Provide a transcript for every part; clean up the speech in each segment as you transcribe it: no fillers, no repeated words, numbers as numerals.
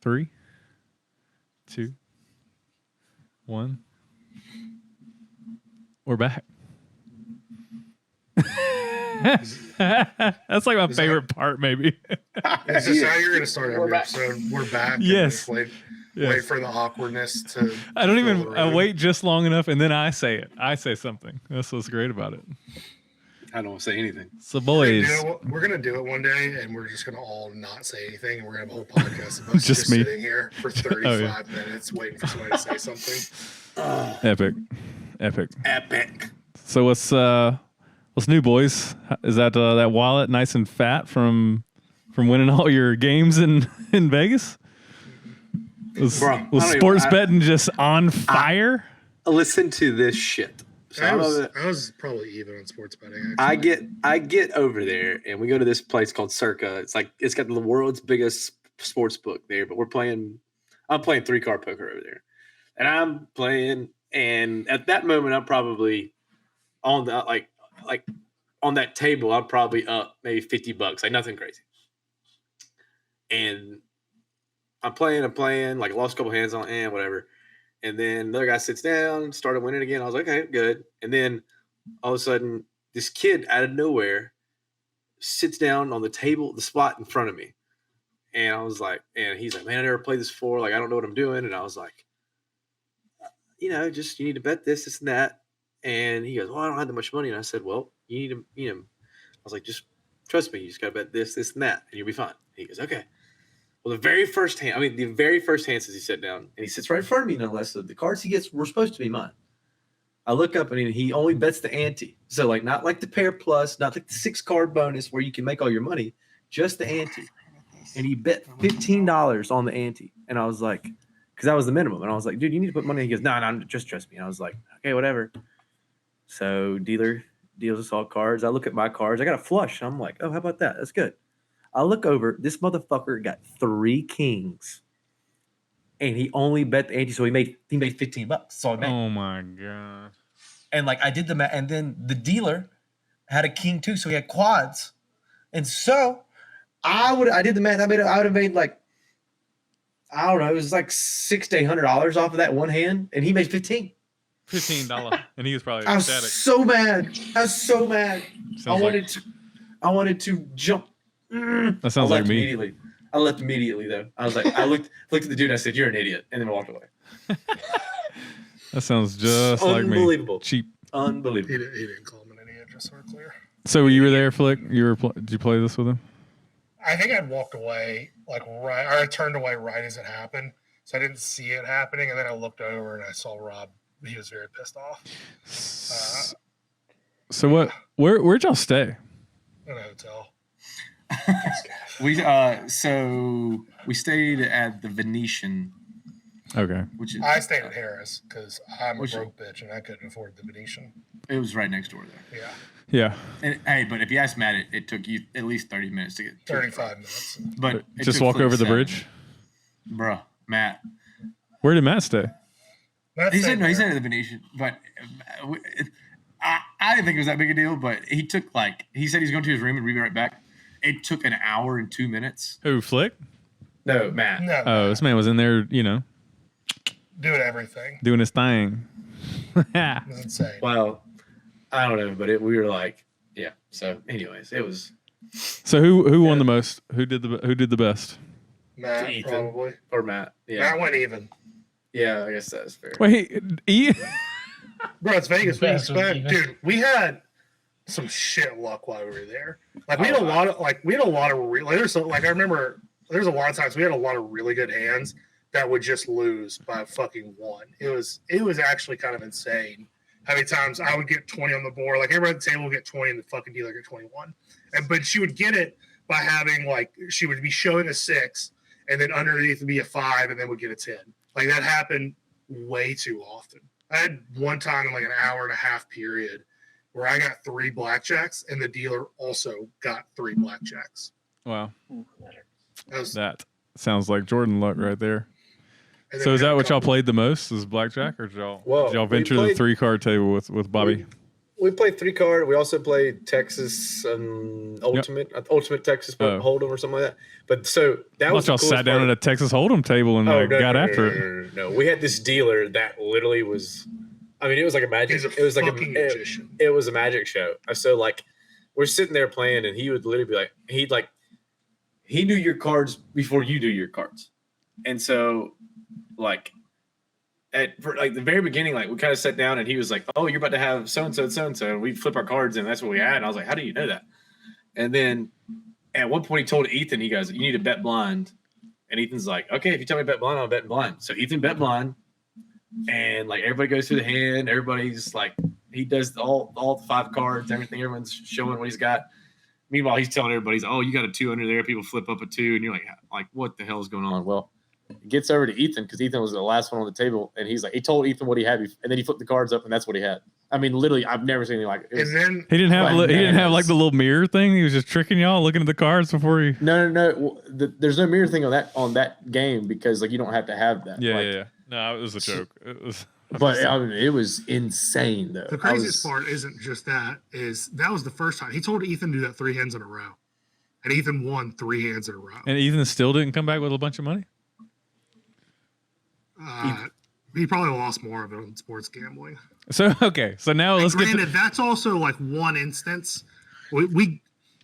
3, 2, 1. We're back. That's like my favorite part, maybe. Is this how you're going to start every episode? We're back. Yes. And wait for the awkwardness to. I don't even. I wait just long enough, and then I say it. I say something. That's what's great about it. I don't say anything. So, boys, we're going to do it one day, and we're just going to all not say anything, and we're going to have a whole podcast of us Just me. sitting here for 35 minutes waiting for somebody to say something. Epic. So what's new, boys? Is that that wallet nice and fat from winning all your games in Vegas? Was sports betting just on fire? Listen to this shit. So I was probably even on sports betting. Actually. I get over there and we go to this place called Circa. It's got the world's biggest sports book there, but I'm playing 3-card poker over there. And I'm playing, and at that moment I'm probably on the like on that table, I'm probably up maybe $50, like nothing crazy. And I'm playing, like lost a couple hands on and whatever. And then the other guy sits down, started winning again. I was like, okay, good. And then all of a sudden, this kid out of nowhere sits down on the table, the spot in front of me. And I was like, and he's like, man, I never played this before. Like, I don't know what I'm doing. And I was like, you need to bet this and that. And he goes, well, I don't have that much money. And I said, well, you need to, I was like, just trust me. You just got to bet this and that, and you'll be fine. And he goes, okay. Well, the very first hand since he sat down, and he sits right in front of me, no less. So the cards he gets were supposed to be mine. I look up, and he only bets the ante. So, like, not like the pair plus, not like the 6-card bonus where you can make all your money, just the ante. And he bet $15 on the ante. And I was like, because that was the minimum. And I was like, dude, you need to put money. And he goes, no, just trust me. And I was like, okay, whatever. So dealer deals us all cards. I look at my cards. I got a flush. I'm like, oh, how about that? That's good. I look over. This motherfucker got 3 kings, and he only bet the ante, so he made $15. So I made. Oh my god! And like I did the math, and then the dealer had a king too, so he had quads, and so I did the math. I would have made like, I don't know, it was like $600 to $800 off of that one hand, and he made $15. And he was probably I was ecstatic. so mad. I wanted to jump. That sounds like me. Immediately. I left immediately though. I was like, I looked at the dude and I said, "You're an idiot," and then I walked away. That sounds just like me. Unbelievable. Cheap. Unbelievable. He didn't call him an idiot, just so we're clear. So you were there, Flick? Did you play this with him? I think I'd walked away I turned away right as it happened, so I didn't see it happening, and then I looked over and I saw Rob. He was very pissed off. So where'd y'all stay? In a hotel. We stayed at the Venetian. Okay. I stayed at Harris because I'm a broke bitch and I couldn't afford the Venetian. It was right next door there. Yeah. Yeah. And, hey, but if you ask Matt, it took you at least 30 minutes to get. 35 minutes. But just walk over the bridge. Bruh, Matt. Where did Matt stay? He said at the Venetian, but I didn't think it was that big a deal. But he said he's going to his room and be right back. It took an hour and 2 minutes. Who, Flick? No, Matt. No. Oh, this man was in there, doing everything. doing his thing. It was insane. Well, I don't know, but we were like, yeah. So, anyways, it was. So who won the most? Who did the best? Matt, Ethan. probably. Or Matt. Yeah. Matt went even. Yeah, I guess that's fair. Wait, Bro, it's Vegas. We Best was expect, even. dude. We had some shit luck while we were there. Like we had a lot of I remember there's a lot of times we had a lot of really good hands that would just lose by fucking one. It was actually kind of insane how many times I would get 20 on the board. Like everybody at the table would get 20 and the fucking dealer get 21. But she would get it by having she would be showing a 6 and then underneath would be a 5 and then would get a 10. Like that happened way too often. I had one time in like an hour and a half period where I got 3 blackjacks and the dealer also got 3 blackjacks. Wow. That Sounds like Jordan luck right there. and then So is we had that a what y'all couple- played the most? Is blackjack, or did y'all venture to the played- 3-card table with Bobby? we played 3-card. We also played Texas Ultimate Texas Hold'em or something like that. But so that was y'all sat down at a Texas Hold'em table and got after it. No, we had this dealer that literally was. I mean, it was like a magic. He's a it was like fucking magician. It was a magic show. So like, we're sitting there playing, and he would literally be like, he knew your cards before you do your cards, and so like. For like the very beginning, like we kind of sat down and he was like, "Oh, you're about to have so and so, and we flip our cards and that's what we had." And I was like, "How do you know that?" And then at one point he told Ethan, he goes, "You need to bet blind." And Ethan's like, "Okay, if you tell me to bet blind, I'll bet blind." So Ethan bet blind, and like everybody goes through the hand. Everybody's like, he does all the 5 cards, everything. Everyone's showing what he's got. Meanwhile, he's telling everybody, "Oh, you got a 2 under there." People flip up a 2, and you're like, what the hell is going on? Well. It gets over to Ethan because Ethan was the last one on the table, and he's like, he told Ethan what he had, and then he flipped the cards up, and that's what he had. I mean, literally, I've never seen anything like it. And then He didn't have like the little mirror thing. He was just tricking y'all, looking at the cards before he. No. Well, there's no mirror thing on that game because like you don't have to have that. Yeah. No, it was a joke. It was. But I mean, it was insane though. the craziest part isn't just that was the first time he told Ethan to do that 3 hands in a row, and Ethan won 3 hands in a row. And Ethan still didn't come back with a bunch of money. He probably lost more of it on sports gambling. So now let's get. Granted, that's also like one instance. We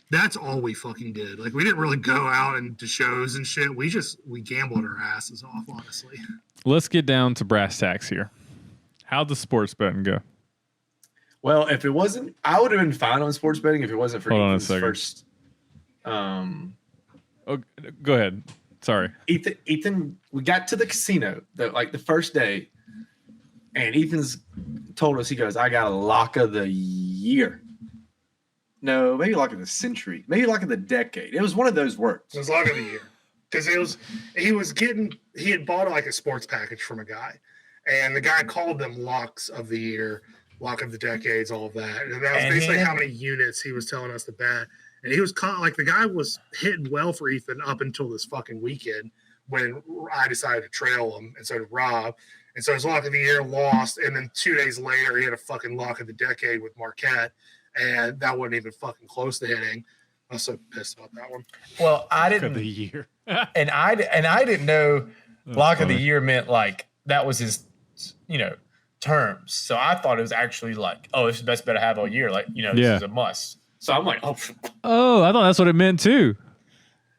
that's all we fucking did. Like we didn't really go out and to shows and shit. We gambled our asses off, honestly. Let's get down to brass tacks here. How'd the sports betting go? Well, if it wasn't, I would have been fine on sports betting if it wasn't for Ethan's first. Oh, go ahead. Sorry. Ethan, we got to the casino the first day, and Ethan's told us, he goes, "I got a lock of the year." No, maybe lock of the century, maybe lock of the decade. It was one of those words. It was lock of the year because he had bought like a sports package from a guy, and the guy called them locks of the year, lock of the decades, all of that. And that was basically how many units he was telling us to bet. And he was like the guy was hitting well for Ethan up until this fucking weekend when I decided to trail him, and so did Rob. And so his lock of the year lost, and then 2 days later he had a fucking lock of the decade with Marquette, and that wasn't even fucking close to hitting. I was so pissed about that one. Well, I didn't. Of the year. and I didn't know lock of the year meant like that was his, terms. So I thought it was actually like, oh, this is the best bet I have all year. Like, this is a must. So I'm like, oh, I thought that's what it meant too.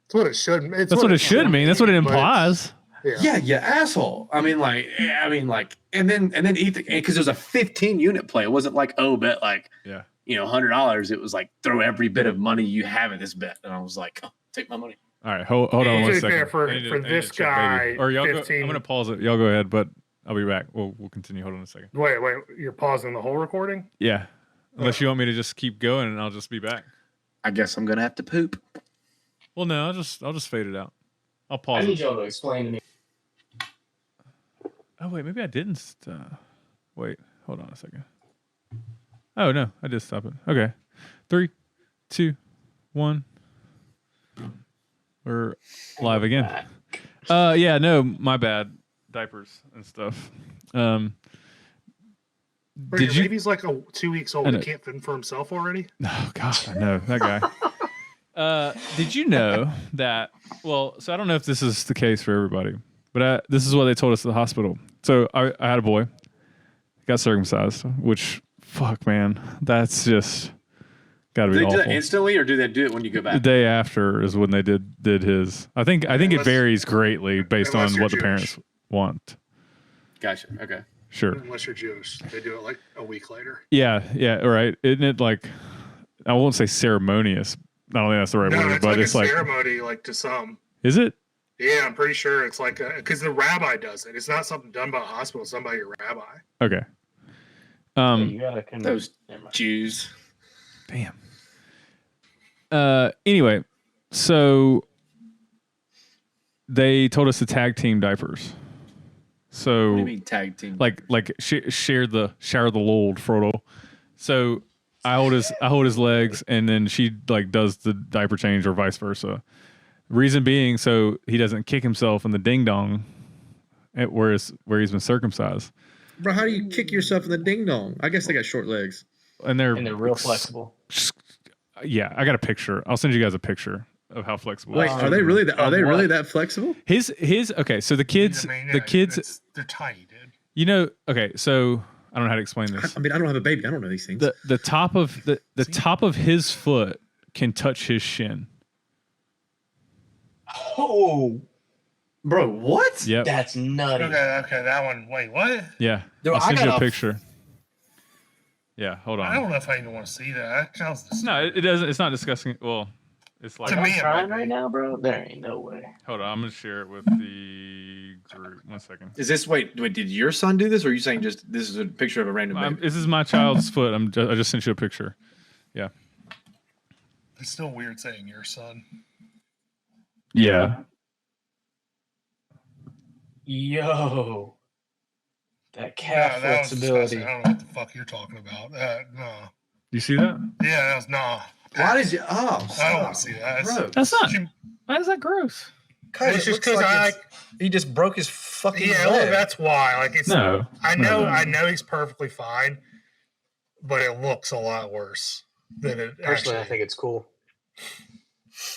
That's what it should. That's what it should mean. That's what it implies. Yeah, you asshole. I mean, and then Ethan, because it was a 15 unit play. It wasn't like, oh, bet like, $100. It was like throw every bit of money you have in this bet, and I was like, oh, take my money. All right, hold on one second. For this guy, or y'all 15, I'm gonna pause it. Y'all go ahead, but I'll be back. We'll continue. Hold on a second. Wait, you're pausing the whole recording? Yeah. Unless you want me to just keep going and I'll just be back. I guess I'm gonna have to poop. Well, no, I'll just fade it out. I'll pause. I need y'all to explain to me. Oh wait, maybe I didn't. Wait, hold on a second. Oh no, I did stop it. Okay, 3, 2, 1. We're live again. Yeah, no, my bad. Diapers and stuff. Did you? Baby's like 2 weeks old and can't fend for himself already. Oh God, I know that guy. Did you know that? Well, so I don't know if this is the case for everybody, but this is what they told us at the hospital. So I had a boy, got circumcised, which fuck, man, that's just got to be awful. Do they do that instantly, or do they do it when you go back? The day after is when they did his. I think it varies greatly based on what the parents want. Gotcha. Okay. Sure. Unless you're Jewish, they do it like a week later. Yeah, right. Isn't it like, I won't say ceremonious. I don't think that's the right word, but it's like ceremony, like to some. Is it? Yeah, I'm pretty sure it's like because the rabbi does it. It's not something done by a hospital. It's done by your rabbi. Okay. You gotta those Jews. Damn. Anyway, so they told us to tag team diapers. So what do you mean tag team? Like share the load, Frodo. So I hold his legs, and then she like does the diaper change, or vice versa. Reason being, so he doesn't kick himself in the ding dong, where he's been circumcised. Bro, how do you kick yourself in the ding dong? I guess they got short legs. and they're real flexible. Yeah, I got a picture. I'll send you guys a picture of how flexible. Wait, are they really? Are they really that flexible? His okay. So the kids, they're tiny, dude. You know, okay. So I don't know how to explain this. I mean, I don't have a baby. I don't know these things. The top of the top of his foot can touch his shin. Oh, bro, what? Yep. That's nutty. Okay, that one. Wait, what? Yeah. Dude, I'll send you a got picture. Yeah, hold on. I don't know if I even want to see that. That sounds disgusting. No, it doesn't. It's not disgusting. Well, it's like. To me, I'm trying right now, bro. There ain't no way. Hold on, I'm gonna share it with the group. 1 second. Is this wait? Did your son do this, or are you saying just this is a picture of a random baby? This is my child's foot. I just sent you a picture. Yeah. It's still weird saying your son. Yeah. Yo, that calf that was flexibility. disgusting. I don't know what the fuck you're talking about. No. You see that? Yeah, that was nah. Why did you? Oh, I don't want to see that. Bro. That's not. Why is that gross? It's just because he just broke his fucking yeah, leg. well, that's why. Like it's No. I know he's perfectly fine, but it looks a lot worse than it Personally, I actually. think it's cool.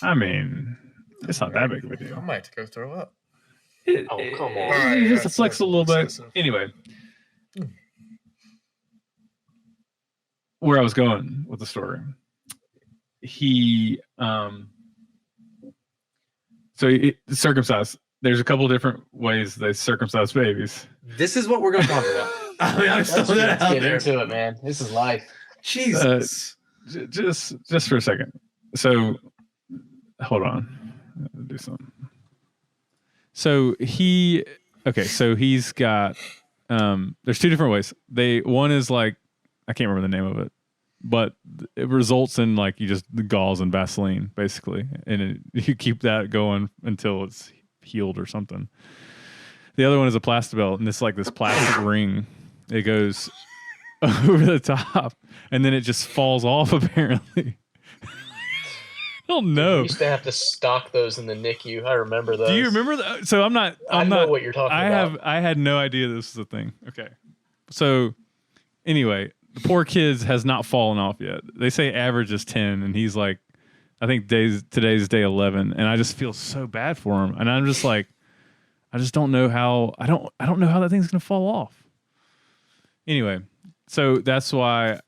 I mean, it's not that big of a I deal. might have to go throw up. Oh, come on. All right, You just that's flex a little bit. excessive. Anyway, where I was going with the story, he circumcised. There's a couple different ways they circumcise babies. This is what we're gonna talk about. I mean, I'm Let's throwing that out get there. into it, man. This is life. Jesus. Just for a second. So, hold on. I'll do something. So he's got. There's two different ways. One is like, I can't remember the name of it, but it results in like you just the gauze and Vaseline basically, and you keep that going until it's healed or something. The other one is a Plastabelt, and it's like this plastic ring. It goes over the top, and then it just falls off. Apparently, I don't We know. used to have to stock those in the NICU. I remember those. Do you remember that? So I know what you're talking about. I had no idea this was a thing. Okay. So anyway, the poor kids has not fallen off yet. They say average is 10, and he's like, I think today's day 11, and I just feel so bad for him. And I'm just like, I just don't know how I don't know how that thing's gonna fall off. Anyway, so that's why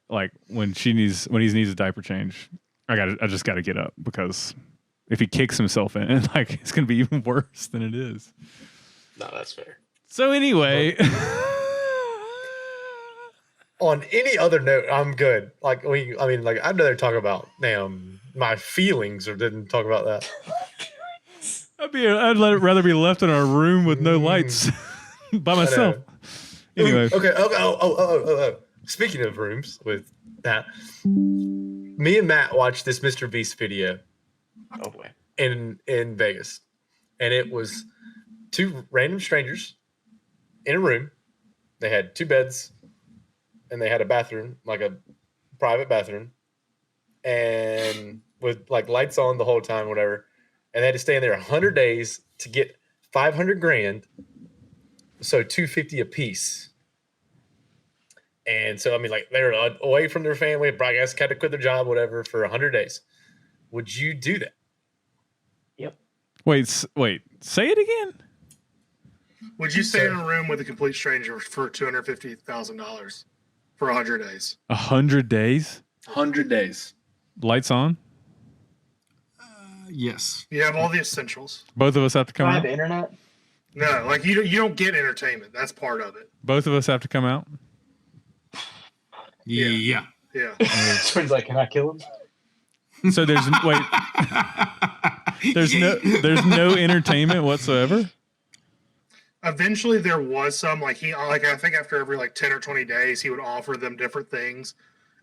like when he needs a diaper change, I just gotta get up, because if he kicks himself in, like it's gonna be even worse than it is. No, that's fair. So anyway, On any other note, I'm good. Like I'd rather talk about my feelings or didn't talk about that. I'd rather be left in our room with no lights by myself. Anyway, Okay. Oh. Speaking of rooms with that, me and Matt watched this Mr. Beast video Oh boy. in Vegas, and it was two random strangers in a room. They had two beds, and they had a bathroom, like a private bathroom, and with like lights on the whole time, whatever. And they had to stay in there 100 days to get 500 grand, so 250 a piece. And so, I mean, like they're away from their family. I guess had to quit their job, whatever, for 100 days. Would you do that? wait, say it again. Would you stay in a room with a complete stranger for $250,000 for 100 days? 100 days, 100 days. lights on. Yes. You have all the essentials. Both of us have to Do come I have out. internet? No, like you don't get entertainment. That's part of it. Both of us have to come out. Yeah. Yeah. Twins like, can I kill him? So there's there's no entertainment whatsoever. Eventually, there was some I think after every 10 or 20 days, he would offer them different things,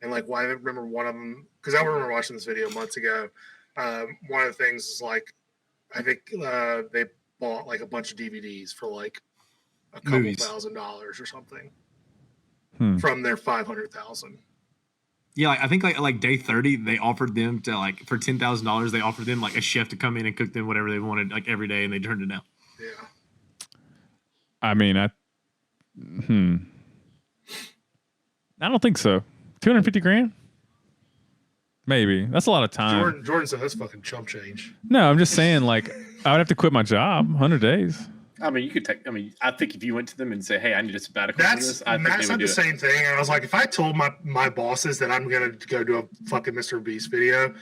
and I remember one of them because I remember watching this video months ago. One of the things is I think they bought a bunch of DVDs for a couple Movies. $1,000s or something Hmm. from their 500,000. Yeah, I think like day 30, they offered them to for $10,000, they offered them a chef to come in and cook them whatever they wanted every day, and they turned it down. Yeah. I mean, I don't think so. 250 grand? Maybe. That's a lot of time. Jordan said that's fucking chump change. No, I'm just saying, like, I would have to quit my job 100 days. I mean, you could take. I mean, I think if you went to them and say, "Hey, I need a sabbatical for this," I think Matt they said would do the it. same thing, and I was like, if I told my bosses that I'm gonna go do a fucking Mr. Beast video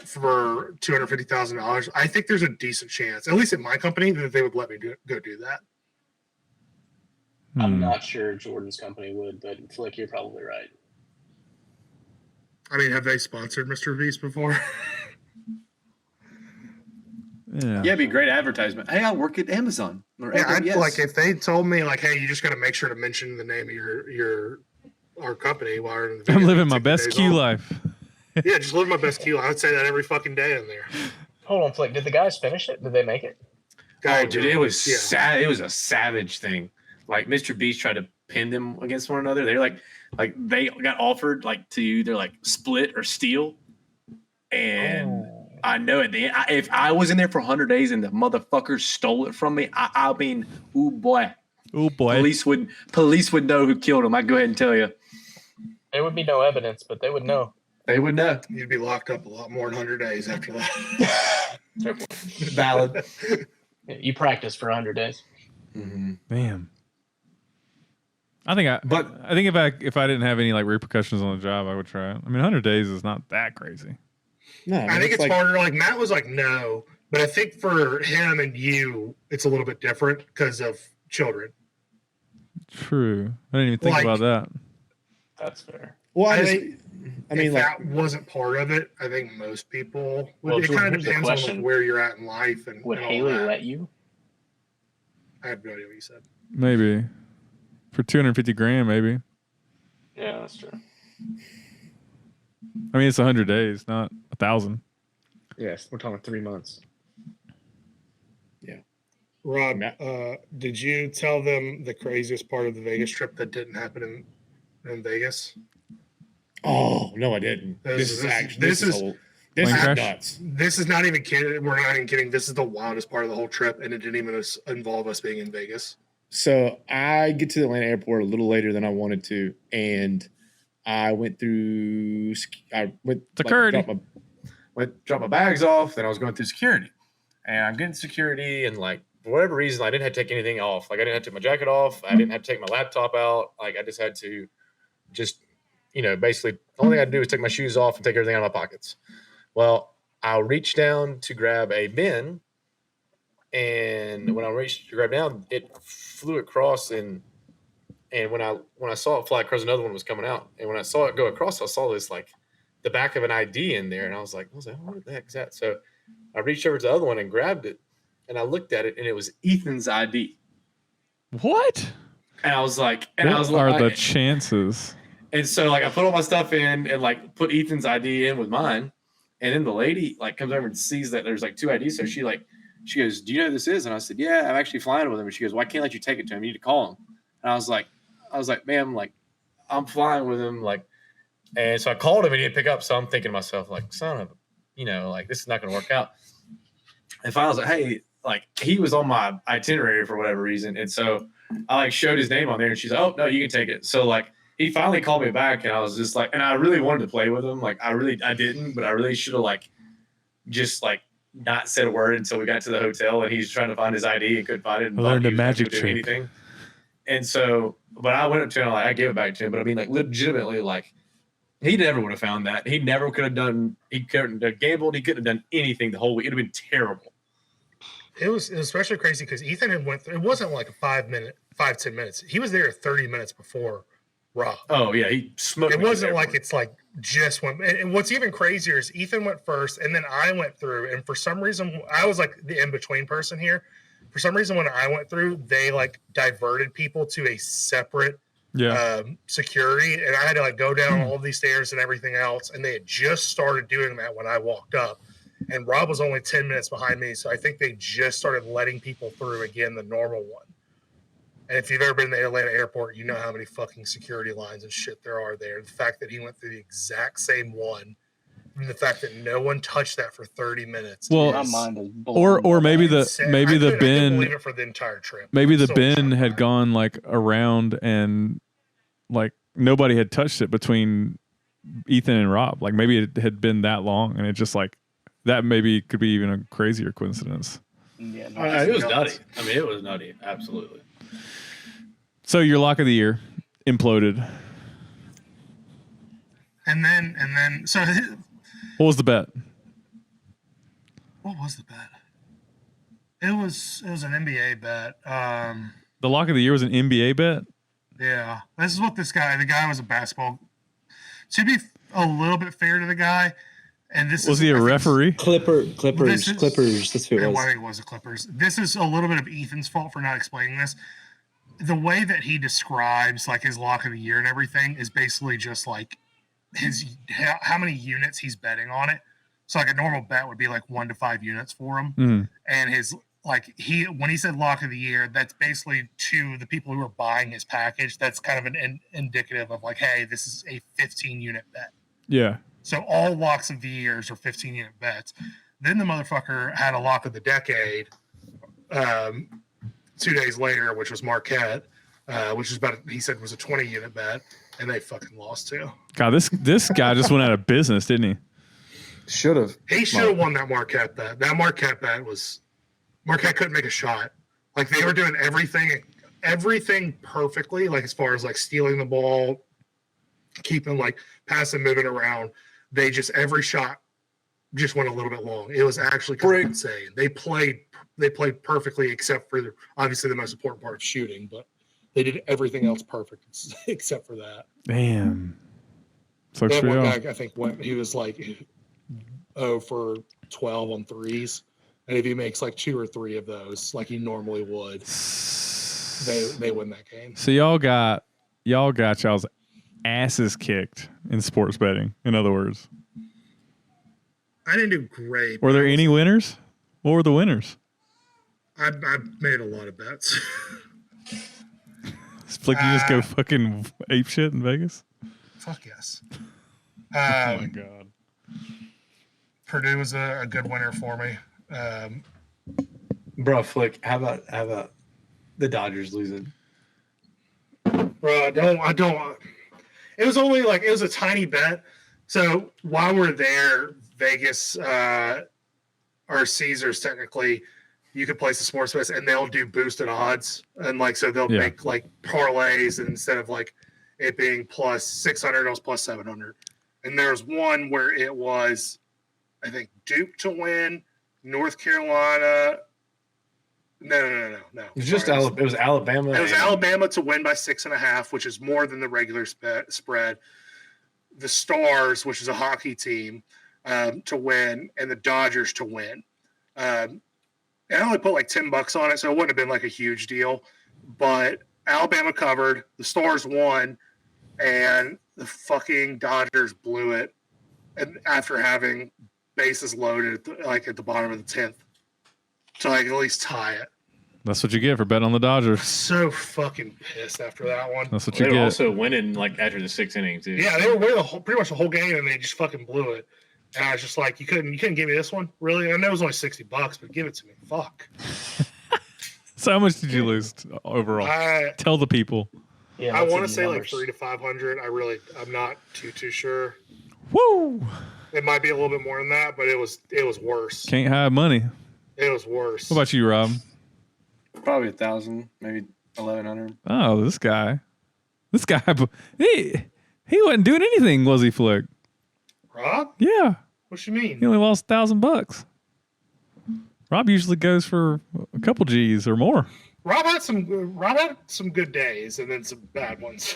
for $250,000, I think there's a decent chance, at least at my company, that they would let me go do that. I'm not sure Jordan's company would, but Flick, you're probably right. I mean, have they sponsored Mr. Beast before? Yeah. Yeah, it'd be a great advertisement. Hey, I work at Amazon. Or Yeah, yes. like if they told me like, hey, you just got to make sure to mention the name of our company while we're in the video, I'm living my take the best days Q off. life. Yeah, just live my best Q. I would say that every fucking day in there. Hold on, Flick. Did the guys finish it? Did they make it? Guy Oh, dude, it was yeah. sad. It was a savage thing. Like Mr. Beast tried to pin them against one another. They're like they got offered like to either like split or steal. And I know at the end, if I was in there for 100 days and the motherfuckers stole it from me, I mean, ooh boy, Oh boy. police would know who killed him. I go ahead and tell you, There would be no evidence, but they would know. they would know. You'd be locked up a lot more than 100 days after that. Valid. You practice for 100 days. Damn. I think if I didn't have any like repercussions on the job, I would try it. I mean, 100 days is not that crazy. No, I think it's like, harder. Like Matt was like, no, but I think for him and you, it's a little bit different because of children. True. I didn't even think Like- about that. That's fair. Well, I I think mean, if like, that wasn't part of it, I think most people would. Well, It Jordan, kind of here's the depends on question. like, where you're at in life and Would and all Haley that. let you? I have no idea what you said. Maybe for 250 grand, maybe. Yeah, that's true. I mean, it's 100 days, not 1,000. Yes, we're talking 3 months. Rob, did you tell them the craziest part of the Vegas trip that didn't happen in Vegas? oh no, I didn't. This is This Plane is crash? nuts. This is not even kidding. We're not even kidding. This is the wildest part of the whole trip, and it didn't even involve us being in Vegas. So I get to the Atlanta airport a little later than I wanted to, and I went through. I went Security. Dropped my bags off. Then I was going through security, and I'm getting security, and like for whatever reason, I didn't have to take anything off. Like I didn't have to take my jacket off. I didn't have to take my laptop out. Like I just had to, basically the only thing I had to do was take my shoes off and take everything out of my pockets. Well, I'll reach down to grab a bin, and when I reached to grab down, it flew across, and when I saw it fly across, another one was coming out, and when I saw it go across, I saw this like the back of an ID in there, and I was like, what the heck is that? So I reached over to the other one and grabbed it, and I looked at it, and it was Ethan's ID, What? and I was like, What are the chances? and so like I put all my stuff in and like put Ethan's ID in with mine. And then the lady like comes over and sees that there's like 2 IDs. So she goes, do you know who this is? And I said, yeah, I'm actually flying with him. And she goes, well, I can't let you take it to him. You need to call him. And I was like, ma'am, like I'm flying with him. Like, and so I called him and he didn't pick up. So I'm thinking to myself, like, son of a, like this is not going to work out. And finally I was like, hey, like he was on my itinerary for whatever reason. And so I like showed his name on there and she's like, oh no, you can take it. So like, he finally called me back and I was just like, and I really wanted to play with him. Like I didn't, but I really should have like, just like not said a word until we got to the hotel and he's trying to find his ID and couldn't find it. And I learned thought a he was not magic gonna do trick. anything. And so, but I went up to him, like I gave it back to him, but I mean like legitimately like he never would have found that. He never could have done, he couldn't have gambled. He couldn't have done anything the whole week. It'd have been terrible. It was especially crazy because Ethan had went through, it wasn't like a 5-10 minutes. He was there 30 minutes before Rob. Oh yeah. He smoked. It me to wasn't the like airport. it's like just went. And what's even crazier is Ethan went first, and then I went through. And for some reason, I was like the in between person here. For some reason, when I went through, they like diverted people to a separate Yeah. security, and I had to like go down all of these stairs and everything else. And they had just started doing that when I walked up. And Rob was only 10 minutes behind me, so I think they just started letting people through again, the normal one. And if you've ever been to the Atlanta airport, you know how many fucking security lines and shit there are there. The fact that he went through the exact same one, and the fact that no one touched that for 30 minutes. Well, My mind is blown. or maybe the insane. maybe I the couldn't believe bin it for the entire trip. maybe the So bin shocked had by it. gone like around and like nobody had touched it between Ethan and Rob. Like maybe it had been that long, and it just like that maybe could be even a crazier coincidence. Yeah, no, It was nutty. I mean, it was nutty. Absolutely. So your lock of the year imploded. And then so What was the bet? what was the bet? It was an NBA bet. The lock of the year was an NBA bet. Yeah, this is what the guy was a basketball. To be a little bit fair to the guy, and this Was is, he a I think- referee? Clippers. This is- Clippers. That's who it Yeah, was. well, I think it was the Clippers. This is a little bit of Ethan's fault for not explaining this. The way that he describes like his lock of the year and everything is basically just like how many units he's betting on it. So like a normal bet would be like 1 to 5 units for him, Mhm. and his like when he said lock of the year, that's basically to the people who are buying his package. That's kind of an indicative of like, hey, this is a 15 unit bet. Yeah. So all locks of the years are 15 unit bets. Then the motherfucker had a lock of the decade 2 days later, which was Marquette, which is he said was a 20 unit bet, and they fucking lost too. God, this guy just went out of business, didn't he? Should have. He should have won that Marquette bet. That Marquette bet was Marquette couldn't make a shot. Like they were doing everything perfectly, like as far as like stealing the ball, keeping like passing, moving around. They just every shot just went a little bit long. It was actually kind of insane. They played perfectly except for obviously the most important part of shooting, but they did everything else perfect except for that. Damn. Sucks That for one y'all. guy, I think he was like 0 for 12 on threes. And if he makes like 2 or 3 of those, like he normally would, they win that game. So y'all got y'all's asses kicked in sports betting. In other words, I didn't do great. were there any winners? What were the winners? I made a lot of bets. Flick, you just go fucking ape shit in Vegas? Fuck yes. Oh my god. Purdue was a good winner for me. Bro, Flick, how about the Dodgers losing? Bro, I don't. It was only like it was a tiny bet. So while we're there, Vegas or Caesars technically, you could place the sports bets and they'll do boosted odds and like so they'll make like parlays and instead of like it being plus 600, it was plus 700. And there's one where it was, I think Duke to win, North Carolina. No. It was just Alabama. It was Alabama. It was Alabama to win by 6.5, which is more than the regular spread. The Stars, which is a hockey team, to win, and the Dodgers to win. And I only put like $10 on it, so it wouldn't have been like a huge deal. But Alabama covered, the Stars won, and the fucking Dodgers blew it. And after having bases loaded, at the bottom of the 10th, to like at least tie it. That's what you get for betting on the Dodgers. So fucking pissed after that one. That's what you They were get. also winning like after the 6th inning too. Yeah, they were winning pretty much the whole game, and they just fucking blew it. And I was just like, you couldn't give me this one, really? I know it was only $60, but give it to me. Fuck. So how much did you lose overall? Tell the people. Yeah, I that's want in to say like numbers. 300 to 500. I'm not too sure. Woo! It might be a little bit more than that, but it was worse. Can't hide money. It was worse. What about you, Rob? Probably 1,000, maybe 1,100. Oh, this guy, he wasn't doing anything, was he, Flick? Rob? Yeah, What you mean? he only lost $1,000. Rob usually goes for a couple G's or more. Rob had some good days and then some bad ones.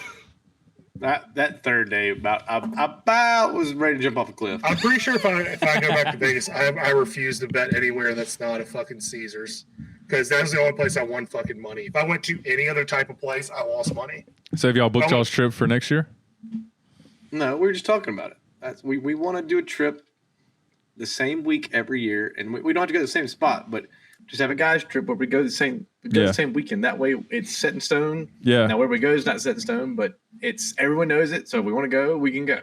That third day, about was ready to jump off a cliff. I'm pretty sure if I go back to Vegas, I refuse to bet anywhere that's not a fucking Caesars, because that's the only place I won fucking money. If I went to any other type of place, I lost money. So have y'all booked y'all's trip for next year? No, we were just talking about it. We want to do a trip the same week every year, and we don't have to go to the same spot, but just have a guys trip where we go the same weekend. That way, it's set in stone. Yeah. Now where we go is not set in stone, but everyone knows it. So if we want to go, we can go.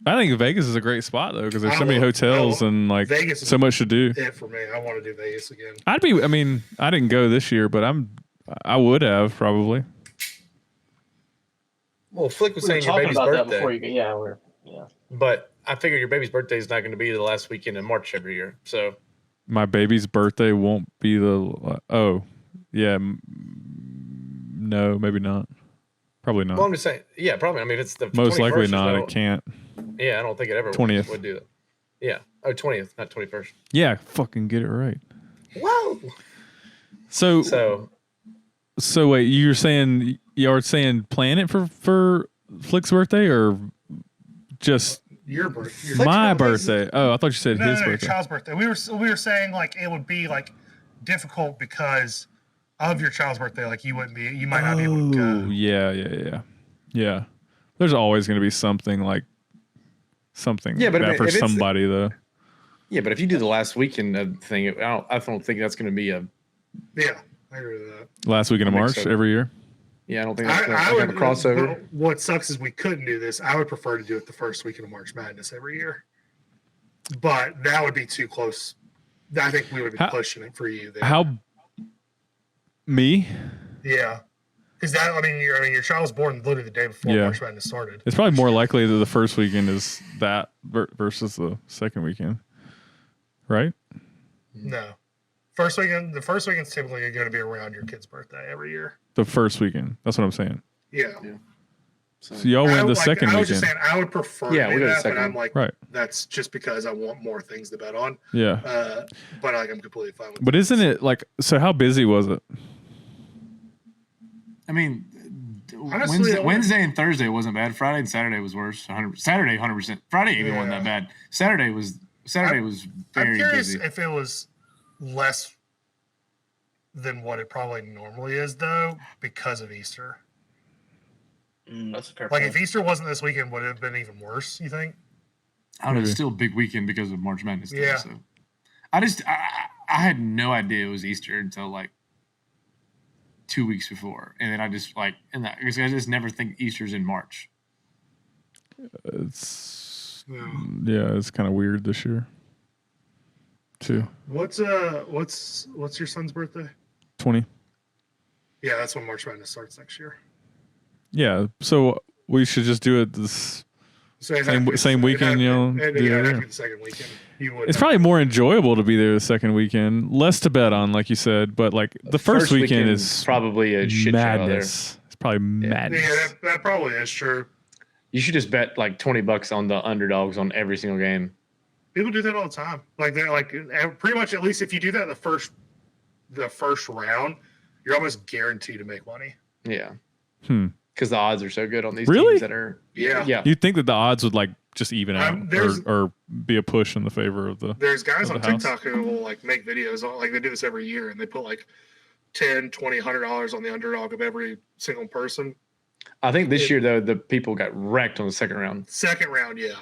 I think Vegas is a great spot though, because there's so many hotels and like Vegas is so much to do. It for me. I want to do Vegas again. I didn't go this year, but I would have probably. Well, Flick was We were saying your talking baby's about that birthday. before you. Yeah, But I figure your baby's birthday is not going to be the last weekend in March every year. So My baby's birthday won't be the. Oh, yeah. No, maybe not. Probably not. well, I'm just saying, yeah, probably. I mean, if it's the Most 21st, likely there's not. no- It can't. Yeah, I don't think it ever 20th. would do that. Yeah. Oh, 20th, not 21st. Yeah, fucking get it right. Whoa. So wait, you are saying plan it for Flick's birthday or just Your birthday. my birthday? Oh, I thought you said No, his your birthday. child's birthday. We were saying like it would be like difficult because of your child's birthday. Like you might not be able to go. Yeah. There's always going to be something Yeah, like but that for if it's- somebody though. Yeah, but if you do the last weekend thing, I don't think that's going to be a. Yeah, I agree with that. Last weekend of I think March so. every year. Yeah, I don't think that's going to I have would a crossover. What sucks is we couldn't do this. I would prefer to do it the first weekend of March Madness every year, but that would be too close. I think we would be How- pushing it for you. There. How me? Yeah, because your child was born literally the day before Yeah. March Madness started. It's probably more likely that the first weekend is that versus the second weekend, right? No, the first weekend's typically going to be around your kid's birthday every year. The first weekend. That's what I'm saying. Yeah, So y'all win the second I was just weekend, saying I would prefer Yeah, to we do go to that, but second. I'm like, right? that's just because I want more things to bet on. Yeah. But like I'm completely fine with. But isn't it like so? How busy was it? I mean, Honestly, Wednesday and Thursday wasn't bad. Friday and Saturday was worse. 100. Saturday, 100%. Friday even wasn't that bad. Saturday was I'm very curious busy. if it was less than what it probably normally is, though, because of Easter. That's a fair Like point. if Easter wasn't this weekend, would it have been even worse? You think? I don't know. It's Maybe. still a big weekend because of March Madness. Day, Yeah. So I had no idea it was Easter until like 2 weeks before, and then I just like, I just never think Easter's in March. It's Yeah. it's kind of weird this year, too. What's your son's birthday? 20. Yeah, that's when March Madness starts next year. Yeah. So we should just do it this. So it'd Same- have to be- same it'd weekend, have- you know, it'd- do yeah, it, it'd have yeah. to be the second weekend. You would. It's probably more enjoyable to be there the second weekend, less to bet on, like you said. But like the first weekend is probably a shit show out there. madness. It's probably madness. Yeah, that probably is true. You should just bet like $20 on the underdogs on every single game. People do that all the time. Like they're like pretty much at least if you do that the first round, you're almost guaranteed to make money. Yeah. Hmm. Because the odds are so good on these Really? teams that are. Yeah. Yeah. You'd think that the odds would like just even out there's- or be a push in the favor of the. There's guys Of on the house. TikTok who will like make videos like they do this every year and they put like 10, 20, $100 on the underdog of every single person. I think this year, though, the people got wrecked on the second round. Second round, yeah.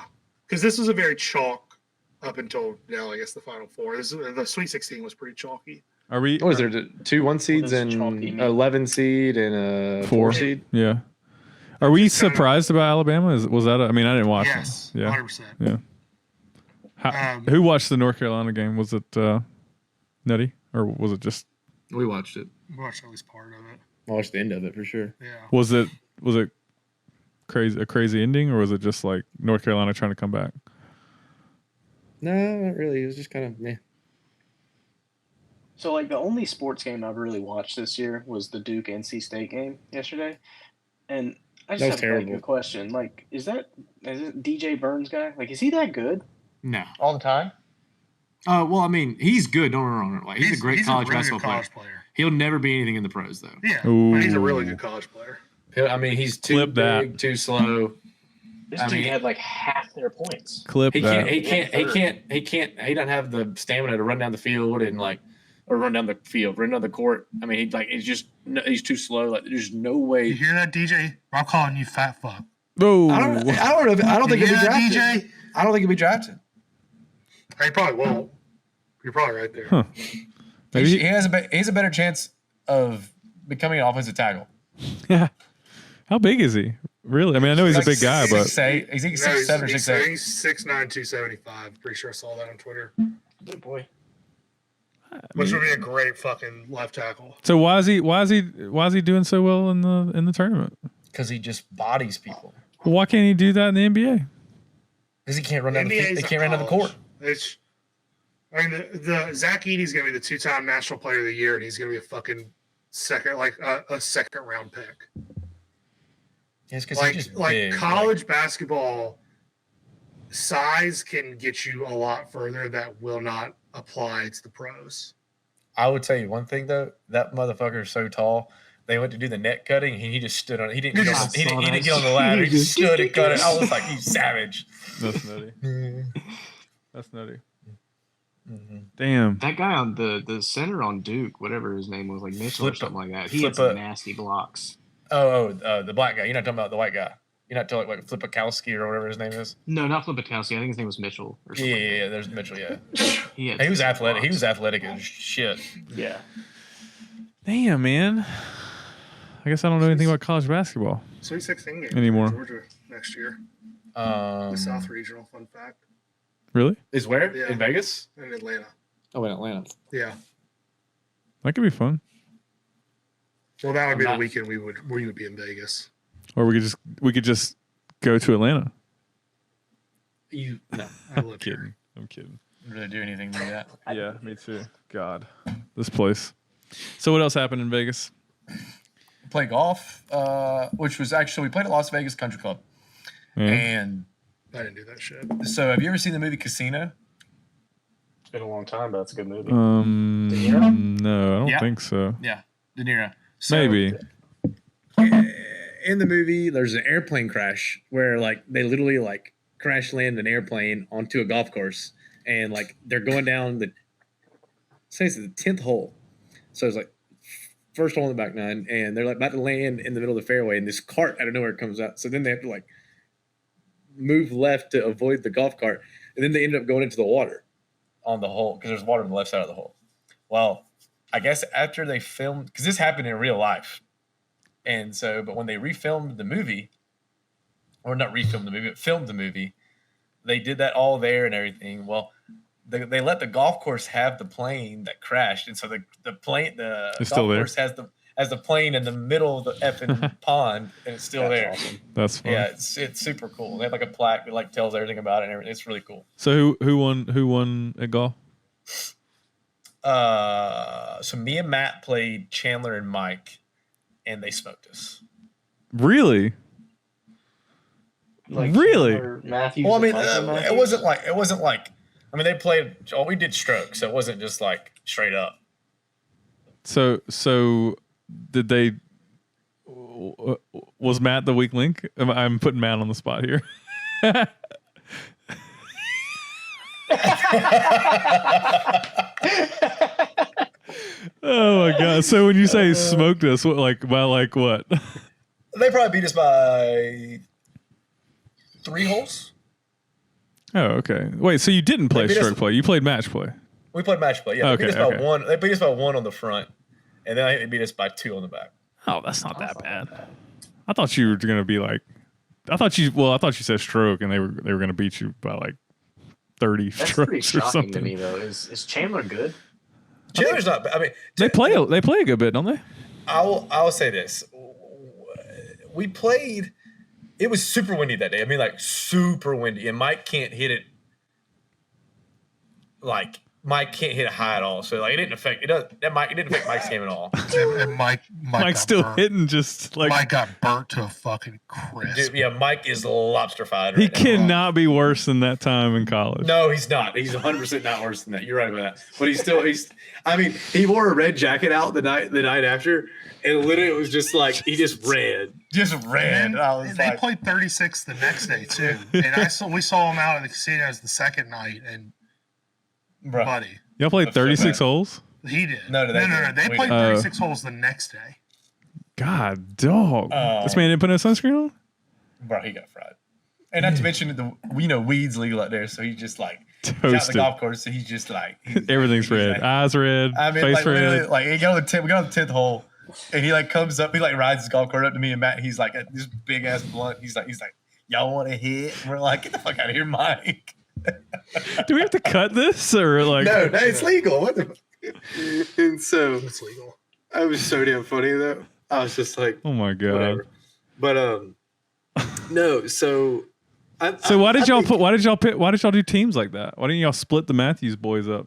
Because this was a very chalk up until now, I guess the final four. The Sweet 16 was pretty chalky. Are we? What was there? 2 1 seeds does and chalky mean? 11 seed and a 4 seed? Yeah. Are we Just kinda- surprised about Alabama? Was that? I mean, I didn't watch Yes, it. Yeah. 100%. Yeah. Um, Who watched the North Carolina game? Was it Nutty or was it just? We watched it. We watched at least part of it. I watched the end of it for sure. Yeah. Was it crazy? A crazy ending, or was it just like North Carolina trying to come back? No, not really. It was just kind of meh. So, like, the only sports game I've really watched this year was the Duke NC State game yesterday, and I That was just have like, terrible. a question. Like, is it DJ Burns guy? Like, is he that good? No. On time. Well, I mean, he's good. Don't get me wrong. Like, he's a great college really basketball good college player. He'll never be anything in the pros, though. Yeah, Ooh. but he's a really good college player. I mean, he's too Clip that. big, too slow. This I dude mean- had like half their points. Clip He that. he doesn't have the stamina to run down the field and run down the court. I mean, he's too slow. Like, there's no You way. hear that, DJ? I'm calling you fat fuck. Oh, I don't know. I don't think You he'll be hear that, drafted. DJ? I don't think he'll be drafted. He probably won't. You're probably right there. Huh. Maybe He has a better chance of becoming an offensive tackle. yeah. How big is he? Really? I mean, I know he's a big guy, but 6'8". He's No, 6'7" or 6'8". he's 6'9", 275. Pretty sure I saw that on Twitter. Good boy. Which would be a great fucking left tackle. so why is he doing so well in the tournament? Because he just bodies people. Well, why can't he do that in the NBA? Because he can't run down the NBA's field. They can't run down the court. The Zach Edey's gonna be the 2-time National Player of the Year, and he's gonna be a fucking second, like a second round pick. It's because he's just big. College basketball size can get you a lot further that will not apply to the pros. I would tell you one thing though, that motherfucker is so tall. They went to do the net cutting, and he just stood on it. He didn't get on the ladder. He just stood and cut it. I was like, "You savage." That's nutty. That's nutty. Mm-hmm. Damn. That guy on the center on Duke, whatever his name was, like Mitchell or something like that. He had some nasty blocks. The black guy. You're not talking about the white guy. You're not talking like Flipakowski or whatever his name is. No, not Flipakowski. I think his name was Mitchell or something. Yeah. There's Mitchell. Yeah. He was athletic. He was athletic as shit. Yeah. Damn, man. I guess I don't know anything about college basketball. Sweet 16 game anymore. Georgia next year. The South Regional. Fun fact. Really? Is where? Yeah. In Vegas? In Atlanta. Oh, in Atlanta. Yeah. That could be fun. Well, that would be the weekend we would be in Vegas. Or we could just go to Atlanta. No. I'm kidding. I'm kidding. Really do anything to that? Yeah, me too. God, this place. So what else happened in Vegas? Play golf, which was actually we played at Las Vegas Country Club, and I didn't do that shit. So have you ever seen the movie Casino? It's been a long time, but it's a good movie. No, I don't think so. Yeah, De Niro. So, Maybe. In the movie, there's an airplane crash where like they literally like crash land an airplane onto a golf course, and like they're going down say it's the 10th hole. So it's like first hole in the back nine, and they're like about to land in the middle of the fairway, and this cart out of nowhere comes out. So then they have to like move left to avoid the golf cart, and then they end up going into the water on the hole because there's water on the left side of the hole. Well, I guess after they filmed, because this happened in real life, and so but when they refilmed the movie, or not refilmed the movie, but filmed the movie, they did that all there and everything. Well, they let the golf course have the plane that crashed, and so the golf course has the plane in the middle of the effing pond, and it's still there. Awesome. That's fun. Yeah, it's super cool. They have like a plaque that like tells everything about it and everything. It's really cool. So who won at golf? So me and Matt played Chandler and Mike, and they smoked us. Really? Really? Matthews. Well, I mean, it wasn't like. I mean, they played. Oh, we did strokes, so it wasn't just like straight up. So did they? Was Matt the weak link? I'm putting Matt on the spot here. Oh my god! So when you say smoked us, what what? They probably beat us by 3 holes. Oh, okay. Wait, so you didn't play stroke play? You played match play? We played match play. Yeah, Okay, they beat us by 1. They beat us by 1 on the front, and then I think they beat us by 2 on the back. Oh, that's not that bad. I thought you were gonna be like, I thought you said stroke, and they were gonna beat you by like 30 That's strokes pretty or shocking something. to me, though. Is Chandler good? Chandler's not. I mean, They play a good bit, don't they? I'll say this: we played. It was super windy that day. I mean, like super windy, and Mike can't hit it. Like Mike can't hit it high at all, so like it didn't affect it. It didn't affect Mike's game at all. And Mike's still hitting just like Mike got burnt to a fucking crisp. Dude, yeah, Mike is lobster fighter. he right now. cannot be worse than that time in college. No, he's not. He's 100% not worse than that. You're right about that. But I mean, he wore a red jacket out the night after, and literally it was just like he just ran. And they played 36 the next day too. And we saw him out in the casinos the second night, and buddy, Y'all played 36 holes? he did. No, They played 36 holes the next day. God, dog. This man didn't put no sunscreen on? Bro, he got fried. And not to mention weed's legal out there, so he's just like he's out Toasted. the golf course, so he's just like Everything's red. like- Eyes red. I mean, face like literally, red. like we got on the 10th hole, and he like comes up, he like rides his golf cart up to me and Matt. And he's like this big ass blunt. He's like, y'all want to hit? And we're like, get the fuck out of here, Mike. Do we have to cut this or like? No, it's legal. What the? And so It's legal. I was so damn funny though. I was just like, Oh my god. whatever. But no. So So why did y'all do teams like that? Why didn't y'all split the Matthews boys up?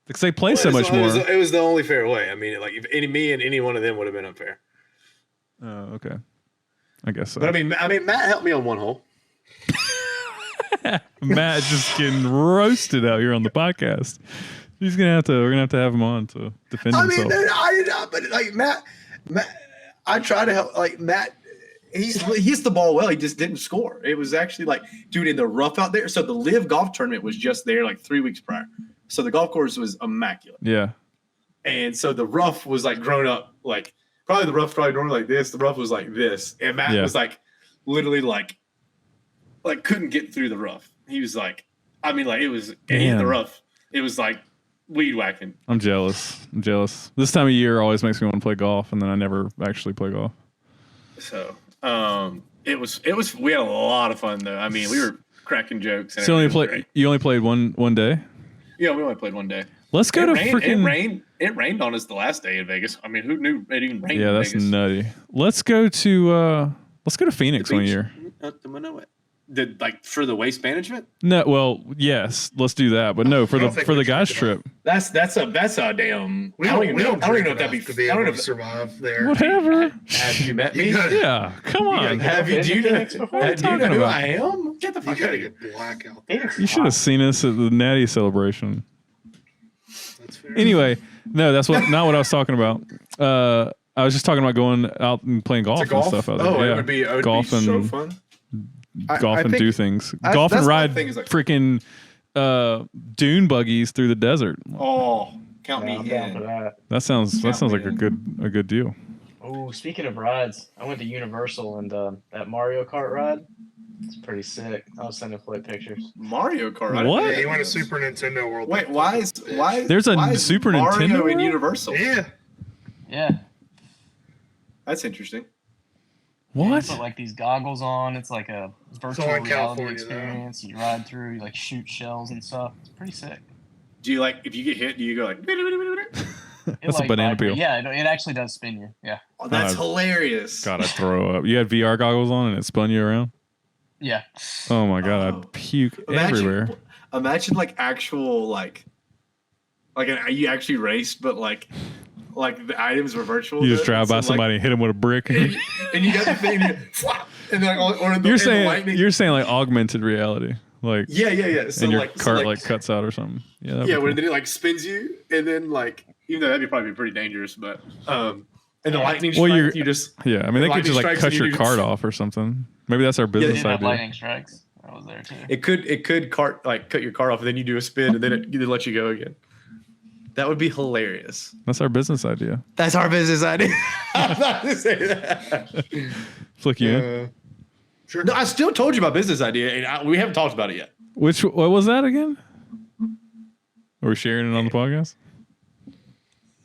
Because they play so much more. It was the only fair way. I mean, like if me and any one of them would have been unfair. Oh, okay. I guess so. But I mean, Matt helped me on one hole. Matt just getting roasted out here on the podcast. We're gonna have to have him on to defend himself. But like Matt, I try to help. Like Matt, he hits the ball well. He just didn't score. It was actually like, dude, in the rough out there. So the Live Golf Tournament was just there like 3 weeks prior. So the golf course was immaculate. Yeah. And so the rough was like grown up, like probably the rough probably normally like this. The rough was like this, and Matt was like literally like couldn't get through the rough. He was like, I mean, like it was in the rough. It was like weed whacking. I'm jealous. This time of year always makes me want to play golf, and then I never actually play golf. So it was we had a lot of fun though. I mean, we were cracking jokes. And So you only played one day? Yeah, we only played one day. Let's go to freaking. It rained on us the last day in Vegas. I mean, who knew it even rained? Yeah, in that's Vegas? nutty. Let's go to Phoenix one year. Like for the waste management? No, well, yes, let's do that. But no, for the guys trip. That's a damn. We I don't even know if that'd be. to be I don't able know. to survive there. Whatever. Have you met me? Yeah, come on. Have you? Do you know who I am? Get the You fuck out gotta of here. get black out there. You should have seen us at the Natty celebration. That's fair. Anyway, no, that's not what I was talking about. I was just talking about going out and playing golf and stuff out there. Oh, yeah. it would be golf so and fun. golf and do things. Golf and that's my ride thing is like- freaking dune buggies through the desert. Oh, count I'm me down for in. that. That sounds like a good deal. Oh, speaking of rides, I went to Universal and that Mario Kart ride. It's pretty sick. I'll send a flip pictures. Mario Kart. What? Yeah, you went to Super Nintendo World. Wait, why is There's a why is Super Mario Nintendo in world? Universal? Yeah. Yeah. That's interesting. You What? put like these goggles on. It's like a virtual in reality California, experience. You ride through, you like shoot shells and stuff. It's pretty sick. Do you like if you get hit? Do you go like? It, That's a banana peel. Yeah, it actually does spin you. Yeah. Oh, that's God. hilarious. God, I'd throw up. You had VR goggles on and it spun you around? Yeah. Oh my God, Oh. I'd puke Imagine- everywhere. Imagine like actual you actually raced, but like the items were virtual. You just though. drive by So, somebody and hit them with a brick. and you got the thing, and then or the, You're and saying the lightning. you're saying like augmented reality, like Yeah. So and your like, cart so like cuts out or something. Yeah, that'd be where cool. then it like spins you, and then like even though that'd be probably pretty dangerous, but and the lightning Well, strike, you just Yeah, I mean they could lightning just like strikes cut and you your do- cart off or something. Maybe that's our They business did have idea. lightning strikes. I was there too. it could cut your car off, and then you do a spin, and then it let you go again. That would be hilarious. That's our business idea. That's our business idea. I'm about to say that. Flick you in. Sure. No, I still told you my business idea, and we haven't talked about it yet. What was that again? Are we sharing it on the podcast?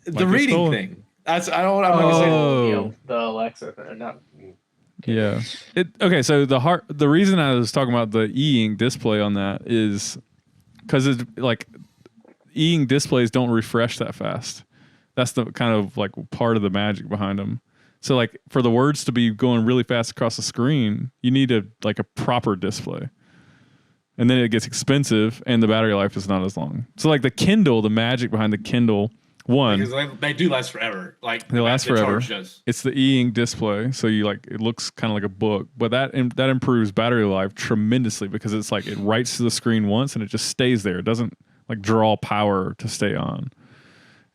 The Like reading stolen? thing. That's I'm not gonna say. Oh. The Alexa, not. Yeah. Okay, so the reason I was talking about the e-ink display on that is because it's like e-ink displays don't refresh that fast. That's the kind of like part of the magic behind them. So like for the words to be going really fast across the screen, you need a proper display. And then it gets expensive and the battery life is not as long. So like the Kindle, the magic behind the Kindle, one, Because they do last forever. Like They last the forever. charge does. it's the e-ink display, so you like it looks kind of like a book, but that improves battery life tremendously because it's like it writes to the screen once and it just stays there. It doesn't like draw power to stay on.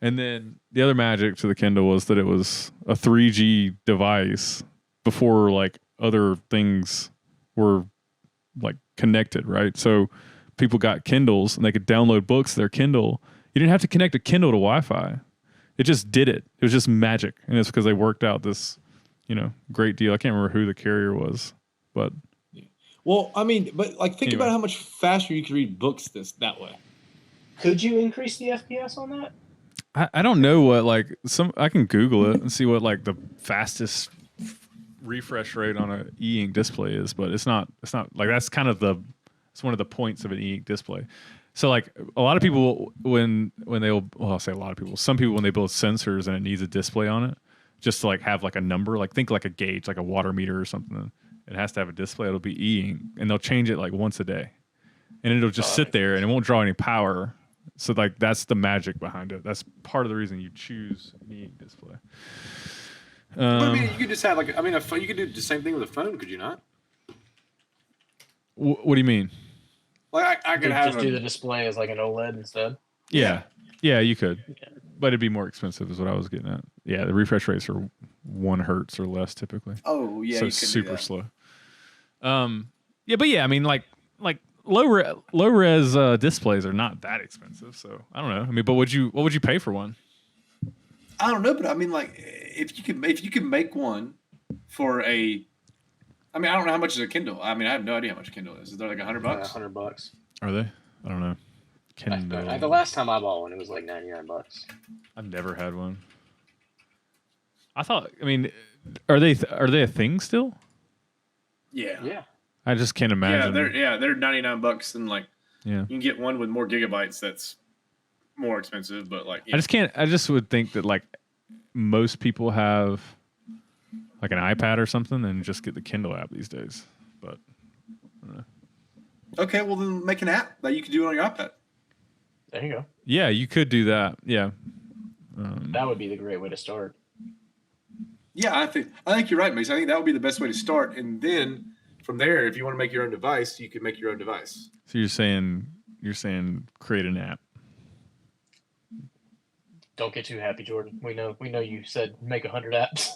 And then the other magic to the Kindle was that it was a 3G device before like other things were like connected, right? So people got Kindles and they could download books to their Kindle. You didn't have to connect a Kindle to Wi-Fi. It just did it. It was just magic. And it's because they worked out this, great deal. I can't remember who the carrier was, but Well, I mean, but like think Anyway. about how much faster you could read books that way. Could you increase the FPS on that? I don't know what I can Google it and see what like the fastest refresh rate on an e-ink display is, but it's not like that's kind of it's one of the points of an e-ink display. So like a lot of people I'll say a lot of people, some people when they build sensors and it needs a display on it, just to like have like a number, like think like a gauge, like a water meter or something, it has to have a display. It'll be e-ink, and they'll change it like once a day, and it'll just sit there and it won't draw any power. So like that's the magic behind it. That's part of the reason you choose an e-ink display. But I mean, you could just have like a phone. You could do the same thing with a phone, could you not? What do you mean? Like I could have just do the display as like an OLED instead. Yeah, you could, but it'd be more expensive, is what I was getting at. Yeah, the refresh rates are 1 hertz or less typically. Oh yeah, so you could super do that. slow. Yeah, but yeah, I mean, like low res displays are not that expensive, so I don't know. I mean, but what would you pay for one? I don't know, but I mean, like if you could make one for a. I mean, I don't know how much is a Kindle. I mean, I have no idea how much a Kindle is. Is there like $100? $100. Are they? I don't know. Kindle. The last time I bought one, it was like $99. I've never had one. I thought. I mean, are they a thing still? Yeah. Yeah. I just can't imagine. They're $99, and like Yeah. you can get one with more gigabytes that's more expensive, but like I just can't. I just would think that like most people have like an iPad or something and just get the Kindle app these days. But Okay, well then make an app that you can do it on your iPad. There you go. yeah, you could do that. Yeah. That would be the great way to start. Yeah, I think you're right, Mace. I think that would be the best way to start, and then from there, if you want to make your own device, you can make your own device. So you're saying create an app. Don't get too happy, Jordan. We know you said make 100 apps.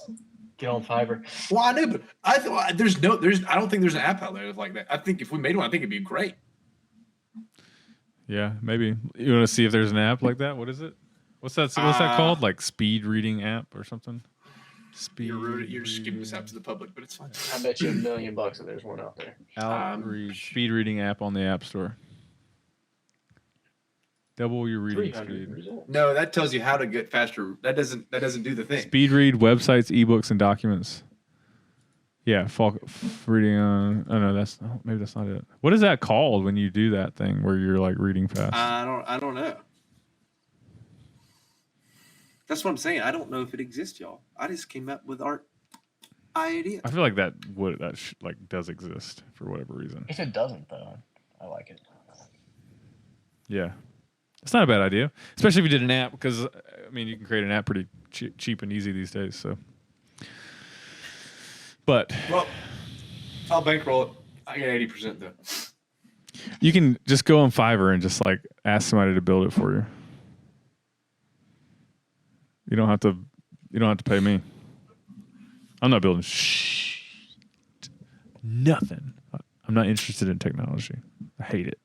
Get on Fiverr. Well, I know, but I don't think there's an app out there like that. I think if we made one, I think it'd be great. Yeah, maybe. You want to see if there's an app like that? What is it? What's that called? Like speed reading app or something? Speed. You're just giving this out to the public, but it's fine. I bet you $1 million that there's one out there. Speed reading app on the App Store. Double your reading 300 speed. results. No, that tells you how to get faster. That doesn't do the thing. Speed read websites, ebooks, and documents. Yeah, reading on. Oh no, maybe that's not it. What is that called when you do that thing where you're like reading fast? I don't know. That's what I'm saying. I don't know if it exists, y'all. I just came up with our idea. I feel like that does exist for whatever reason. If it doesn't, though, I like it. Yeah, it's not a bad idea, especially if you did an app, because I mean you can create an app pretty cheap and easy these days. So, but Well, I'll bankroll it. I get 80% though. you can just go on Fiverr and just like ask somebody to build it for you. You don't have to pay me. I'm not building nothing. I'm not interested in technology. I hate it.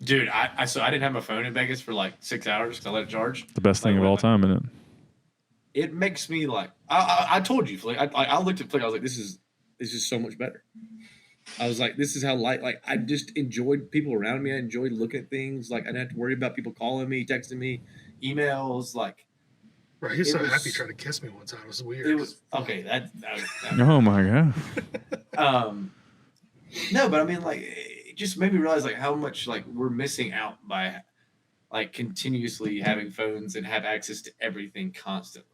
Dude, I didn't have my phone in Vegas for like 6 hours because I let it charge. The best thing of all time, isn't it? It makes me like I told you, Flick. I looked at Flick. I was like, this is so much better. I was like, this is how I just enjoyed people around me. I enjoyed looking at things. Like I didn't have to worry about people calling me, texting me, emails. Like, Right, he's so happy trying to kiss me one time. It was weird. it was okay. That Oh my god. no, but I mean, like, it just made me realize like how much like we're missing out by like continuously having phones and have access to everything constantly.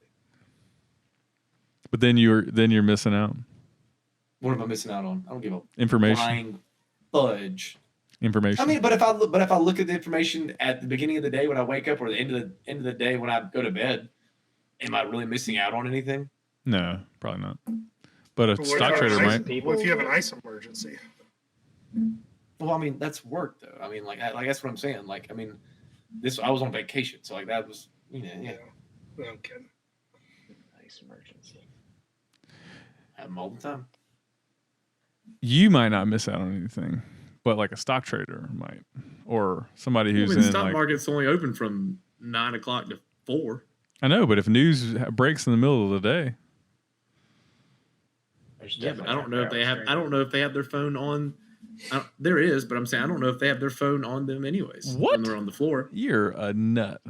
But then you're missing out. What am I missing out on? I don't give a Information. flying fudge. Information. I mean, but if I look at the information at the beginning of the day when I wake up or the end of the day when I go to bed, am I really missing out on anything? No, probably not. But a But what stock if trader you have might. an ice- What if you have an ice emergency? Well, I mean, that's work though. I mean, like that's what I'm saying. Like, I mean, I was on vacation, so like that was, yeah. No, I'm kidding. Nice emergency. Have them all the time. You might not miss out on anything, but like a stock trader might, or somebody who's the in stock like. market's only open from 9 o'clock to 4. I know, but if news breaks in the middle of the day, There's Yeah, but definitely I don't know if they have. arbitrage. I don't know if they have their phone on. There is, but I'm saying I don't know if they have their phone on them anyways. What? When they're on the floor. you're a nut.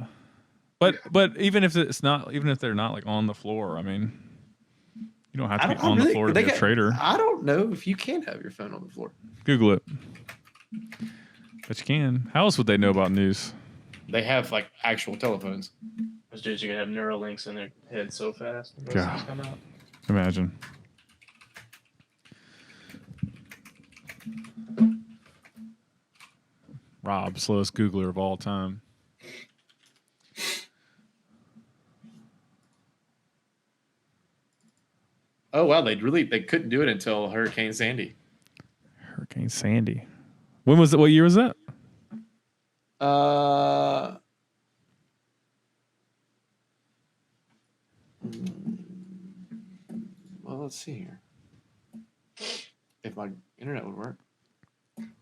But even if it's not, even if they're not like on the floor, I mean, you don't have to be on the floor to be a trader. I don't know if you can have your phone on the floor. Google it. But you can. How else would they know about news? They have like actual telephones. Those dudes are gonna have Neuralinks in their head so fast. when those God. things come out. Imagine. Rob, slowest Googler of all time. Oh wow, they couldn't do it until Hurricane Sandy. Hurricane Sandy. When was it? What year was that? Well, let's see here. If my internet would work.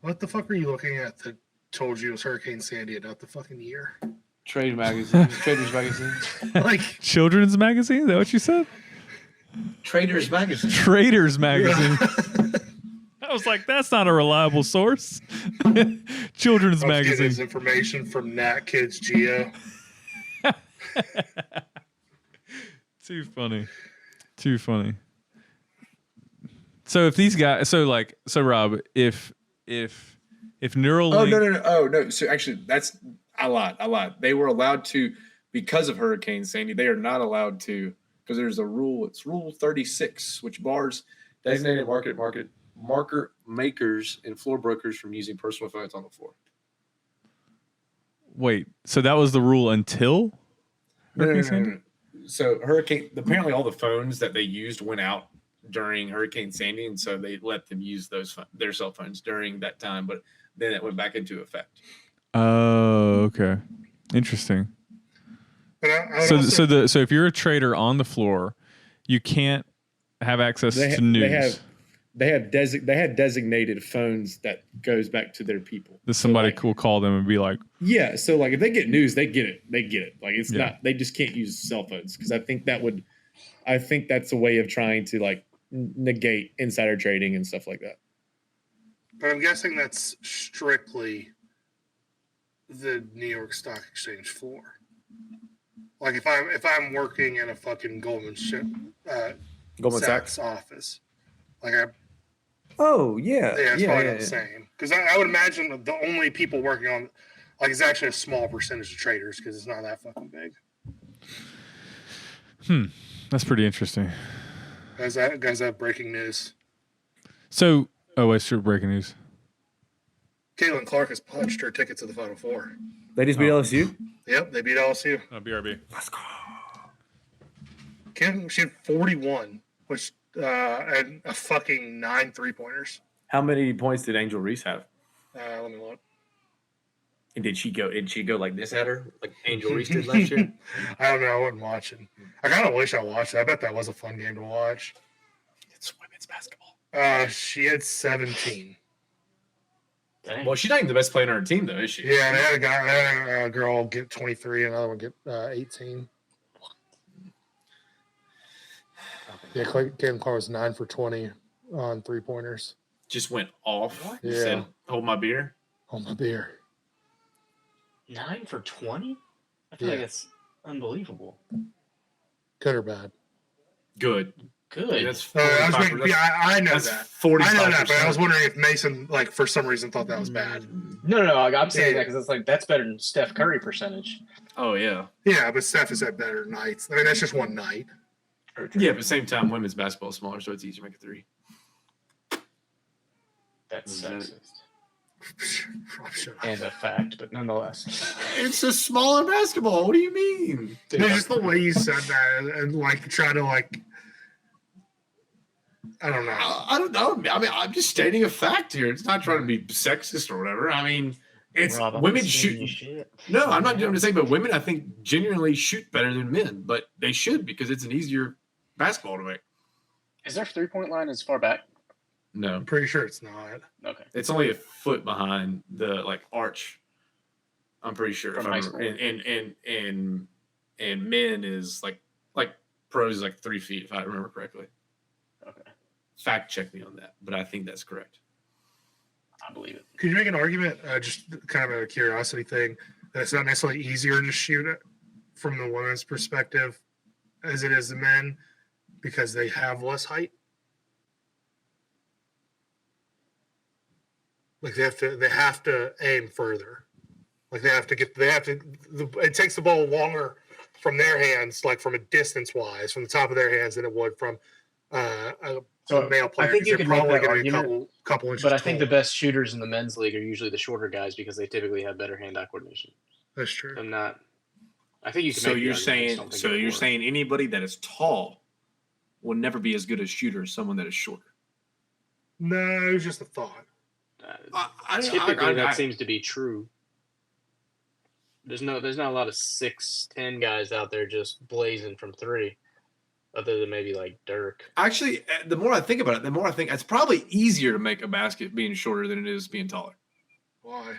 What the fuck are you looking at that told you it was Hurricane Sandy and not the fucking year? Trade magazine. Traders magazine. Like Children's Magazine? Is that what you said? Traders Magazine. Traders Magazine. I was like, that's not a reliable source. Children's I was getting Magazine. this information from Nat Kids Geo. Too funny. Too funny. So if these guys, so Rob, if Neuralink, Oh no. So actually, that's a lot. They were allowed to because of Hurricane Sandy. They are not allowed to because there's a rule. It's Rule 36, which bars Designated marker makers and floor brokers from using personal phones on the floor. wait, so that was the rule until Hurricane Sandy? So apparently all the phones that they used went out during Hurricane Sandy, and so they let them use their cell phones during that time, but then it went back into effect. Oh, okay, interesting. But I would also- So if you're a trader on the floor, you can't have access to news. They had designated phones that goes back to their people. That somebody So, will call them and be like, yeah, so like if they get news, they get it. Like it's Yeah. not they just can't use cell phones because I think that's a way of trying to like negate insider trading and stuff like that. But I'm guessing that's strictly the New York Stock Exchange floor. Like if I'm working in a fucking Goldman Sachs office, like Oh yeah, it's probably not the same. Because I would imagine that the only people working on, like, it's actually a small percentage of traders because it's not that fucking big. that's pretty interesting. Guys, have breaking news. So, wait, sure, breaking news. Caitlin Clark has punched her ticket to the Final Four. They just beat LSU. Yep, they beat LSU. BRB. She had 41, which and a fucking 9 3-pointers. How many points did Angel Reese have? Let me look. And did she go like this at her, like Angel Reese did last year? I don't know. I wasn't watching. I kind of wish I watched it. I bet that was a fun game to watch. It's women's basketball. She had 17. Dang. Well, she's not even the best player on her team, though, is she? Yeah, they had a girl get 23, another one get 18. Yeah, Caitlin Clark was 9 for 20 on 3-pointers. Just went off. Yeah. Said, hold my beer. On my beer. 9 for 20? I feel like it's unbelievable. Good or bad? Good. Good. That's I 45%. know That's that. 45%. I know that, but I was wondering if Mason, like, for some reason thought that was bad. No, I'm saying Yeah. that because it's like that's better than Steph Curry percentage. Oh, yeah. Yeah, but Steph has had better nights. I mean, that's just one night. Yeah, but at the same time, women's basketball is smaller, so it's easier to make a three. That's Mhm. sexist Shut up. and a fact, but nonetheless. It's a smaller basketball. What do you mean? No, just the way you said that and like try to like I don't know. I don't know. I mean, I'm just stating a fact here. It's not trying to be sexist or whatever. I mean, it's Rob, I'm women not saying you shoot. shit. No, I'm not going to say, but women, I think, genuinely shoot better than men, but they should because it's an easier basketball to make. Is their 3-point line as far back? No, I'm pretty sure it's not. Okay. it's only a foot behind the arch. I'm pretty sure. From if high I'm- school. and men is like pros is like 3 feet if I remember correctly. Okay. Fact check me on that, but I think that's correct. I believe it. Could you make an argument, just kind of a curiosity thing, that it's not necessarily easier to shoot it from the women's perspective as it is the men because they have less height? Like they have to aim further. Like it takes the ball longer from their hands, like from a distance wise, from the top of their hands than it would from a So male I players. think you They're could make probably that going to be a argument, couple inches but I think the taller. best shooters in the men's league are usually the shorter guys because they typically have better hand-eye coordination. That's true. I'm not. I think you can. So make the you're argument, I just saying don't think so it would you're work. saying anybody that is tall will never be as good a shooter as someone that is shorter. No, it was just a thought. Typically, that seems to be true. There's not a lot of 6'10" guys out there just blazing from three, other than maybe like Dirk. Actually, the more I think about it, the more I think it's probably easier to make a basket being shorter than it is being taller. Why?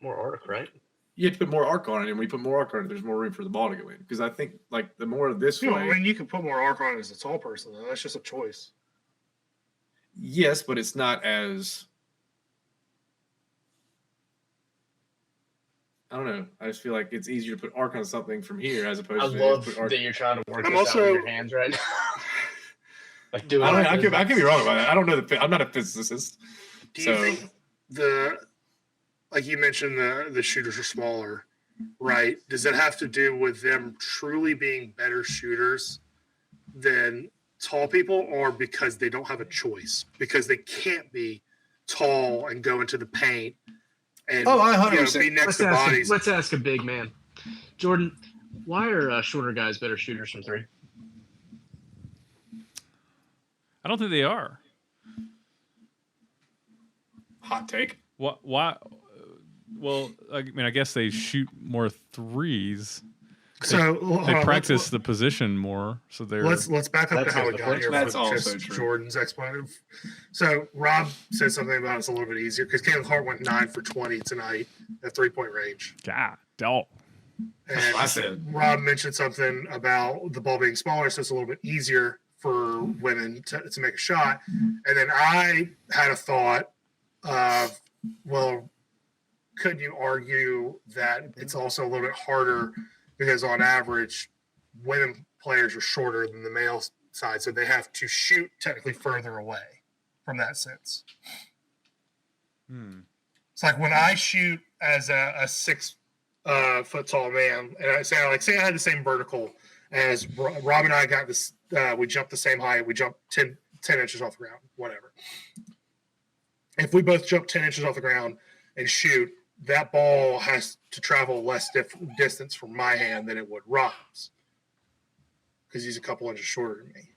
More arc, right? You have to put more arc on it, and when you put more arc on it, there's more room for the ball to go in. Because I think like the more this You know, way, I mean, you can put more arc on it as a tall person, though. That's just a choice. yes, but it's not as. I don't know. I just feel like it's easier to put arc on something from here as opposed I to love put arc. that you're trying to work I'm this out also- with your hands right now. Like doing. I could be wrong about that. I don't know. I'm not a physicist. Do you think like you mentioned, the shooters are smaller, right? Does that have to do with them truly being better shooters than tall people, or because they don't have a choice? Because they can't be tall and go into the paint and Oh, I 100%. be next to bodies. Let's ask a big man, Jordan. Why are shorter guys better shooters from three? I don't think they are. Hot take. What? Why? Well, I mean, I guess they shoot more threes. So They practice the position more, so they're. Let's back up That's to how what we the got first- here. that's for also just true. Jordan's explanation. So Rob said something about it's a little bit easier because Caleb Hart went 9 for 20 tonight at 3-point range. God, dog. And I said. Rob mentioned something about the ball being smaller, so it's a little bit easier for women to make a shot. And then I had a thought of, well, could you argue that it's also a little bit harder because on average, women players are shorter than the male side, so they have to shoot technically further away from that sense. It's like when I shoot as a 6 foot tall man, and I say I had the same vertical as Rob and I got this. We jumped the same height. We jumped 10 inches off the ground, whatever. If we both jump 10 inches off the ground and shoot, that ball has to travel less distance from my hand than it would Rob's, because he's a couple inches shorter than me.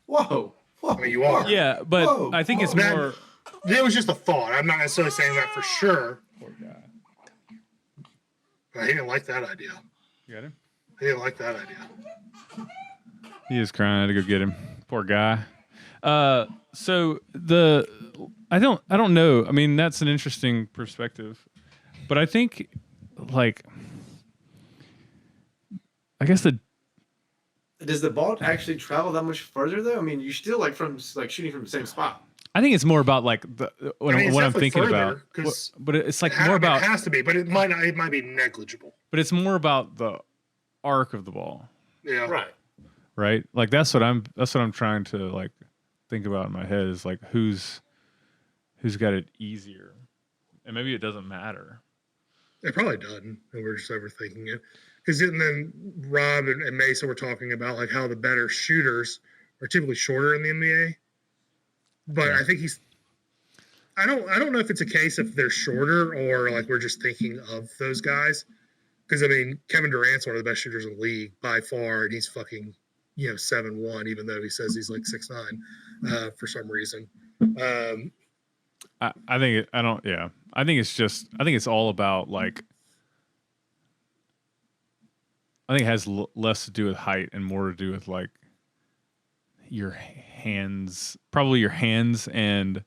Whoa. I mean, you are. Yeah, but Whoa, I think it's whoa. more. It was just a thought. I'm not necessarily saying that for sure. Poor guy. But he didn't like that idea. You got him? He didn't like that idea. He is crying. I had to go get him. Poor guy. So I don't know. I mean, that's an interesting perspective, but I think, like, I guess Does the ball actually travel that much further though? I mean, you still shooting from the same spot. I think it's more about like what I mean, it's I'm definitely thinking further, about. 'cause But it's like more It about. has to be, but it might not. It might be negligible. But it's more about the arc of the ball, Yeah. Right. right? Like that's what I'm trying to like think about in my head is like who's got it easier, and maybe it doesn't matter. It probably doesn't, and we're just overthinking it. Because then Rob and Mesa were talking about like how the better shooters are typically shorter in the NBA. But I think I don't know if it's a case if they're shorter or like we're just thinking of those guys. Because I mean, Kevin Durant's one of the best shooters in the league by far, and he's fucking 7'1", even though he says he's like 6'9", for some reason. I think I think it's all about like. I think it has less to do with height and more to do with like your hands, probably your hands and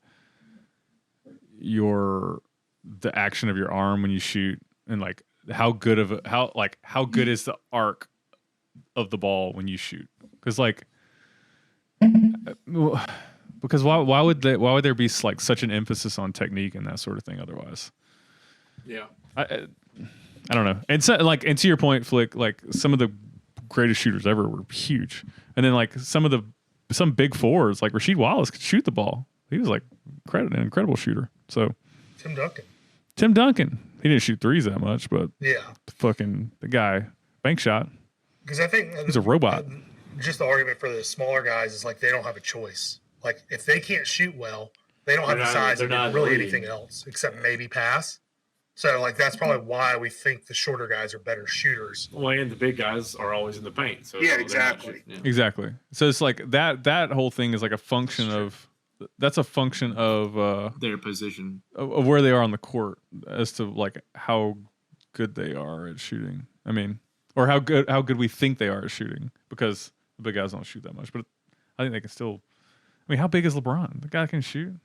the action of your arm when you shoot, and like how good is the arc of the ball when you shoot? Because why would there be like such an emphasis on technique and that sort of thing otherwise? Yeah. I don't know. And so, like, and to your point, Flick, like some of the greatest shooters ever were huge, and then like some big fours, like Rasheed Wallace, could shoot the ball. He was like an incredible shooter. So Tim Duncan, he didn't shoot threes that much, but Yeah. the guy bank shot. Because I think He's a robot. Just the argument for the smaller guys is like they don't have a choice. Like if they can't shoot well, they don't have the size to do really anything else except maybe pass. So like that's probably why we think the shorter guys are better shooters. Well, and the big guys are always in the paint. So Yeah, they're not exactly. shooting, yeah. Exactly. So it's like that whole thing is like a function of that's a function of Their position. of where they are on the court as to like how good they are at shooting. I mean, or how good we think they are at shooting, because the big guys don't shoot that much, but I think they can still. I mean, how big is LeBron? The guy can shoot.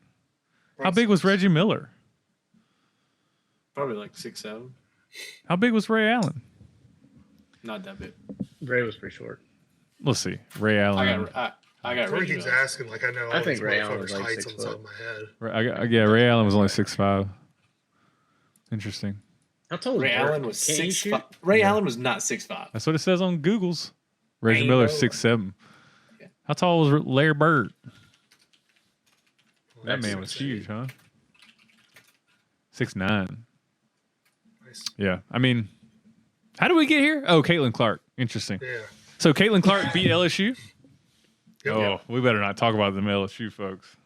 How big was Reggie Miller? Probably like 6'7". How big was Ray Allen? Not that big. Ray was pretty short. Let's see. Ray Allen. I got Corey Reggie keeps Miller. asking like I know all I think these Ray Allen motherfuckers' was like heights 6 on the top foot. of my head. Yeah, Ray Allen was only 6'5". Interesting. How tall was Ray Dirk? Allen was Can he 6'5". shoot? Ray Allen was not 6'5". That's what it says on Google's. Reggie Ain't Miller no- 6'7". Yeah. How tall was Larry Bird? That That's man was insane. huge, huh? 6'9". Nice. Yeah. I mean, how did we get here? Oh, Caitlin Clark. Interesting. Yeah. So Caitlin Clark beat LSU? Yep. Oh, we better not talk about them LSU folks.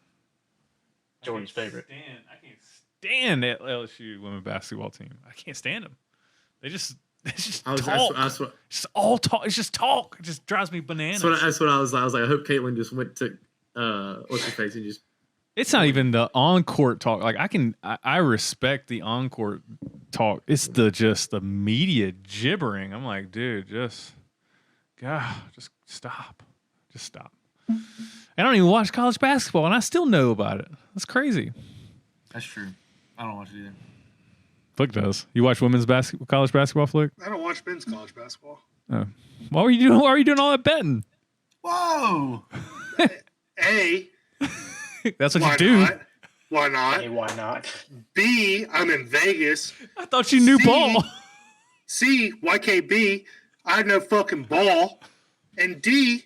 Jordan's favorite. I can't stand that LSU women basketball team. I can't stand them. They just talk. Just all talk. It's just talk. It just drives me bananas. That's what I was like. I was like, I hope Caitlin just went to what's her face and just. It's not even the on-court talk. Like I respect the on-court talk. It's the media gibbering. I'm like, dude, just stop. Just stop. I don't even watch college basketball, and I still know about it. That's crazy. That's true. I don't watch it either. Flick does. You watch women's college basketball, Flick? I don't watch men's college basketball. Oh. Why are you doing all that betting? Whoa! That's what Why you do. not? Why not? Hey, why not? B, I'm in Vegas. I thought you knew ball. C, YKB, I had no fucking ball. And D,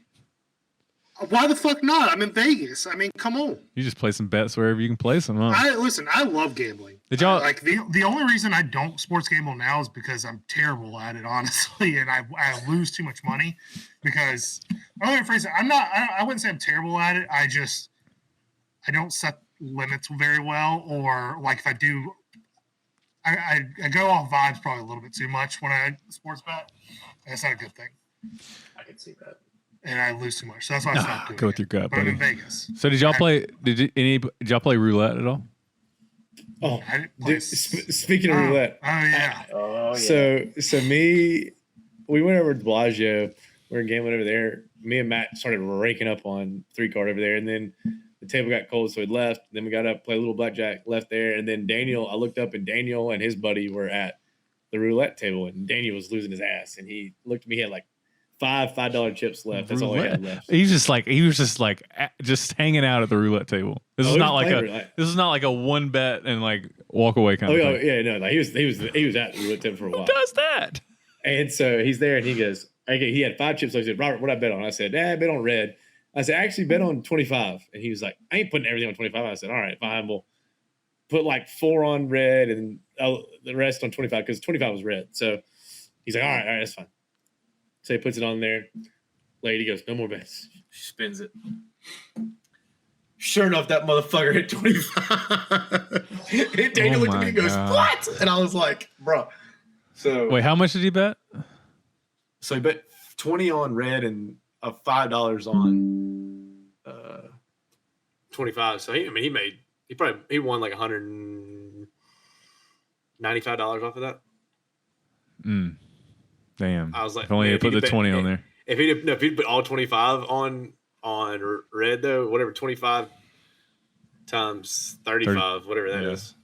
why the fuck not? I'm in Vegas. I mean, come on. You just play some bets wherever you can place them, huh? I love gambling. Did y'all Like the only reason I don't sports gamble now is because I'm terrible at it, honestly, and I lose too much money. Because I wouldn't say I'm terrible at it. I don't set limits very well, or like if I do, I go off vibes probably a little bit too much when I sports bet. That's not a good thing, I can see that. and I lose too much. So that's why I stopped doing go with it. your gut, But I'm buddy. in Vegas. So did y'all play? Did y'all play roulette at all? Oh, I didn't play speaking of roulette, Oh yeah. Oh yeah. so we went over to Bellagio. We were gambling over there. Me and Matt started raking up on 3-card over there, and then the table got cold, so we left. Then we got up, played a little blackjack, left there, and then I looked up, and Daniel and his buddy were at the roulette table, and Daniel was losing his ass, and he looked at me. He had like $5 chips left. That's all he had left. He was just hanging out at the roulette table. This is not like a one bet and like walk away kind of thing. yeah, no, like he was at the roulette table for a while. Who does that? And so he's there, and he goes, he had 5 chips. So he said, Robert, what I bet on? I said, I bet on red. I said, actually bet on 25. And he was like, I ain't putting everything on 25. I said, all right, fine. We'll put like 4 on red and the rest on 25 because 25 was red. So he's like, all right, that's fine. So he puts it on there. Lady goes, no more bets. She spins it. Sure enough, that motherfucker hit 25. And Daniel looked at me and goes, God. what? And I was like, bro. So Wait, how much did he bet? So he bet 20 on red and $5 on 25. So he won like $195 off of that. Damn. I was like, if only man, he if put he'd the bet- 20 on there. If he'd put all 25 on red though, whatever 25 times 35, whatever that is,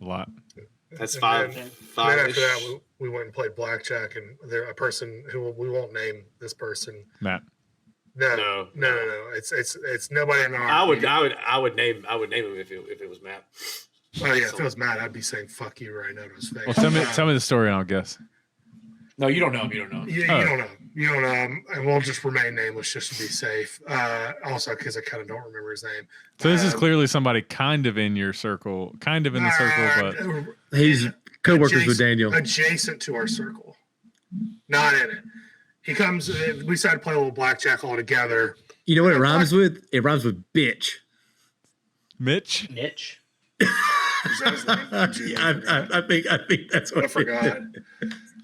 A lot. that's And five. then Five. after that, we went and played blackjack, and a person who we won't name this person. Matt. No. It's nobody in our. I would name him if it was Matt. Oh yeah, if it was Matt, I'd be saying "fuck you" right now to his face. Well, tell me the story and I'll guess. No, you don't know him. You don't know him. You don't know. You don't know him, and we'll just remain nameless just to be safe. Also, because I kind of don't remember his name. So this is clearly somebody kind of in your circle, kind of in the circle, but He's co-workers with Daniel. Adjacent to our circle, not in it. He comes. We decided to play a little blackjack all together, You know what it rhymes with? It rhymes with bitch. Mitch. Mitch. Is that his name? I think that's what I forgot.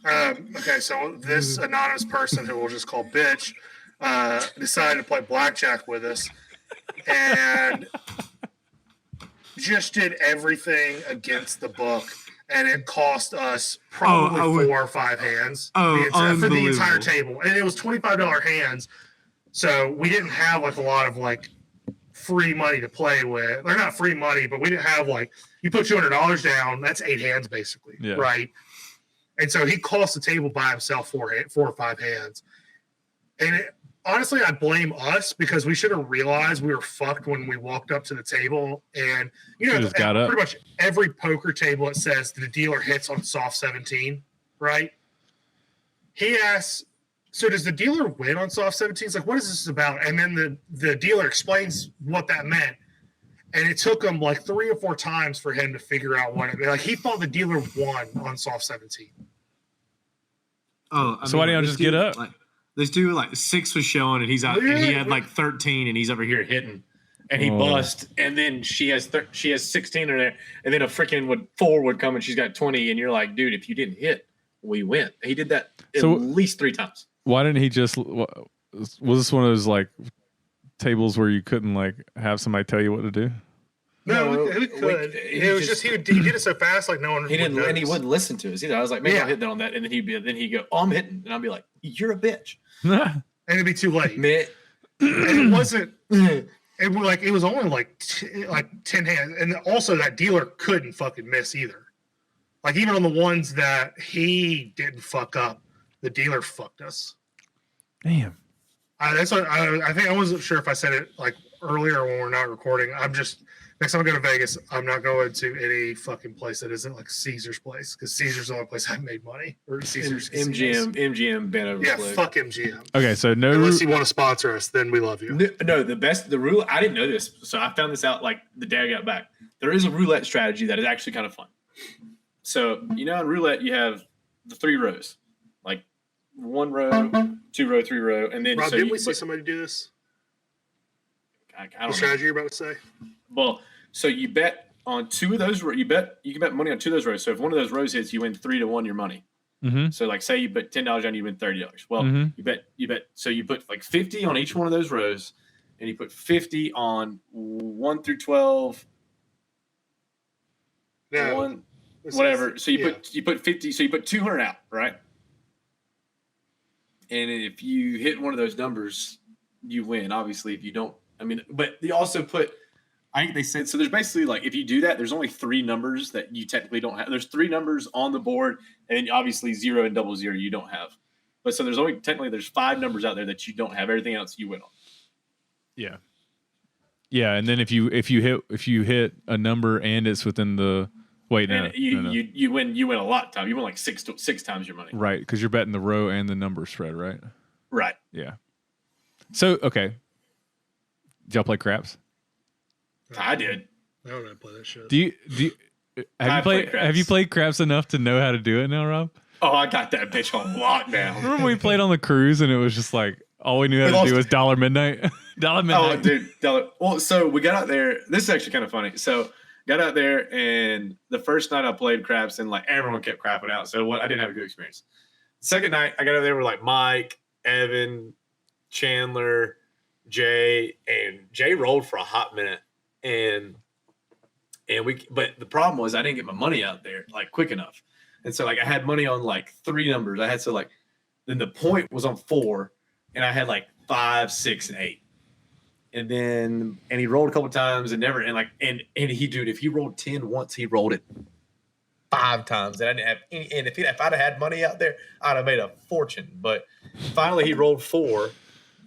Okay, so this anonymous person who we'll just call bitch decided to play blackjack with us and just did everything against the book, and it cost us probably 4 or 5 hands for the entire table, and it was $25 hands. So we didn't have like a lot of like free money to play with. They're not free money, but we didn't have like, you put $200 down, that's 8 hands basically, right? And so he cost the table by himself 4 or 5 hands. And honestly, I blame us because we should have realized we were fucked when we walked up to the table. And you know, Just got up. pretty much every poker table it says the dealer hits on soft 17, right? He asks, so does the dealer win on soft 17? It's like, what is this about? And then the dealer explains what that meant. And it took him like 3 or 4 times for him to figure out what it meant. Like he thought the dealer won on soft 17. Oh, So why don't you just get up? Like, this dude, like 6 was showing, and he's out. And he had like 13, and he's over here hitting, and he bust. And then she has 16 in there, and then a freaking 4 would come, and she's got 20, and you're like, dude, if you didn't hit, we win. He did that at least 3 times. Why didn't he just? Was this one of those like tables where you couldn't like have somebody tell you what to do? No, we could. It was just he did it so fast, like no one. He didn't, and he wouldn't listen to us either. I was like, maybe I'll hit that on that, and then he'd go, "Oh, I'm hitting," and I'll be like, "You're a bitch," and it'd be too late. Man. And it wasn't. It was only like 10 hands, and also that dealer couldn't fucking miss either. Like even on the ones that he didn't fuck up, the dealer fucked us. Damn. That's what I think. I wasn't sure if I said it like earlier when we're not recording. I'm just. Next time I go to Vegas, I'm not going to any fucking place that isn't like Caesar's place, because Caesar's the only place I made money. Or Caesar's MGM bent over. Yeah, click. fuck MGM. Okay, so no. Unless you want to sponsor us, then we love you. No, the rule. I didn't know this, so I found this out like the day I got back. There is a roulette strategy that is actually kind of fun. So in roulette you have the 3 rows, like 1 row, 2 row, 3 row, and then. Rob, so didn't we see somebody do this? I don't The know. strategy you're about to say? Well, so you bet on 2 of those. You can bet money on 2 of those rows. So if one of those rows hits, you win 3 to 1 your money. Mm-hmm. So like say you bet $10 down, you win $30. Well, Mhm. you bet. So you put like 50 on each one of those rows, and you put 50 on 1 through 12. No. One, whatever. So you put 50. So you put 200 out, right? And if you hit one of those numbers, you win. Obviously, if you don't, but they also put. I think they said So there's basically like if you do that, there's only 3 numbers that you technically don't have. There's 3 numbers on the board, and then obviously 0 and 00 you don't have. But so there's 5 numbers out there that you don't have. Everything else you win on. Yeah. Yeah, and then if you hit a number and it's within the And you win a lot of time. You win like 6 times your money. right, because you're betting the row and the number spread, right? Right. Yeah. So okay, did y'all play craps? I did. I don't know how to play that shit. Have you played craps enough to know how to do it now, Rob? Oh, I got that bitch on lockdown. Remember when we played on the cruise and it was just like all we knew how to do was $1 midnight? $1 midnight. Oh, dude. Well, so we got out there. This is actually kind of funny. So got out there, and the first night I played craps, and like everyone kept crapping out. So I didn't have a good experience. Second night I got out there with like Mike, Evan, Chandler, Jay, and Jay rolled for a hot minute, but the problem was I didn't get my money out there like quick enough, and so like I had money on like 3 numbers. I had then the point was on 4, and I had like 5, 6, and 8. And he rolled a couple times and if he rolled 10 once, he rolled it 5 times. And I didn't have any, and if I'd have had money out there, I'd have made a fortune. But finally he rolled 4,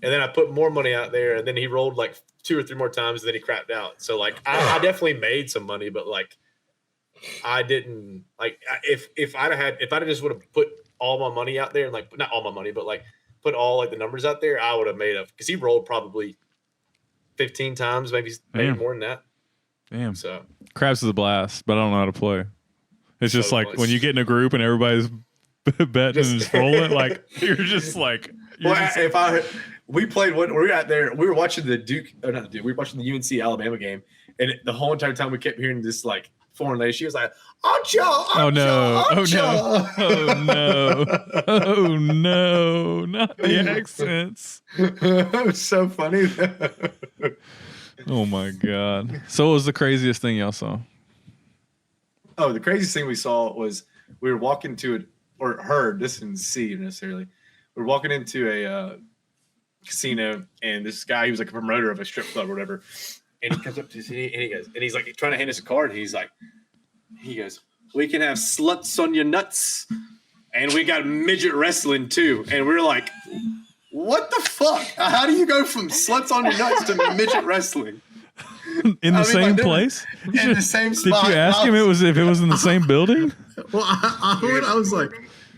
and then I put more money out there, and then he rolled like 2 or 3 more times, and then he crapped out. So like I definitely made some money, but like I didn't like if I'd have just would have put all my money out there, and like not all my money, but like put all like the numbers out there, I would have made because he rolled probably 15 times, maybe more than that. Damn. So craps is a blast, but I don't know how to play. It's just like close. when you get in a group and everybody's betting and just rolling, like you're just like We played we were out there. We were watching the we were watching the UNC Alabama game, and the whole entire time we kept hearing this like foreign lady. She was like, "Ancho, Oh no! Oh no! Oh no! Oh no! Not the accents. It was so funny. Oh my god! So what was the craziest thing y'all saw? Oh, the craziest thing we saw was we were walking to it or heard. This didn't see necessarily. We were walking into a casino, and this guy, he was like a promoter of a strip club or whatever. And he comes up to us and he goes, and he's like trying to hand us a card. And he goes, "We can have sluts on your nuts, and we got midget wrestling too." And we're like, "What the fuck? How do you go from sluts on your nuts to midget wrestling In the same place? in the same spot?" Did you ask him if it was in the same building? Well, I was like,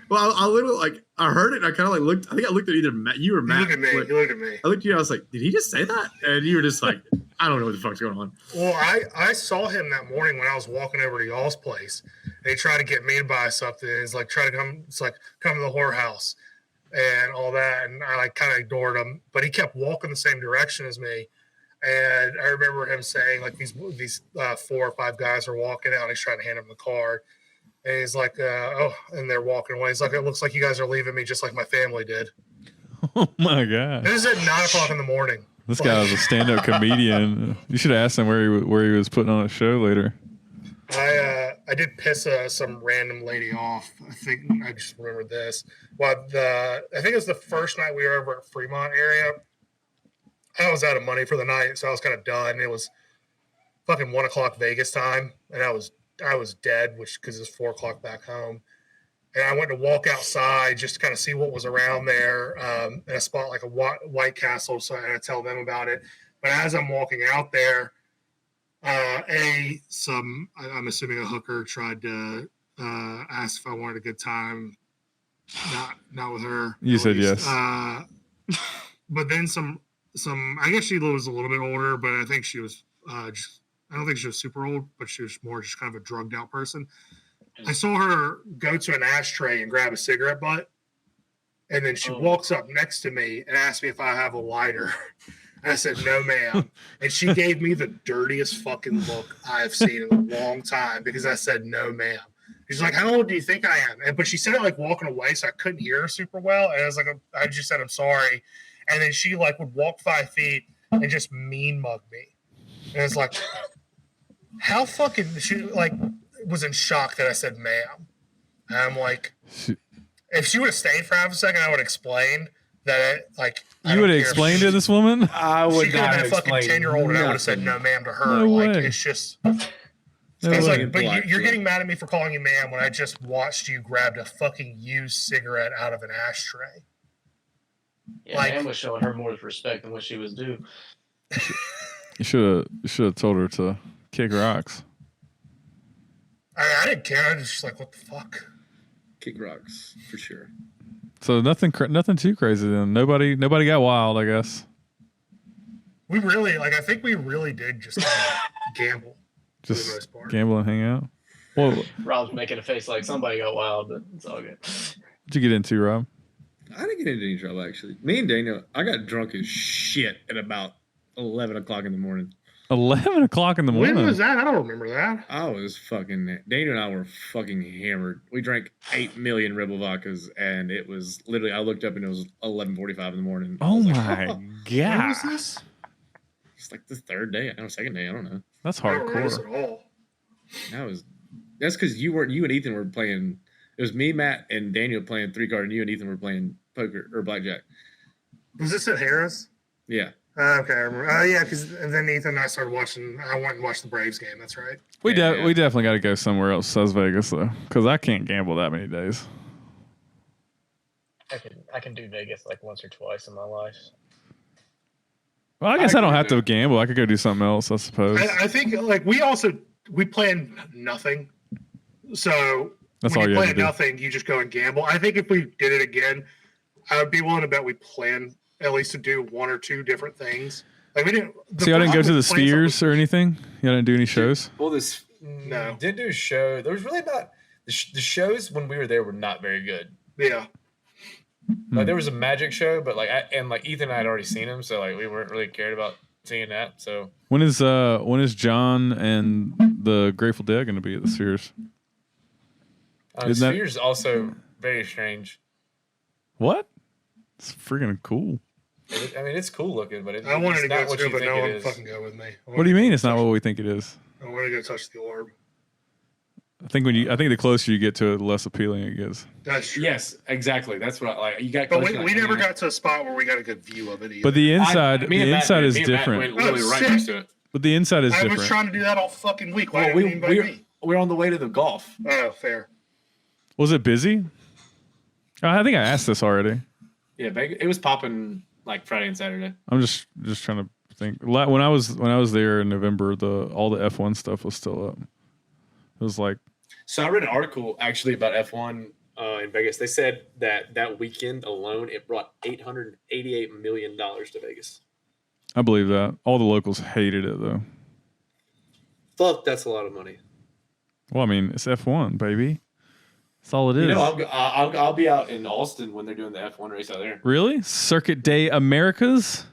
well, I literally like I heard it. And I kind of like looked. I think I looked at either Matt, you or Matt. Look at me. Like, You look at me. I looked at you. I was like, did he just say that? And you were just like, I don't know what the fuck's going on. Well, I saw him that morning when I was walking over to y'all's place. And he tried to get me to buy something. He's like, try to come. It's like, come to the whorehouse and all that. And I like kind of ignored him, but he kept walking the same direction as me. And I remember him saying like these 4 or 5 guys are walking out. And he's trying to hand him the card. And he's like, and they're walking away. He's like, it looks like you guys are leaving me just like my family did. Oh my god! This is at 9:00 in the morning. This guy was a stand-up comedian. You should have asked him where he was putting on a show later. I did piss some random lady off. I think I just remembered this. Well, I think it was the first night we were over at Fremont area. I was out of money for the night, so I was kind of done. It was fucking 1:00 Vegas time, and I was dead, which because it's 4:00 back home. And I went to walk outside just to kind of see what was around there in a spot like a White Castle. So I tell them about it. But as I'm walking out there, I'm assuming a hooker tried to ask if I wanted a good time. Not with her. You said least. yes. But then some. I guess she was a little bit older, but I think she was. I don't think she was super old, but she was more just kind of a drugged out person. I saw her go to an ashtray and grab a cigarette butt, and then she walks up next to me and asks me if I have a lighter. I said, "No, ma'am." And she gave me the dirtiest fucking look I've seen in a long time because I said, "No, ma'am." She's like, "How old do you think I am?" But she said it like walking away, so I couldn't hear her super well. And I was like, I just said, "I'm sorry." And then she like would walk 5 feet and just mean mug me. And it's like, how fucking she like was in shock that I said ma'am. And I'm like, if she would have stayed for half a second, I would explain that you would have explained to this woman. I would she could not have been a fucking 10-year-old, and I would have said no ma'am to her. No like way. it's just. No I was way. like, but you're getting mad at me for calling you ma'am when I just watched you grab a fucking used cigarette out of an ashtray. Yeah, Like- man was showing her more respect than what she was due. You should have told her to kick rocks. I didn't care. I was just like, what the fuck? Kick rocks for sure. So nothing too crazy then. Nobody got wild, I guess. We really I think we really did just kind of gamble. For the Just most part. gamble and hang out. Well, Rob's making a face like somebody got wild, but it's all good. what'd you get into, Rob? I didn't get into any trouble actually. Me and Daniel, I got drunk as shit at about 11:00 in the morning. 11:00 in the morning. When was that? I don't remember that. I was fucking. Daniel and I were fucking hammered. We drank 8 million Rebel vodkas, and it was literally. I looked up and it was 11:45 in the morning. I Oh was like, my When god, was this? It's like the third day, second day. I don't know. that's I don't remember this hardcore. at all. That's because you and Ethan were playing. It was me, Matt, and Daniel playing 3-card, and you and Ethan were playing poker or blackjack. Was this at Harris? Yeah. Okay, I remember. Yeah, because then Ethan and I started watching. I went and watched the Braves game. That's right. We Yeah. we definitely got to go somewhere else besides Vegas though, because I can't gamble that many days. I can do Vegas like once or twice in my life. Well, I guess I don't have to agree. gamble. I could go do something else, I suppose. I think we planned nothing. So That's when all you you have plan to do. nothing, you just go and gamble. I think if we did it again, I would be willing to bet we plan at least to do 1 or 2 different things. Like we didn't. So y'all didn't go to the plan Spheres or anything? Y'all didn't do any shows? Well, this No. didn't do a show. There was really not the shows when we were there were not very good. Yeah. Like there was a magic show, but like Ethan and I had already seen him, so like we weren't really cared about seeing that. So When is John and the Grateful Dead going to be at the Spheres? Isn't that- Sphere's also very strange. What? It's freaking cool. I mean, it's cool looking, but I wanted to it's not go what too, you but think no it one is. fucking go with me. What do you mean it's not what we think it is? I want to go touch the orb. I think the closer you get to it, the less appealing it gets. That's true. Yes, exactly. That's what I like. You got, But close, we never got to a spot where we got a good view of it either. But the inside, me and Matt is me and Matt different. went literally Oh, right sick. next to it. But the inside is I was different. trying to do that all fucking week. Why Well, didn't you invite me? we're on the way to the golf. Oh, fair. Was it busy? I think I asked this already. Yeah, it was popping like Friday and Saturday. I'm just trying to think. When I was there in November, all the F1 stuff was still up. It was like, So I read an article actually about F1 in Vegas. They said that weekend alone, it brought $888 million to Vegas. I believe that. All the locals hated it though. Fuck, that's a lot of money. Well, I mean, it's F1, baby. That's all it is. You know, I'll be out in Austin when they're doing the F1 race out there. Really? Circuit Day Americas?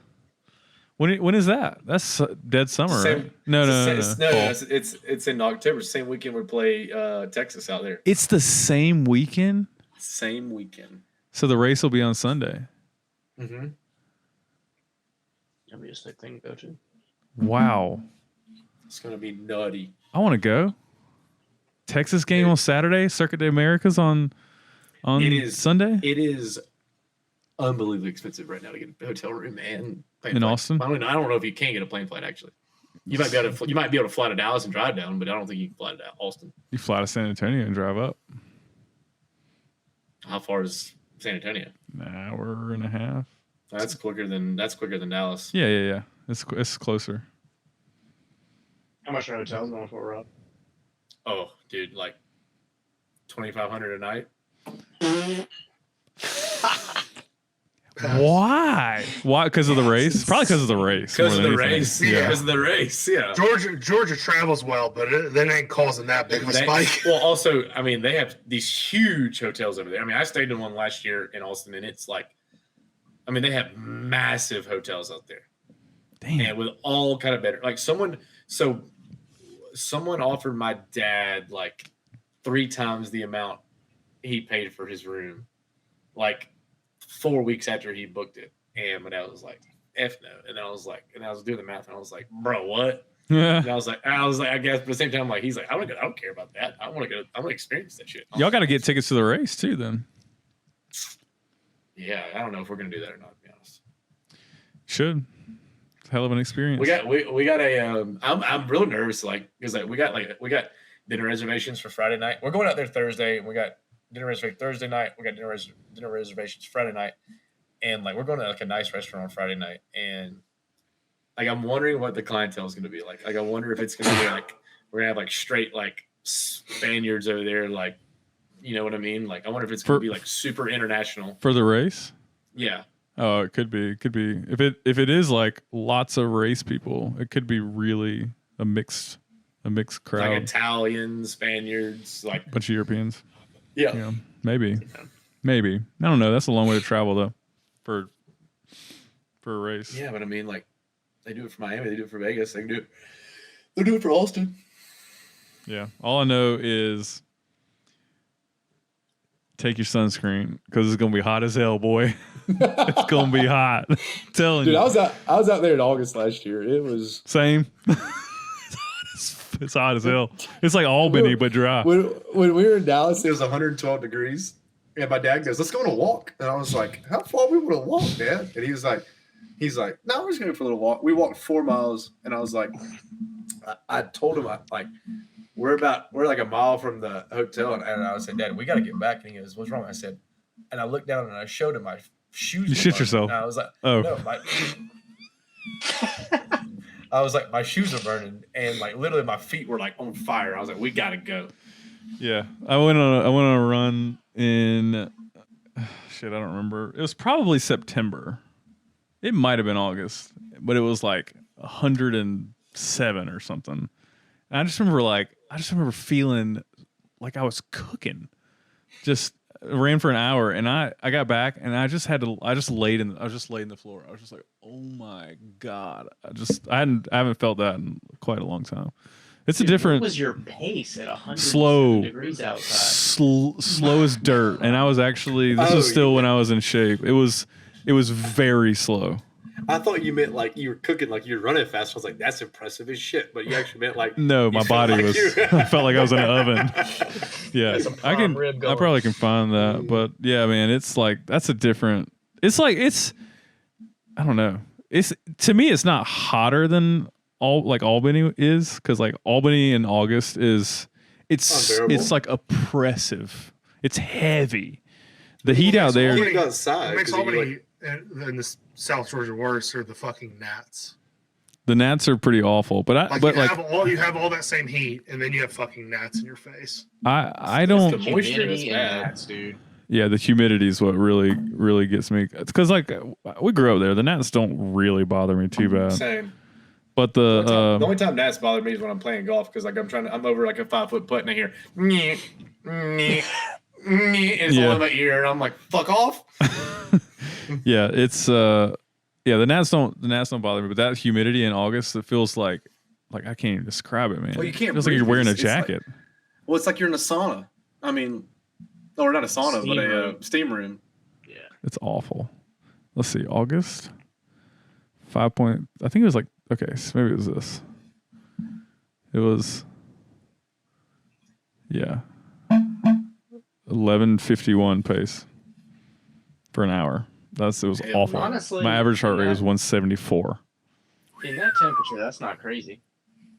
When is that? That's dead summer, right? No. Fall. It's in October. Same weekend we play Texas out there. It's the same weekend? Same weekend. So the race will be on Sunday. Mm-hmm. That'd be a sick thing to go to. Wow. It's gonna be nutty. I want to go. Texas game on Saturday, Circuit Day Americas on It is Sunday? It is unbelievably expensive right now to get a hotel room and plane In flight. Austin? I don't know if you can get a plane flight actually. You might be able to fly to Dallas and drive down, but I don't think you can fly to Austin. You fly to San Antonio and drive up. How far is San Antonio? An hour and a half. That's quicker than Dallas. Yeah. It's closer. How much are hotels going for, Rob? Oh, dude, like $2,500 a night. Why? Why? Because of the race? Probably because of the race. Because more of the than anything. race. Yeah. Because of the race. Yeah. Georgia travels well, but that ain't causing that big of a spike. Well, also, I mean, they have these huge hotels over there. I mean, I stayed in one last year in Austin, and it's like, I mean, they have massive hotels out there. Damn. And with all kind of better, like someone offered my dad like 3 times the amount he paid for his room, like 4 weeks after he booked it. And my dad was like, F no. And I was doing the math and I was like, bro, what? Yeah. And I was like, I guess, but at the same time, like, he's like, I don't care about that. I want to experience that shit. Y'all got to get tickets to the race too, then. Yeah, I don't know if we're gonna do that or not. To be honest, Should. It's a hell of an experience. we got a. I'm real nervous, like, because we got dinner reservations for Friday night. We're going out there Thursday, and we got dinner reservations Thursday night. We got dinner reservations Friday night, and like we're going to like a nice restaurant on Friday night, and like I'm wondering what the clientele is gonna be like. Like I wonder if it's gonna be like we're gonna have like straight like Spaniards over there, like. You know what I mean? Like, I wonder if it's going to be like super international. For the race? Yeah. Oh, it could be. It could be. If it is like lots of race people, it could be really a mixed crowd. Like Italians, Spaniards, like bunch of Europeans. Yeah. Yeah. Maybe. I don't know. That's a long way to travel though, for a race. Yeah, but I mean, like, they do it for Miami, they do it for Vegas, they do it for Austin. Yeah. All I know is take your sunscreen because it's gonna be hot as hell, boy. It's gonna be hot. I'm telling Dude, you. I was out there in August last year. It was Same. It's hot as hell. It's like Albany but dry. when we were in Dallas. It was 112 degrees. And my dad goes, let's go on a walk. And I was like, how far we want to walk, Dad? And he's like, no, we're just going for a little walk. We walked 4 miles. And I was like, I told him, we're like a mile from the hotel. And I said, Dad, we got to get back. And he goes, what's wrong? I said, and I looked down and I showed him my shoes. You shit yourself. And I was like, oh. No, I was like, my shoes are burning. And like literally my feet were like on fire. I was like, we got to go. Yeah. I went on a run in shit, I don't remember. It was probably September. It might have been August, but it was like 107 or something. And I just remember feeling like I was cooking. Just ran for an hour, and I got back, and I just laid in the floor. I was just like, oh my god, I haven't felt that in quite a long time. It's Dude, a different. What was your pace at 100 slow degrees outside? Slow as dirt, and I was actually this was still when I was in shape. It was very slow. I thought you meant like you were cooking, like you were running fast. I was like, that's impressive as shit. But you actually meant like No, my body was. I felt like I was in an oven. Yeah, That's a prime rib I going. probably can find that, but yeah, man, it's like that's a different. It's like I don't know. It's to me, it's not hotter than Albany is, because like Albany in August it's Unbearable. like oppressive. It's heavy. The heat out there. You go outside, What makes 'cause you, Albany in the South Georgia worse are the fucking gnats. The gnats are pretty awful, but You have all that same heat, and then you have fucking gnats in your face. I don't. the moisture Humidity is and bad. gnats, dude. Yeah, the humidity is what really gets me. It's because like we grew up there. The gnats don't really bother me too bad. Same. But The only time gnats bother me is when I'm playing golf, because like I'm over like a 5-foot putt and I hear nyeh, nyeh, nyeh, it's all in my ear, and I'm like, fuck off. yeah, it's the gnats don't bother me, but that humidity in August, it feels like I can't even describe it, man. Well, you can't It feels like breathe. you're wearing a It's like- jacket. Well, it's like you're in a sauna. I mean, or not a sauna, Steam but a room. steam room. Yeah. It's awful. Let's see, August 5 point. I think it was like okay, so maybe it was this. It was 11:51 pace for an hour. It was awful. Honestly, My average heart rate yeah. was 174. In that temperature, that's not crazy.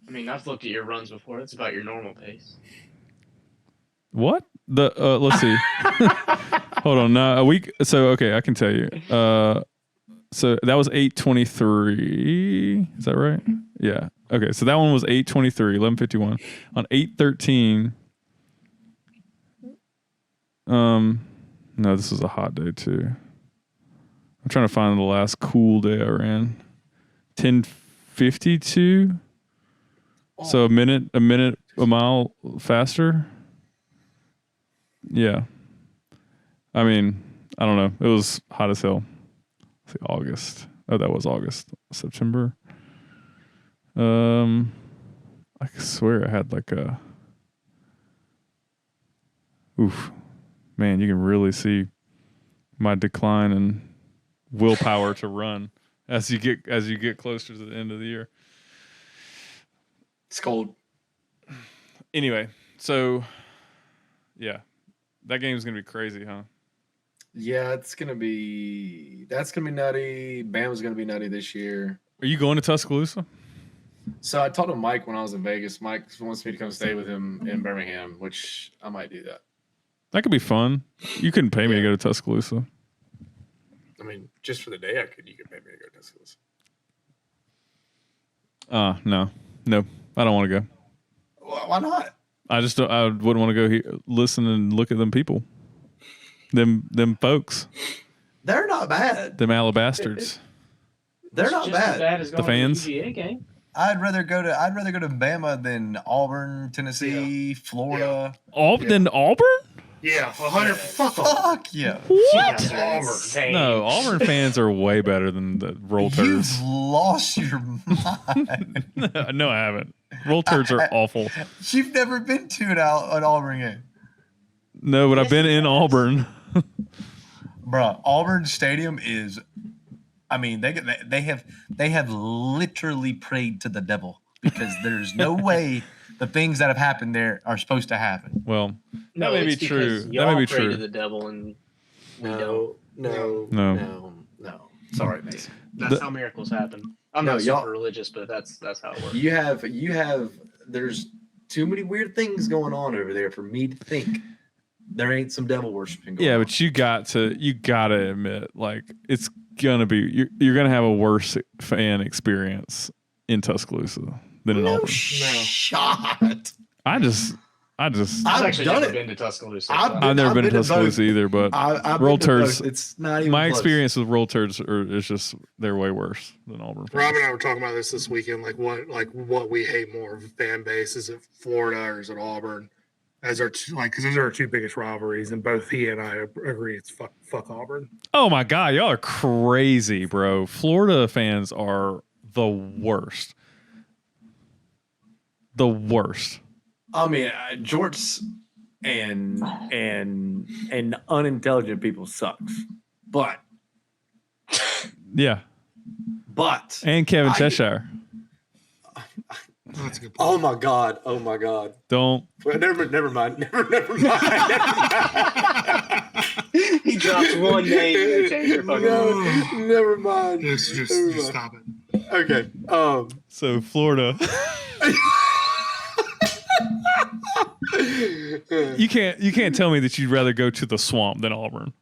I mean, I've looked at your runs before. That's about your normal pace. What? Let's see. Hold on. No, a week. So okay, I can tell you. So that was 8:23. Is that right? Yeah. Okay. So that one was 8:23, 11:51 on 8:13. No, this was a hot day too. I'm trying to find the last cool day I ran. 10:52. So a minute, a mile faster. Yeah. I mean, I don't know. It was hot as hell. Let's see, August. Oh, that was August. September. I swear I had like a. Oof, man, you can really see my decline in willpower to run as you get closer to the end of the year. It's cold. Anyway, so yeah, that game's gonna be crazy, huh? Yeah, that's gonna be nutty. Bama's gonna be nutty this year. Are you going to Tuscaloosa? So I told him Mike when I was in Vegas. Mike wants me to come stay with him in Birmingham, which I might do that. That could be fun. You couldn't pay me to go to Tuscaloosa. I mean, just for the day, you could pay me to go to Tuscaloosa. No, I don't want to go. Why not? I just don't, I wouldn't want to go here, listen and look at them people, them folks, They're not bad. them alabastards. They're It's not just as bad. bad as The going fans? to the UGA game. I'd rather go to Bama than Auburn, Tennessee, Florida. Then Auburn? Yeah, 100. Fuck off. Fuck yeah. What? That's Auburn. insane. No, Auburn fans are way better than the Roll You've Turds. lost your mind. No, I haven't. Roll Turds are awful. You've never been to an Auburn game. No, but I've Yes, been he in has. Auburn. Bruh, Auburn Stadium is, I mean, they have literally prayed to the devil because there's no way the things that have happened there are supposed to happen. Well, No, that may be it's true. because That y'all may be pray true. to the devil and we don't. No. No. Sorry, Mason. That's The- how miracles happen. I'm No, not y'all- super religious, but that's how it works. You have. There's too many weird things going on over there for me to think there ain't some devil worshiping going Yeah, on. but you gotta admit, like it's gonna be you're gonna have a worse fan experience in Tuscaloosa than in Auburn. Shot. I just I've I've actually done never it. been to Tuscaloosa. I've so- been- I've never been to to both. Tuscaloosa either, but I've Roll been to both. Turds. It's not even my close. experience with Roll Turds is just they're way worse than Auburn. Rob fans. and I were talking about this weekend. Like what we hate more, fan base, is it Florida or is it Auburn? as our because those are our two biggest rivalries, and both he and I agree it's fuck Auburn. Oh my God, y'all are crazy, bro. Florida fans are the worst. The worst. I mean, jorts and unintelligent people sucks, but Yeah. And Kevin Cheshire. That's a good point. Oh my god! Oh my god! Don't. Well, never mind. Never mind. He drops one name and they change their fucking mind. Never mind. Just stop it. Okay. So Florida. You can't tell me that you'd rather go to the swamp than Auburn.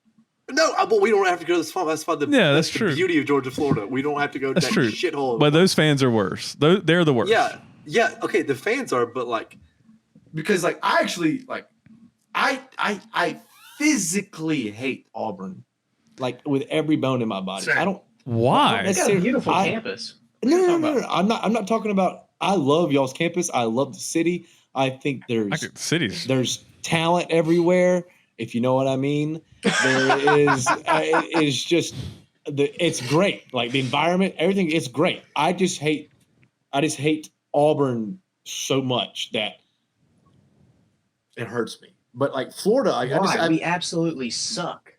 No, but we don't have to go to the swamp. That's why that's the true. beauty of Georgia, Florida. We don't have to go to That's that true. shithole. But those fans are worse. They're the worst. Yeah. Okay, the fans are, but like, because like I actually like I physically hate Auburn, like with every bone in my body. Same. I don't. Why? They got a beautiful campus. No. I'm not talking about. I love y'all's campus. I love the city. I think Cities. there's talent everywhere. If you know what I mean, there is. It's just it's great. Like the environment, everything. It's great. I just hate Auburn so much that it hurts me. But like Florida, We absolutely suck.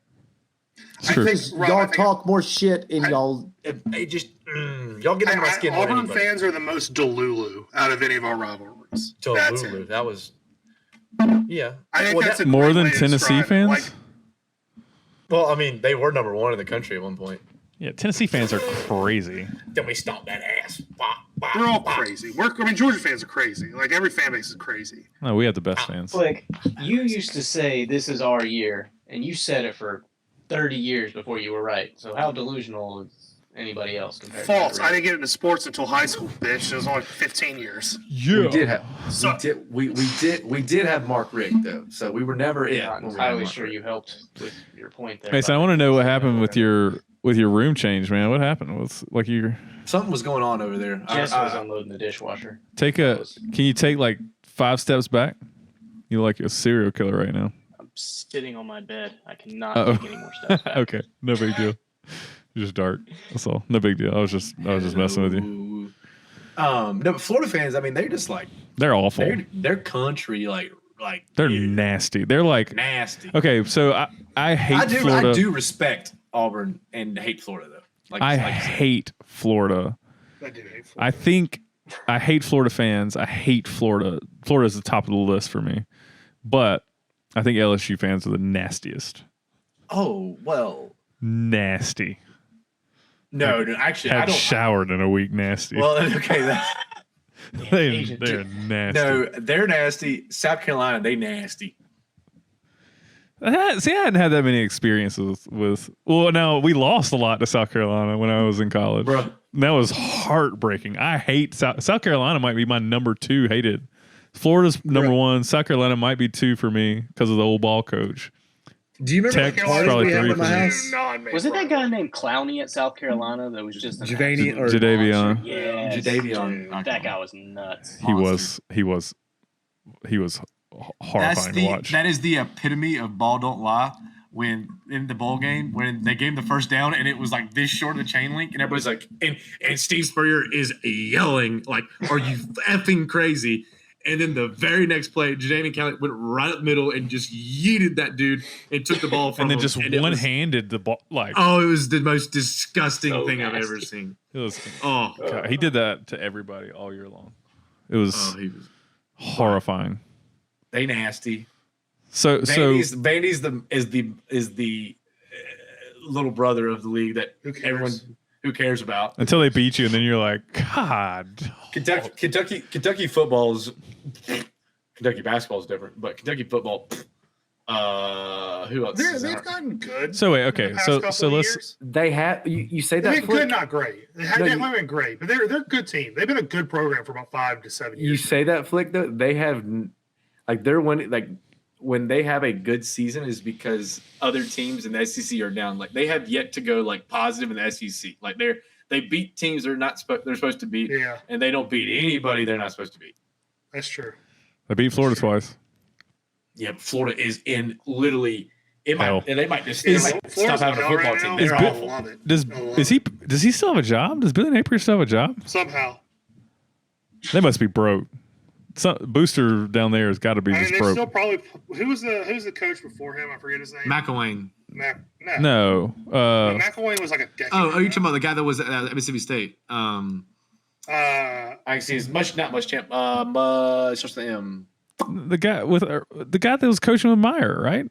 True. I think y'all talk more shit and y'all y'all get under my skin. Auburn fans are the most Delulu out of any of our rivalries. That's it. That was yeah. I think that's a More great than way to Tennessee describe it. fans? Like, Well, I mean, they were number one in the country at one point. Yeah, Tennessee fans are crazy. Then we stomped that ass. they're all crazy. Georgia fans are crazy. Like every fan base is crazy. No, we have the best fans. Like, you used to say this is our year, and you said it for 30 years before you were right. So how delusional is anybody else compared False. to I didn't get into sports until high school, bitch. It was only 15 years. Yeah. We did have Mark Richt though, so we were never it. I'm not entirely sure you helped with your point there. Mason, I want to know what happened with your room change, man. What happened with like your Something was going on over there. Jess was unloading the dishwasher. can you take like 5 steps back? You're like a serial killer right now. I'm sitting on my bed. I cannot Uh-oh. take any more steps back. Okay, no big deal. You're just dark. That's all. No big deal. I was just messing with you. No, but Florida fans, I mean, they're just like They're awful. they're country like They're nasty. They're like nasty. okay. So I hate Florida. I do respect Auburn and hate Florida though. I hate Florida. I do hate Florida. I think I hate Florida fans. I hate Florida. Florida is the top of the list for me. But I think LSU fans are the nastiest. Oh well. Nasty. No, actually, I Had don't. showered in a week. Nasty. Well, okay. they're nasty. No, they're nasty. South Carolina, they nasty. See, I hadn't had that many experiences with. Well, no, we lost a lot to South Carolina when I was in college. Bro. That was heartbreaking. I hate South Carolina. Might be my number 2 hated. Florida's number 1. South Carolina might be 2 for me because of the old ball coach. Do you remember Tech the is parties probably we had 3 at my for me. house? Was it that guy named Clowney at South Carolina that was just an Jadavion or Jadavion. Yeah, Jadavion. that guy was nuts. He was horrifying to watch. That is the epitome of ball don't lie. When in the bowl game, when they gave him the first down and it was like this short of the chain link, and everybody's like, and Steve Spurrier is yelling like, "Are you effing crazy?" And then the very next play, Jadavion Clowney went right up middle and just yeeted that dude and took the ball from and then him. just it was- one-handed the ball. Like, Oh, it was the most disgusting So thing I've nasty. ever seen. it was. Oh, God, he did that to everybody all year long. It was he was. horrifying. They nasty. So Vandy's is the little brother of the league that Who cares? everyone who cares about. until they beat you, and then you're like, God. Kentucky football's Kentucky basketball is different, but Kentucky football. Who else? is They've out? gotten good. So wait, in okay. the past So couple of let's. years. They have you say They've that been Flick? good, not great. They haven't been great, but they're a good team. They've been a good program for about 5 to 7 years. You say that Flick though, they have like they're winning like when they have a good season is because other teams in the SEC are down. Like they have yet to go like positive in the SEC. Like they beat teams they're supposed to beat, Yeah, and they don't beat anybody they're not supposed to beat. that's true. I beat Florida twice. Yeah, Florida is in literally. It Hell. might. They might just Florida's stop having a hell football right team. now. They're I awful. love it. Does I love is he does he still have a job? Does Billy Napier still have a job? somehow? They must be broke. Booster down there has got to be I mean, just they broke. still probably who's the coach before him? I forget his name. McElwain. No, McElwain was like a decade. Oh, are you ago. talking about the guy that was at Mississippi State? I can see as not much champ. It starts with M. the guy that was coaching with Meyer, right?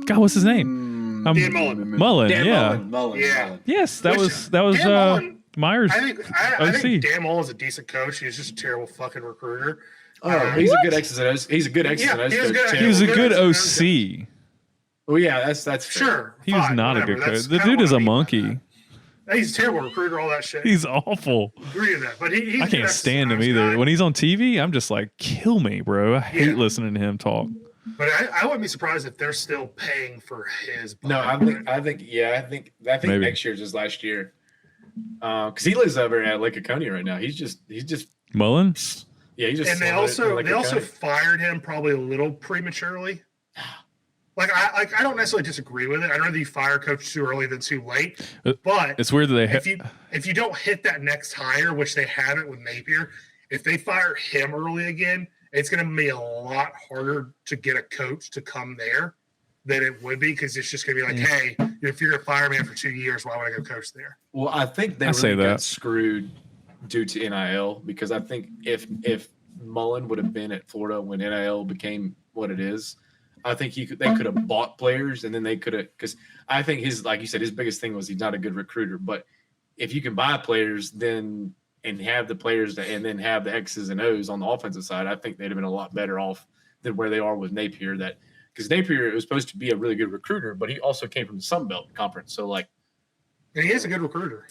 God, what's his name? Dan Mullen. Mullen, Dan yeah. Mullen. Yeah. Yes, that Which- was Dan Mullen, Myers. I think OC. Dan Mullen's a decent coach. He's just a terrible fucking recruiter. Oh, he's a good X's and O's. He's a good X's and O's he was coach. good. too. He was a Well, good good. OC. Well, yeah, that's fair. Sure. He was fine, not a whatever. good coach. That's The kinda dude what is I a mean by monkey. that. He's a terrible recruiter, all that shit. He's awful. Agree with that. But he's I a good can't stand him exercise either. guy. When he's on TV, I'm just like, kill me, bro. I hate Yeah. listening to him talk. But I wouldn't be surprised if they're still paying for his. No, I think Maybe. next year's is last year. Because he lives over at Lake Oconee right now. He's just Mullen? yeah. He just And they also fired him probably a little prematurely. Like I don't necessarily disagree with it. I'd rather you fire a coach too early than too late. But It's weird that they if you don't hit that next hire, which they haven't with Napier, if they fire him early again, it's going to be a lot harder to get a coach to come there than it would be because it's just going to be like, hey, if you're going to fire me after 2 years, why would I go coach there? Well, I think they I say really got that. screwed due to NIL because I think if Mullen would have been at Florida when NIL became what it is, I think they could have bought players and then they could have because I think like you said, his biggest thing was he's not a good recruiter. But if you can buy players then and have the players and then have the X's and O's on the offensive side, I think they'd have been a lot better off than where they are with Napier. Because Napier was supposed to be a really good recruiter, but he also came from the Sun Belt Conference. So like, And he is a good recruiter.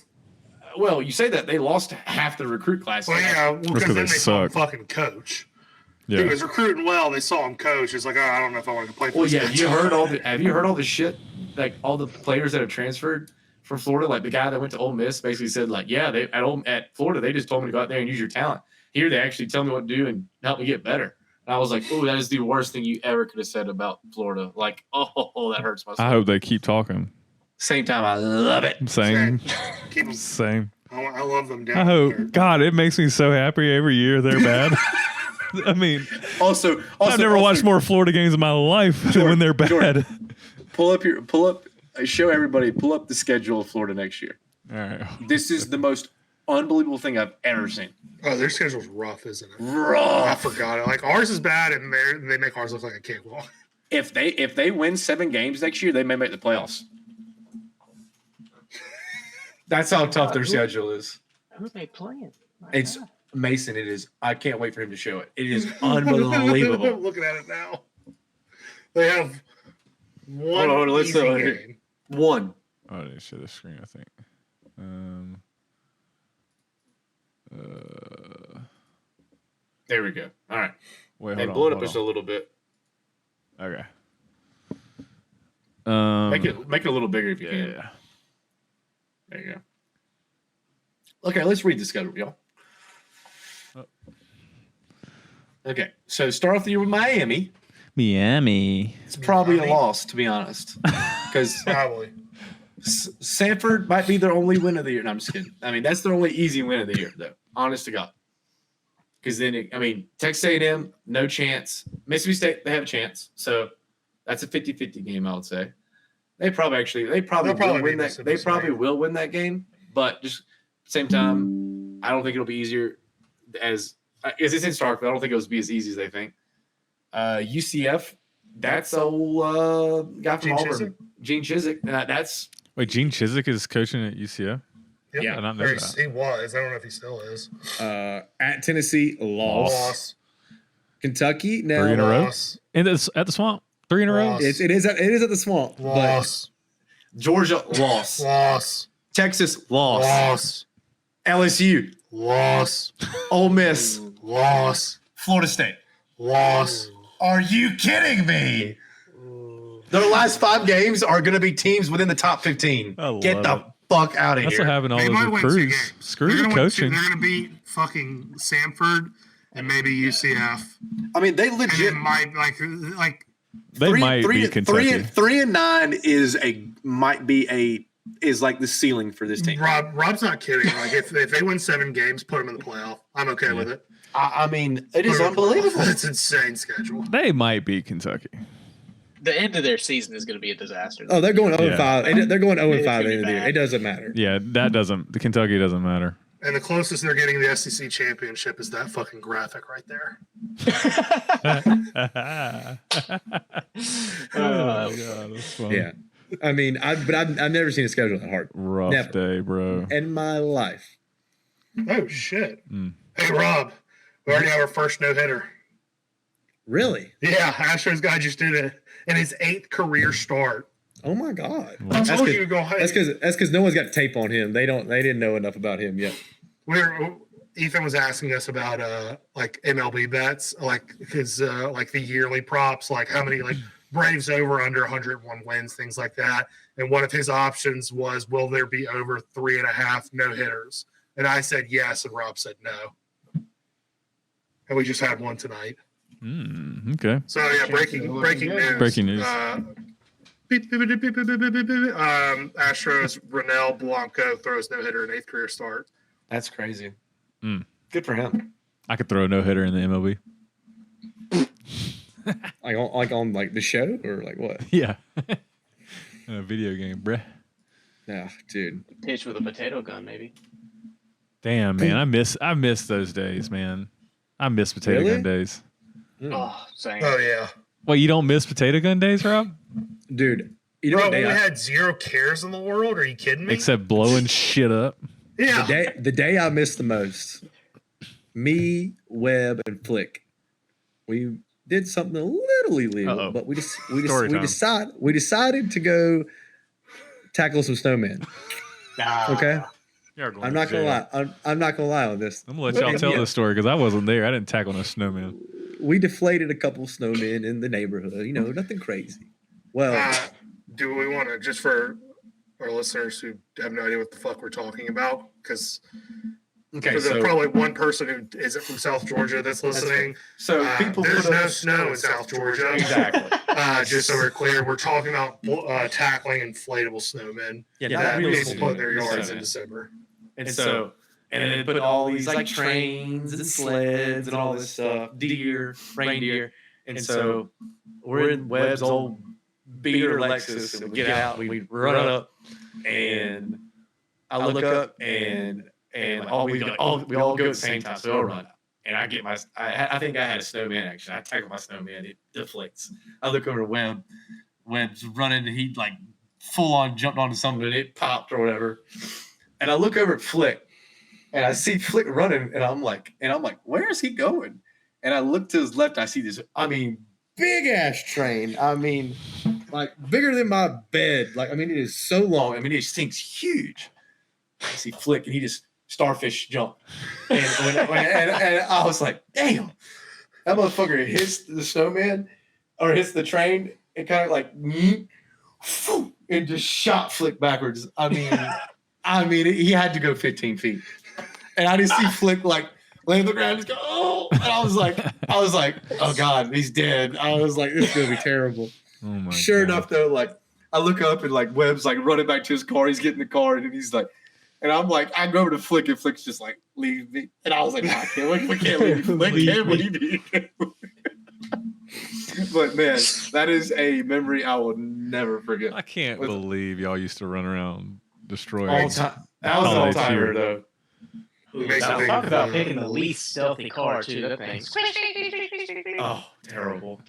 well, you say that they lost half the recruit class. Well, yeah, because then they they saw him suck. fucking coach. Yeah. He was recruiting well. They saw him coach. It's like, oh, I don't know if I want to play for Well, this yeah. guy. Have you heard all the shit? Like all the players that have transferred from Florida, like the guy that went to Ole Miss, basically said, like, yeah, they at Florida, they just told me to go out there and use your talent. Here, they actually tell me what to do and help me get better. And I was like, oh, that is the worst thing you ever could have said about Florida. Like, oh, that hurts my soul. I hope they keep talking. Same time, I love it. Same. Keep him. Same. I love them down I hope. there. God, it makes me so happy every year they're bad. I mean, Also, I've never watched more Florida games in my life than when they're bad. Jordan. pull up, show everybody, pull up the schedule of Florida next year. All right. This is the most unbelievable thing I've ever seen. Oh, their schedule's rough, isn't it? I Rough. forgot it. Like ours is bad, and they make ours look like a cakewalk. If they win 7 games next year, they may make the playoffs. That's how tough their schedule is. Who are they playing? My It's God. Mason. It is. I can't wait for him to show it. It is unbelievable. I'm looking at it now. They have one Hold on, let's easy see. game. One. Oh, I didn't share the screen, I think. There we go. All right. Wait, hold And on. blow it up hold just a little bit. on. Okay. Make it a little bigger if you can. Yeah. There you go. Okay, let's read the schedule, y'all. Okay, so start off the year with Miami. Miami. It's probably Miami? a loss, to be honest, because Probably. Sanford might be their only win of the year. No, I'm just kidding. I mean, that's their only easy win of the year, though. Honest to God. Because then, Texas A&M, no chance. Mississippi State, they have a chance. So that's a 50-50 game, I would say. They probably They'll will probably win beat that. Mississippi They probably State. will win that game, but just at the same time, I don't think it'll be easier as it's in Starkville. I don't think it'll be as easy as they think. UCF, that's old guy from Gene Auburn, Chizik? Gene Chizik. That's Wait, Gene Chizik is coaching at UCF? Yep. Yeah, I did not know Or that. he was. I don't know if he still is. At Tennessee, loss. Loss. Kentucky, no. 3 in a row? Loss. And it's at the Swamp? 3 in a row? Loss. It is at the swamp. But Loss. Georgia loss, Loss. Texas loss, Loss. LSU Loss. Ole Miss, Loss. Florida State. Loss. Are you kidding me? Their last 5 games are going to be teams within the top 15. I Get love the fuck out of That's here. what happened all They those might win 2 recruits. games. Screw They're the gonna win 2. coaching. They're going to beat fucking Samford and maybe UCF. I mean, they And legit it might like They might be Kentucky. 3-9 is like the ceiling for this team. Rob's not kidding. Like if they win 7 games, put them in the playoff. I'm okay with it. I mean, it is Put 'em in the playoff. unbelievable. It's insane schedule. They might be Kentucky. The end of their season is going to be a disaster. Oh, they're going 0-5. They're going 0-5 It's gonna at the be end of the year. bad. It doesn't matter. Yeah, the Kentucky doesn't matter. And the closest they're getting to the SEC championship is that fucking graphic right there. Oh, God, that's fun. Yeah. I mean, I've never seen a schedule that hard Rough Never. day, bro. in my life. Oh shit! Mm. Hey Rob, we already have our first no hitter. Really? Yeah, Astros guy just did it in his 8th career start. Oh my God. I That's told you to go ahead. That's because no one's got tape on him. They didn't know enough about him yet. Ethan was asking us about like MLB bets, like his like the yearly props, like how many like Braves over under 101 wins, things like that. And one of his options was, will there be over 3.5 no hitters? And I said yes, and Rob said no. And we just had one tonight. Okay. So yeah, breaking news. Breaking news. Astros Ronel Blanco throws no hitter in 8th career start. That's crazy. Mm. Good for him. I could throw a no hitter in the MLB. Like on the show or like what? Yeah. A video game, bruh. Yeah, dude. Pitch with a potato gun, maybe. Damn, man. I miss those days, man. I miss potato Really? gun days. Oh, same. Oh yeah, Well, you don't miss potato gun days, Rob? Dude, you know bro, what we day had 0 cares in the world. Are you kidding me? Except blowing shit up. Yeah. the day I missed the most, me, Webb, and Flick, we did something a little illegal, Uh-oh. but we Story time. decided to go tackle some snowmen. Okay, I'm not gonna lie. I'm not gonna lie on this. I'm gonna let y'all tell this story because I wasn't there. I didn't tackle no snowman. We deflated a couple snowmen in the neighborhood. You know, nothing crazy. Well, Do we want to, just for our listeners who have no idea what the fuck we're talking about, because Okay, there's so probably one person who isn't from South Georgia that's listening. people There's put no up snow in South Georgia. Exactly. Just so we're clear, we're talking about tackling inflatable snowmen Yeah, that not real people put in their snowmen, yards snowmen. in December. And so, and then they put all these like trains and sleds and all this stuff, deer, reindeer. And so we're in Webb's old beater Lexus, and we get out, we run up, and I look up, and we all go at the same time, so we all run up. And I get I think I had a snowman action. I tackle my snowman, it deflates. I look over to Webb. Webb's running, he like full on jumped onto something and it popped or whatever. And I look over at Flick, and I see Flick running, and I'm like, where is he going? And I look to his left, and I see this, big ass train. like bigger than my bed. Like, I mean, it is so long. This thing's huge. I see Flick, and he just starfish jump. And I was like, damn, that motherfucker hits the snowman or hits the train and kind of like, and just shot Flick backwards. He had to go 15 feet. And I just see Flick like lay on the ground and just go, oh. And I was like, oh God, he's dead. I was like, this is going to be terrible. Oh my Sure God. enough, though, like I look up and like Webb's like running back to his car. He's getting in the car and he's like, and I'm like, I go over to Flick and Flick's just like, leave me. And I was like, nah, we can't leave you. Flick can't leave you. But man, that is a memory I will never forget. I can't believe y'all used to run around destroying. All time. That was an all timer though. Talk about picking the least stealthy car too. That thing. Oh, terrible.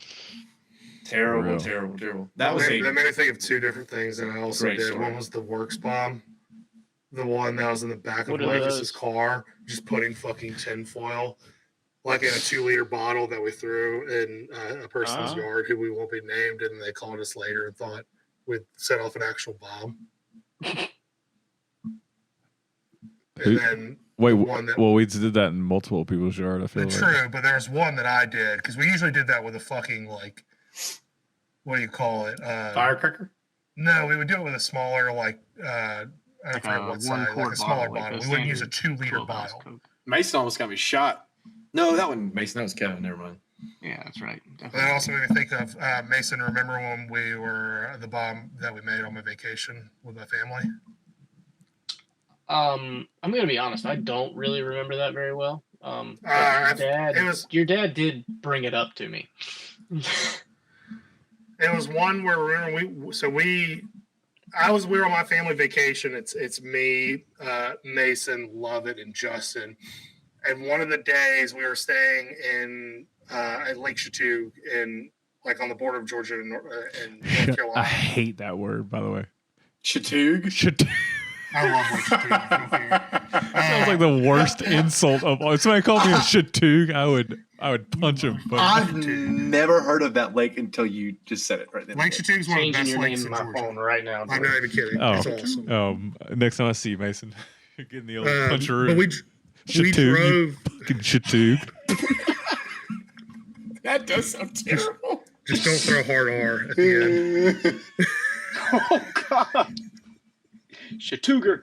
Real. Terrible. That was That made me think of 2 different things that I also Great did. story. One was the Works bomb. The one that was in the back of What are Lakers' those? car, just putting fucking tinfoil, like in a 2-liter bottle that we threw in a person's yard who we won't be named, and they called us later and thought we'd set off an actual bomb. Who- And then Wait, one that- well, we did that in multiple people's yard. I feel like. true, but there's one that I did because we usually did that with a fucking like, what do you call it? Firecracker? No, we would do it with a smaller like I forget what size, like a smaller bottle. We wouldn't use a 2-liter bottle. Mason almost got me shot. No, that one, Mason. That was Kevin. Never mind. Yeah, that's right. That also made me think of Mason. Remember when we were the bomb that we made on my vacation with my family? I'm gonna be honest. I don't really remember that very well. Your dad did bring it up to me. It was one where we were on my family vacation. It's me, Mason, Lovett, and Justin. And one of the days we were staying in at Lake Chattooga on the border of Georgia and North Carolina. I hate that word, by the way. Chattooga? Chattooga. I love Lake Chattooga. Sounds like the worst insult of all. If somebody called me a Chattooga, I would punch him. But I've never heard of that lake until you just said it right then. Lake Chattooga is one of the Changing best your lakes name in in my Georgia. phone right now. I'm not even kidding. Oh. It's awesome. Next time I see you, Mason, you're getting the old puncheroo. But we drove. Fucking Chattooga. That does sound terrible. Just don't throw hard R at the end. Oh God, Chattooga.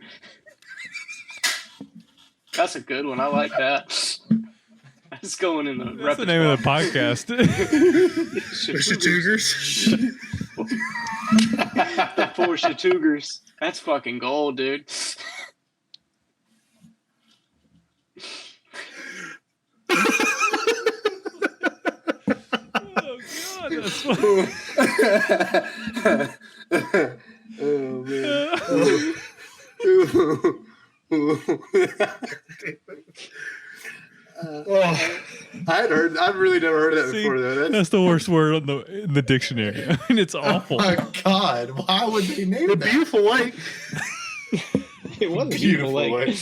That's a good one. I like that. That's going in the repertoire. That's the name of the podcast. The Chattoogers. The four Chattoogers. That's fucking gold, dude. Oh God, that's funny. Oh man. I've really never heard that See, before though. That's the worst word in the dictionary. I mean, it's awful. Oh my God! Why would they name The it that? beautiful lake. It was a beautiful lake.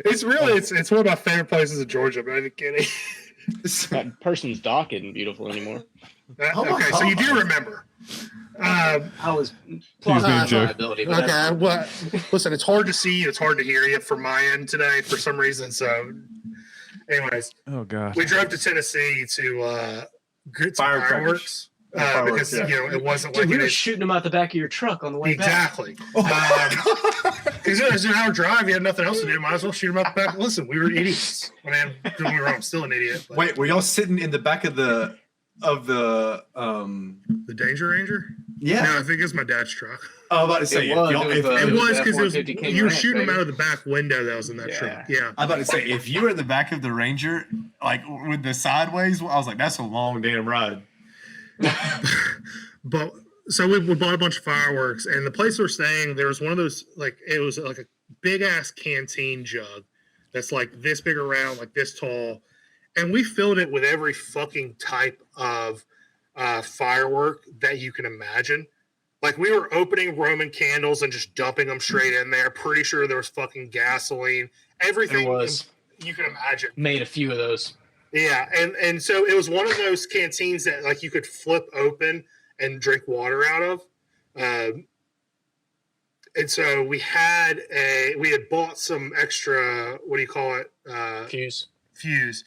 It's really it's one of my favorite places in Georgia. I'm not even kidding. That person's dock isn't beautiful anymore. Oh my Okay, so you do God. remember. I was He was being a joke. liability, but Okay, that's- well, listen, it's hard to see you. It's hard to hear you from my end today for some reason. So, anyways, Oh God. we drove to Tennessee to get some Firecrackers. fireworks Fireworks, because it wasn't Dude, like we it were is. shooting them out the back of your truck on the way back. Exactly. Because it was an hour drive. You had nothing else to do. Might as well shoot them out the back. Listen, we were idiots. I mean, don't get me wrong, I'm still an idiot. But Wait, were y'all sitting in the back of the the Danger Ranger? Yeah. No, I think it's my dad's truck. I was about to say It was, if y'all, it if, was, It was F-150 because King you were Ranch, shooting them baby. out of the back window that was in that Yeah. truck. Yeah. I was about to say if you were in the back of the Ranger, like with the sideways, I was like, that's a long damn ride. But so we bought a bunch of fireworks, and the place we're staying, there was one of those it was like a big ass canteen jug that's like this big around, like this tall, and we filled it with every fucking type of firework that you can imagine. Like we were opening Roman candles and just dumping them straight in there. Pretty sure there was fucking gasoline, everything There was. you can imagine. Made a few of those. Yeah, and so it was one of those canteens that like you could flip open and drink water out of. And so we had bought some extra, what do you call it? Fuse. Fuse.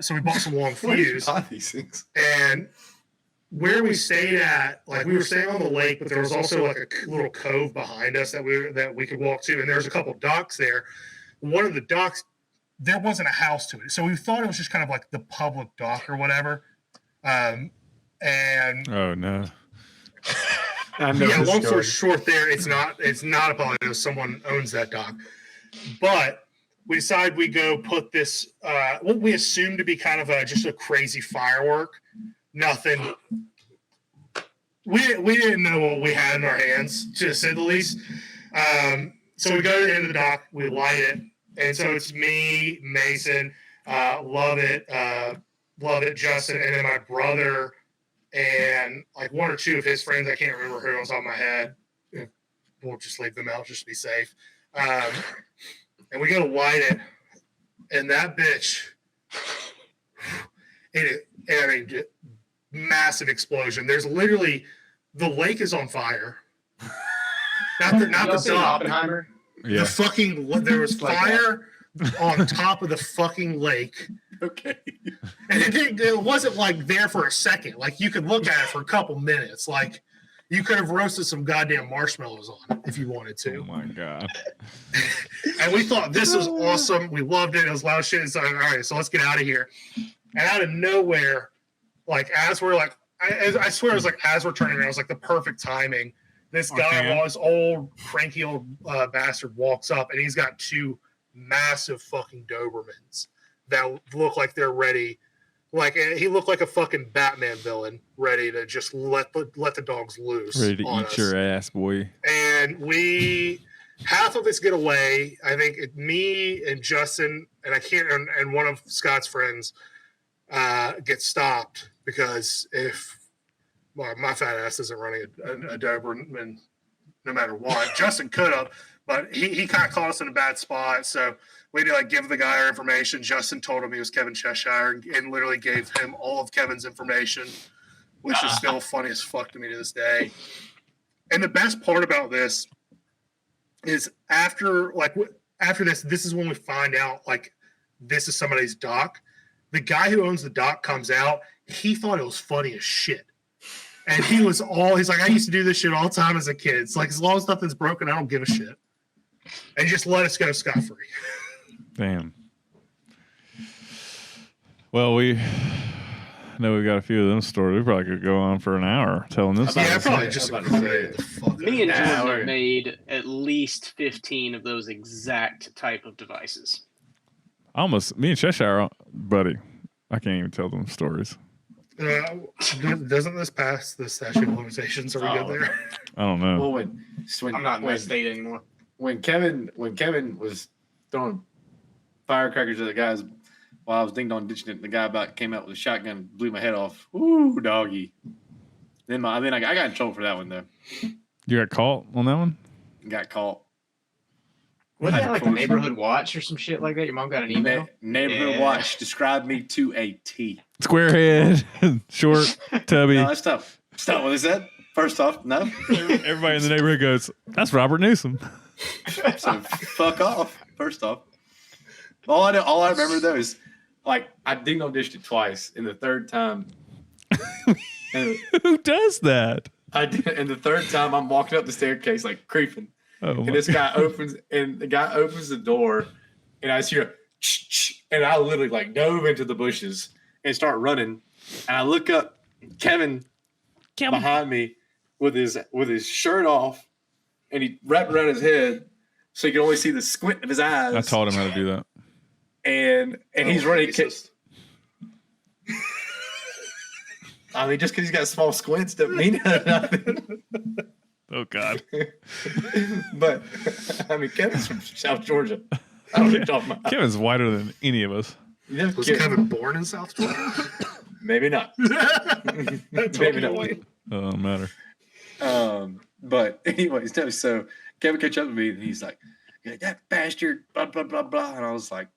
So we bought some long Where do you fuse. buy these things? And where we stayed at, like we were staying on the lake, but there was also like a little cove behind us that we could walk to, and there's a couple docks there. One of the docks, there wasn't a house to it, so we thought it was just kind of like the public dock or whatever. And Oh no. I know yeah, this long story story. short, there it's not a public. Someone owns that dock, but we decided we go put this what we assumed to be kind of just a crazy firework. Nothing. We didn't know what we had in our hands, to say the least. So we go to the end of the dock, we light it, and so it's me, Mason, Love It, Justin, and then my brother, and like one or two of his friends. I can't remember who on top of my head. We'll just leave them out just to be safe. And we go to light it, and that bitch, massive explosion. There's literally, the lake is on fire. Not the Y'all seen dock. Oppenheimer? Yeah. The fucking, there was Like fire on top of the fucking lake. Okay. And it wasn't like there for a second. Like you could look at it for a couple minutes. Like you could have roasted some goddamn marshmallows on it if you wanted to. Oh my god! And we thought this was awesome. We loved it. It was loud shit. So all right, so let's get out of here. And out of nowhere, like as we're like, I swear it was like as we're turning around, it was like the perfect timing. This guy, this old cranky old bastard, walks up and he's got 2 massive fucking Dobermans that look like they're ready. Like he looked like a fucking Batman villain, ready to just let the dogs loose. Ready to eat your ass, boy. And half of us get away. I think me and Justin and one of Scott's friends get stopped because my fat ass isn't running a Doberman no matter what. Justin could have, but he kind of caught us in a bad spot. So we had to like give the guy our information. Justin told him he was Kevin Cheshire and literally gave him all of Kevin's information, which is still funny as fuck to me to this day. And the best part about this is after this is when we find out like this is somebody's doc. The guy who owns the doc comes out. He thought it was funny as shit. And he's like, I used to do this shit all the time as a kid. It's like, as long as nothing's broken, I don't give a shit. And just let us go scot-free. Damn. Well, we know we got a few of them stories. We probably could go on for an hour telling this. Yeah, probably just me and Jim have made at least 15 of those exact type of devices. Me and Cheshire, buddy. I can't even tell them stories. Doesn't this pass the statute of limitations? Are we good there? I don't know. Well, I'm not in that state anymore. When Kevin was throwing firecrackers at the guys while I was ding dong ditching it, the guy about came out with a shotgun, blew my head off. Ooh, doggy. Then I got in trouble for that one though. You got caught on that one? Got caught. Wasn't that like a neighborhood watch or some shit like that? Your mom got an email? Neighborhood watch described me to a T. Squarehead, short, tubby. No, that's not what it said. First off, no. Everybody in the neighborhood goes, that's Robert Newsom. So fuck off. First off. All I remember though is like I ding dong dished it twice, and the third time who does that? I did, and the third time I'm walking up the staircase like creeping. Oh, and this guy opens the door, and I hear and I literally like dove into the bushes and start running. And I look up, Kevin behind me with his shirt off, and he wrapped around his head so you can only see the squint of his eyes. I taught him how to do that. And he's running. I mean, just because he's got small squints doesn't mean nothing. Oh God! But I mean, Kevin's from South Georgia. I don't know what you're talking about. Kevin's whiter than any of us. Was Kevin born in South Georgia? Maybe not. Maybe not. It don't matter. But anyways, no, so Kevin catch up with me, and he's like, "That bastard!" Blah blah blah blah. And I was like,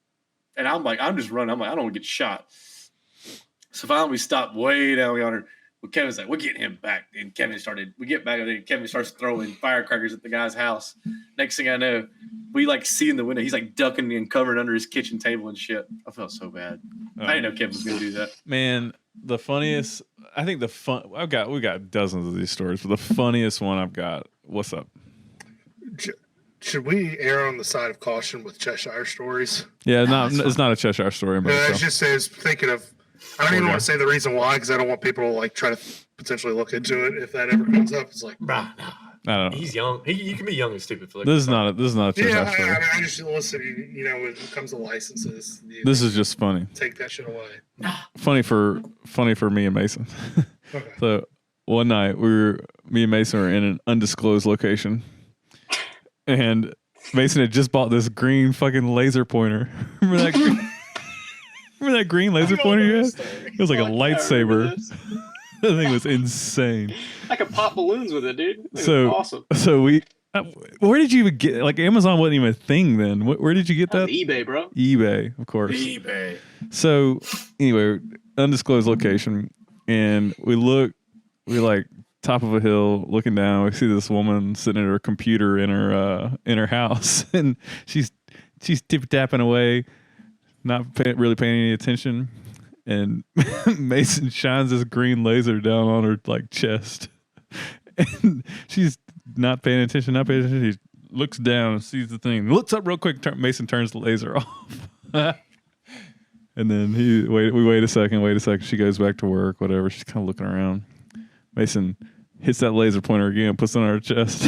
and I'm like, I'm just running. I'm like, I don't want to get shot. So finally, we stopped way down yonder. Well, Kevin's like, we're getting him back. And we get back there, and Kevin starts throwing firecrackers at the guy's house. Next thing I know, we like see in the window, he's like ducking and covering under his kitchen table and shit. I felt so bad. I didn't know Kevin was going to do that. Man, the funniest, I think we got dozens of these stories, but the funniest one I've got, what's up? Should we err on the side of caution with Cheshire stories? Yeah, it's not a Cheshire story. It just says, thinking of, I don't even want to say the reason why, because I don't want people to like try to potentially look into it if that ever comes up. It's like, bro, no. He's young. You can be young and stupid for like this is not a Cheshire story. I just listen. When it comes to licenses, this is just funny. Take that shit away. Funny for me and Mason. Okay. So one night me and Mason were in an undisclosed location, and Mason had just bought this green fucking laser pointer. Remember that green laser pointer you had? It was like a lightsaber. That thing was insane. I could pop balloons with it, dude. Awesome. So where did you even get? Like Amazon wasn't even a thing then. Where did you get that? eBay, bro. eBay, of course. eBay. So anyway, undisclosed location, and we like top of a hill looking down. We see this woman sitting at her computer in her house, and she's tip tapping away, not really paying any attention. And Mason shines this green laser down on her like chest, And she's not paying attention. She looks down, sees the thing, looks up real quick. Mason turns the laser off. And then we wait a second. She goes back to work, whatever. She's kind of looking around. Mason hits that laser pointer again, puts it on her chest.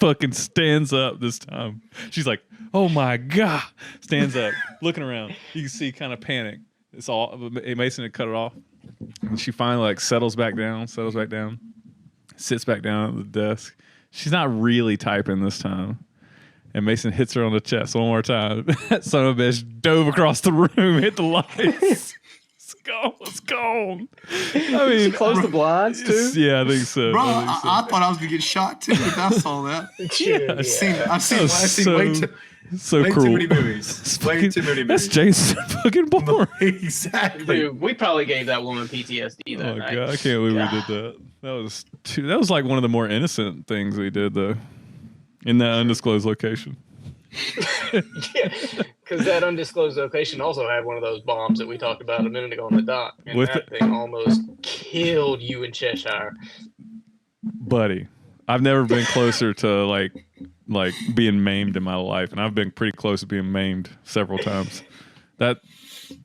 Fucking stands up this time. She's like, oh my God. Stands up, looking around. You can see kind of panic. It's all Mason had cut it off. And she finally like settles back down, sits back down at the desk. She's not really typing this time. And Mason hits her on the chest one more time. That son of a bitch dove across the room, hit the lights. It's gone. I mean, close the blinds too. Yeah, I think so. Bro, I thought I was gonna get shot too if I saw that. Yeah, I've seen way too. So Way cruel. too many movies. Way too many movies. That's Jason fucking Bourne. Exactly. Dude, we probably gave that woman PTSD that Oh night. God, I can't believe we did that. That was like one of the more innocent things we did though, in that undisclosed location. Yeah, because that undisclosed location also had one of those bombs that we talked about a minute ago on the dock, and that thing almost killed you in Cheshire. Buddy, I've never been closer to like being maimed in my life, and I've been pretty close to being maimed several times. That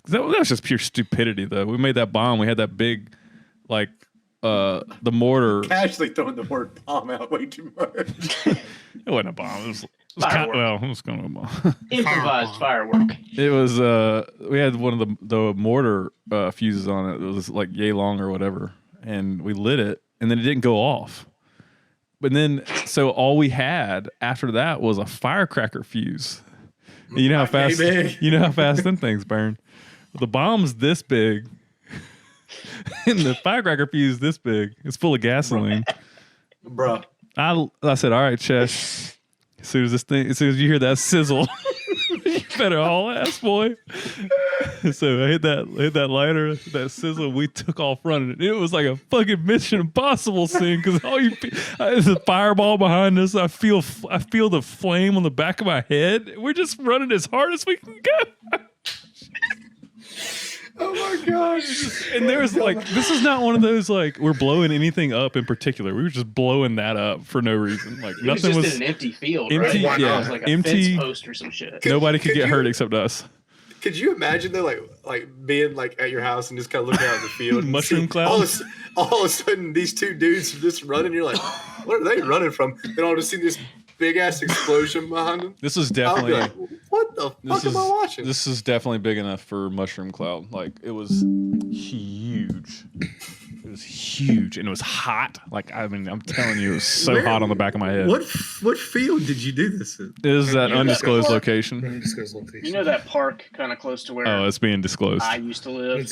was just pure stupidity, though. We made that bomb. We had that big, like, the mortar. Casually throwing the word bomb out way too much. It wasn't a bomb. It was going to a bomb. Improvised firework. It was. We had one of the mortar fuses on it. It was like yay long or whatever, and we lit it, and then it didn't go off. But then, so all we had after that was a firecracker fuse. And you know how fast them things burn. The bomb's this big, and the firecracker fuse this big. It's full of gasoline. Bro, I said, all right, Chesh. As soon as you hear that sizzle, you better haul ass, boy. So I hit that lighter, that sizzle. We took off running. It was like a fucking Mission Impossible scene because there's a fireball behind us. I feel the flame on the back of my head. We're just running as hard as we can go. oh my gosh! And there's like, this is not one of those like we're blowing anything up in particular. We were just blowing that up for no reason. Like nothing was in an empty field, empty, right? yeah, It was like a empty fence post or some shit. Nobody could get hurt except us. Could you imagine though, like being like at your house and just kind of looking out in the field, and Mushroom see cloud. All of a sudden, these two dudes are just running. You're like, what are they running from? Then I'll just see this big ass explosion behind them. This was I'll be definitely. like, what the fuck am I watching? This is definitely big enough for Mushroom Cloud. Like it was huge. It was huge and it was hot. Like I mean, I'm telling you, it was so hot on the back of my head. What field did you do this in? It is that undisclosed location. Undisclosed location. You know that park kind of close to where Oh, it's being disclosed. I used to live?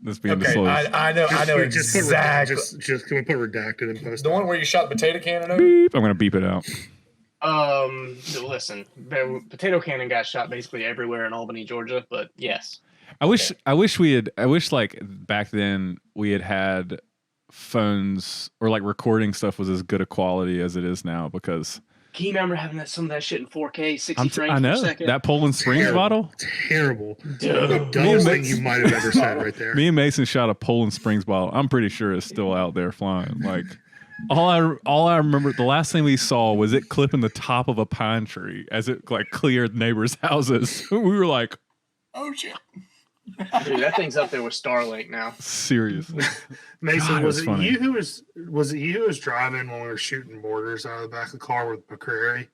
It's being Okay, disclosed. I know Just put exactly. just can we put redacted in post? The one where you shot the potato cannon over? Beep. I'm gonna beep it out. Listen, potato cannon got shot basically everywhere in Albany, Georgia, but yes. I wish like back then we had phones or like recording stuff was as good a quality as it is now because Can you remember having some of that shit in 4K, 60 frames I know per second? that Poland Springs Terrible. bottle. Terrible. Dude. The dumbest thing you might have ever said right there. Me and Mason shot a Poland Springs bottle. I'm pretty sure it's still out there flying. Like all I remember, the last thing we saw was it clipping the top of a pine tree as it like cleared neighbors' houses. We were like, Oh shit! Dude, that thing's up there with Starlink now. seriously. Mason, God, it was was it funny. you who was it you who was driving when we were shooting mortars out of the back of the car with McCrary?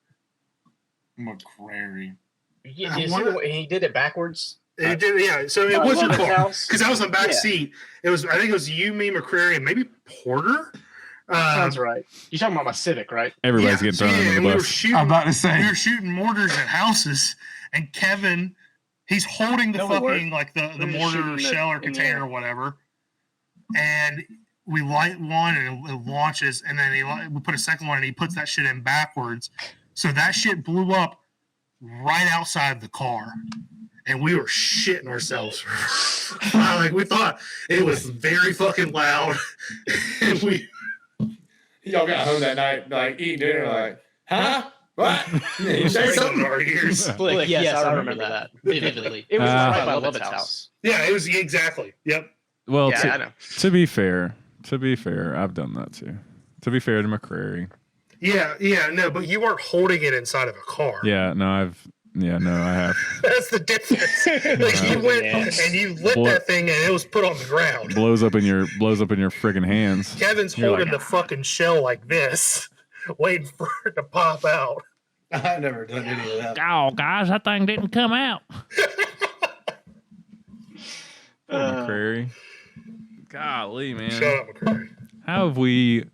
McCrary. You see the way he did it backwards? It did, yeah. So it I was love your his car house. because I was in the back Yeah. seat. It was, I think it was you, me, McCrary, and maybe Porter. Sounds right. You're talking about my Civic, right? Everybody's getting thrown under and the we were bus. shooting. I'm about to say. we were shooting mortars at houses, and Kevin, he's holding the No, we fucking weren't. like the We were mortar shooting or it shell or in the container air. or whatever, and we light one and it launches, and then we put a second one and he puts that shit in backwards, so that shit blew up right outside the car. And we were shitting ourselves. Like we thought it was very fucking loud. And we Y'all got home that night, like eating dinner, like, huh? What? You say ringing in something? our ears. Flick, yes, I remember that vividly. It was Ah. right by Lovett's house. Yeah, it was exactly. Yep. Well, Yeah, I know. to be fair, To be fair, I've done that too. To be fair to McCrary. Yeah, no, but you weren't holding it inside of a car. Yeah, no, I have. That's the difference. Like you went and you lit that thing and it was put on the ground. Blows up in your friggin' hands. Kevin's You're holding like, the fucking shell like this, waiting for it to pop out. I've never done any of that. Oh, guys, that thing didn't come out. McCrary. Golly, man. Shut up, McCrary. How have we?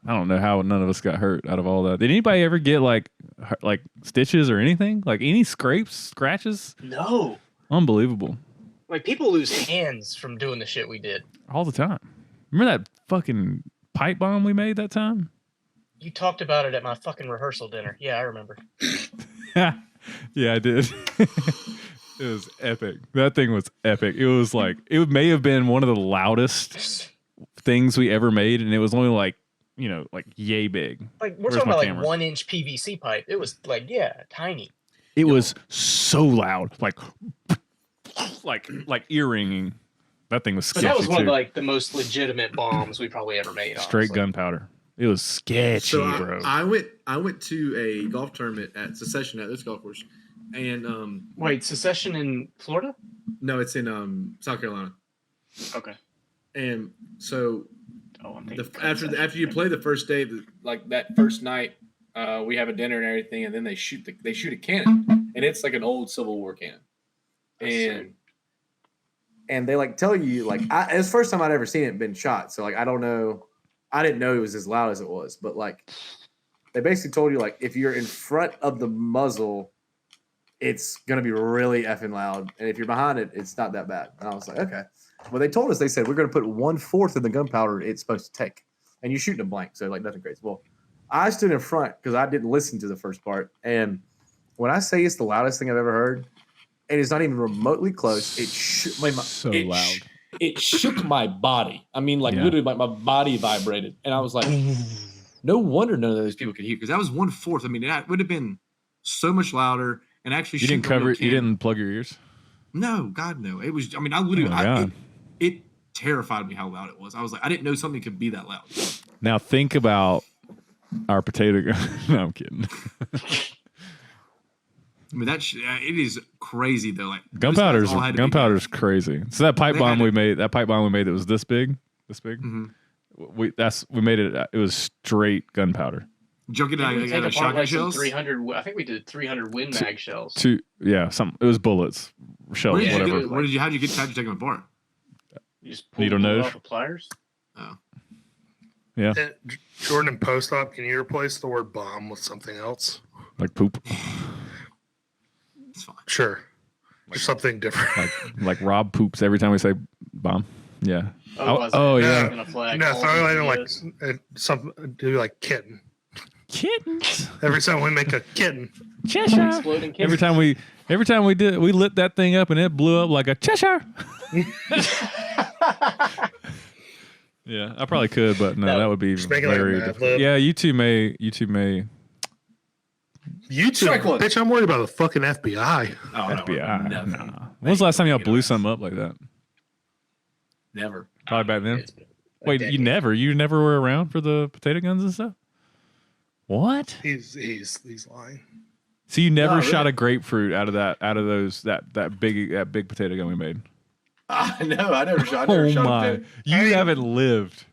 I don't know how none of us got hurt out of all that. Did anybody ever get like stitches or anything? Like any scrapes, scratches? No. Unbelievable. Like people lose hands from doing the shit we did. All the time. Remember that fucking pipe bomb we made that time? You talked about it at my fucking rehearsal dinner. Yeah, I remember. Yeah, I did. It was epic. That thing was epic. It was like, it may have been one of the loudest things we ever made, and it was only like, you know, like yay big. Like we're Where's talking my about camera? like 1-inch PVC pipe. It was like, yeah, tiny. It was so loud, like ear ringing. That thing was But sketchy that was one too. of like the most legitimate bombs we probably ever made. Straight honestly. gunpowder. It was sketchy, So bro. I went to a golf tournament at Secession at this golf course, and Wait, Secession in Florida? no, it's in South Carolina. Okay. And so Oh, I'm thinking after you play the first day, like that first night, we have a dinner and everything, and then they shoot a cannon, and it's like an old Civil War cannon, and they like tell you like it's the first time I'd ever seen it been shot, so like I didn't know it was as loud as it was, but like they basically told you like if you're in front of the muzzle, it's gonna be really effing loud, and if you're behind it, it's not that bad. And I was like, okay. Well, they told us, they said we're gonna put 1/4 of the gunpowder it's supposed to take, and you shoot in a blank, so like nothing crazy. Well, I stood in front because I didn't listen to the first part, and when I say it's the loudest thing I've ever heard, and it's not even remotely close, it So loud. It shook my body. I mean, like Yeah. literally, my body vibrated, and I was like, no wonder none of those people could hear because that was 1/4. I mean, it would have been so much louder. And actually, You didn't cover it. You didn't plug your ears. No, God, no. It was. I mean, I literally. Oh my God. It terrified me how loud it was. I was like, I didn't know something could be that loud. Now think about our potato gun. No, I'm kidding. I mean, it is crazy though. Like Gunpowder's crazy. So that pipe They bomb had we made that was this big. Mhm. We made it. It was straight gunpowder. Joking, Didn't we take I apart shotgun like some shells. 300. I think we did 300 Win Mag shells. It was bullets, shells, Where did you whatever. get- how'd you take them apart? You just pull Needle the nose? off with pliers. Yeah, Jordan in post-op, can you replace the word bomb with something else? like poop, It's fine. Sure. Just something different. like Rob poops every time we say bomb. Yeah. Oh, yeah. Gonna flag No, all throw the it in like videos. something, do like kitten. Kittens. Every time we make a kitten. Cheshire. Exploding kids. Every time we lit that thing up and it blew up like a Cheshire. Yeah, I probably could, but no, that would be Just make it like very Mad difficult. Lib. Yeah, you two may. YouTube, Strike one. bitch, I'm worried about the fucking FBI. Oh, FBI. No, Nah. When was the last time y'all blew something up like that? Never. Probably back then. It's been a Wait, decade. you never were around for the potato guns and stuff? What? He's lying. So you never No, shot really. a grapefruit out of that big potato gun we made? No, I never shot. I never Oh shot my! a You haven't lived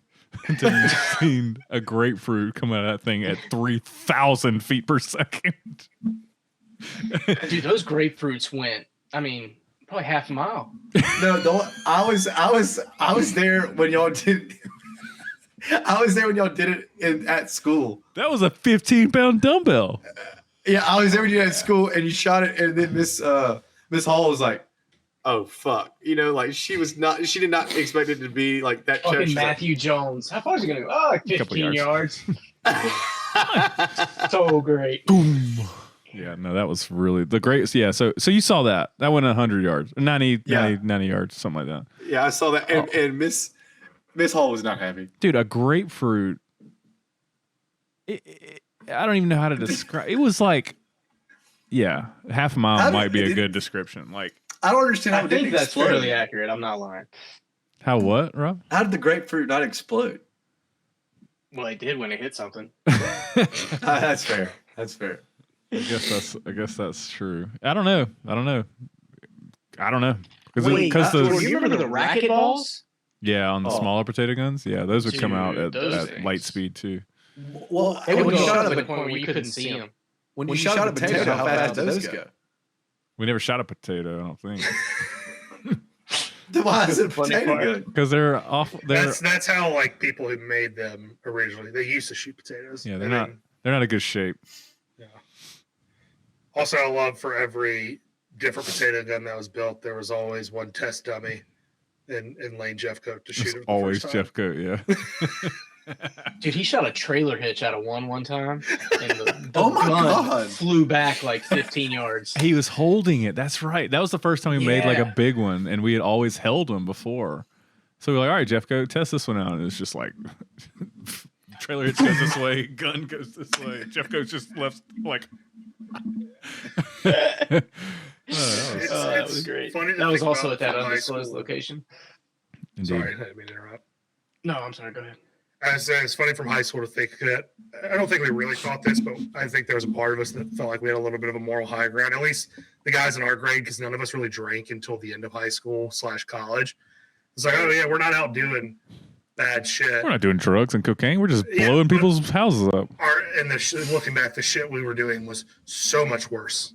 until you've seen a grapefruit come out of that thing at 3,000 feet per second. Dude, those grapefruits went. I mean, probably half a mile. No, I was there when y'all did. I was there when y'all did it at school. That was a 15-pound dumbbell. Yeah, I was there when you did it at school, and you shot it, and then Miss Hall was like, Oh fuck! You know, like she did not expect it to be like that. Fucking She's like, Matthew Jones. How far is he gonna go? Oh, like Couple 15 yards. yards. So great. Boom. Yeah, no, that was really the greatest. Yeah, so you saw that. That went 100 yards, 90 yards, something like that. yeah, I saw that, and Miss Hall was not happy. Dude, a grapefruit. I don't even know how to describe. It was like, yeah, half a mile How did- might be a good description. Like I don't understand how I it didn't think that's explode. fairly accurate. I'm not lying. How what, Rob? How did the grapefruit not explode? Well, it did when it hit something. That's fair. That's fair. I guess that's true. I don't know. Wait, Because do you remember the racket balls? yeah, on the Oh. smaller potato guns, yeah, those would come out Dude, at those light things. speed too. Well, They would when you go shot up to a the point where you couldn't see them. when you shot a potato, how fast did those go? We never shot a potato, I don't think, Why is it Funny potato part. good? because they're awful. That's how like people who made them originally. They used to shoot potatoes. Yeah, And they're not in good shape. Yeah. Also, I love for every different potato gun that was built, there was always one test dummy in Lane Jeffcoat to shoot It's it. always the first time. Jeff Coat, yeah. Dude, he shot a trailer hitch out of one time, and the Oh my gun God. flew back like 15 yards. He was holding it. That's right. That was the first time we made like a Yeah. big one, and we had always held them before. So we were like, all right, Jeff, go test this one out. And it's just like trailer hitch goes this way, gun goes this way. Jeff goes just left like It's- that it's was great. funny to That was think also about at that from high undisclosed school. location. Indeed. Sorry, I didn't mean to interrupt. No, I'm sorry. Go ahead. I was saying it's funny from high school to think that I don't think we really thought this, but I think there was a part of us that felt like we had a little bit of a moral high ground. At least the guys in our grade, because none of us really drank until the end of high school / college. It's like, oh yeah, we're not out doing bad shit. We're not doing drugs and cocaine. We're just Yeah, blowing but- people's houses up. And looking back, the shit we were doing was so much worse.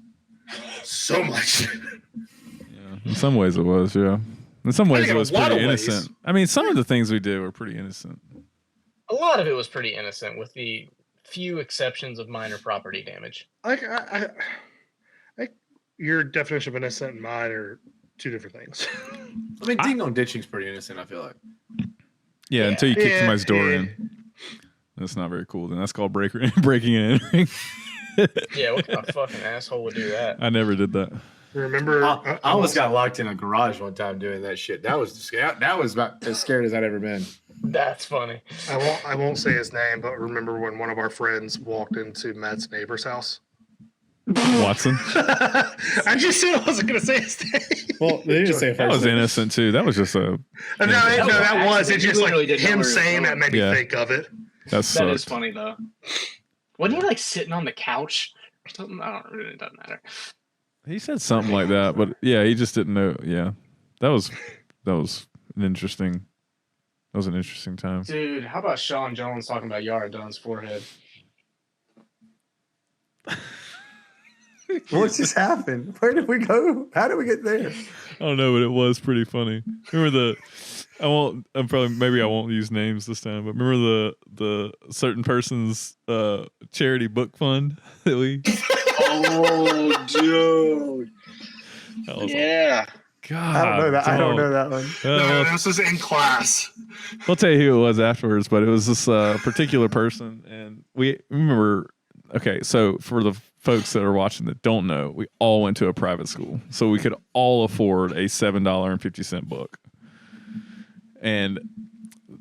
So much. Yeah. In some ways it was, yeah. In some ways think it in a was lot pretty of ways. innocent. I mean, some of the things we did were pretty innocent. A lot of it was pretty innocent, with the few exceptions of minor property damage. Like your definition of innocent and mine are two different things. I mean, ding dong ditching's pretty innocent. I feel like. Yeah, until you kick Yeah, somebody's door yeah. in. That's not very cool. Then that's called breaking and entering. Yeah, what kind of fucking asshole would do that? I never did that. Remember, I almost got locked in a garage one time doing that shit. That was about as scared as I'd ever been. That's funny. I won't say his name, but remember when one of our friends walked into Matt's neighbor's house? Watson. I just said I wasn't going to say his name. Well, they didn't say a That first was name. innocent too. That was just a No, that was. It accident. You just like literally didn't know him where he was saying that going. made me Yeah. think of it. that sucked. That is funny though. Wasn't he like sitting on the couch or something? I don't really. It doesn't matter. He said something like that, but yeah, he just didn't know. Yeah, that was an interesting. That was an interesting time. Dude, how about Sean Jones talking about Yara Dunn's forehead? What just happened? Where did we go? How did we get there? I don't know, but it was pretty funny. Remember I won't use names this time, but remember the certain person's charity book fund that we. Oh, dude. That was, Yeah. God, I don't know that. I don't dog. know that one. No, this was in class. I'll tell you who it was afterwards, but it was this particular person, and we remember. Okay, so for the folks that are watching that don't know, we all went to a private school, so we could all afford a $7.50 book. And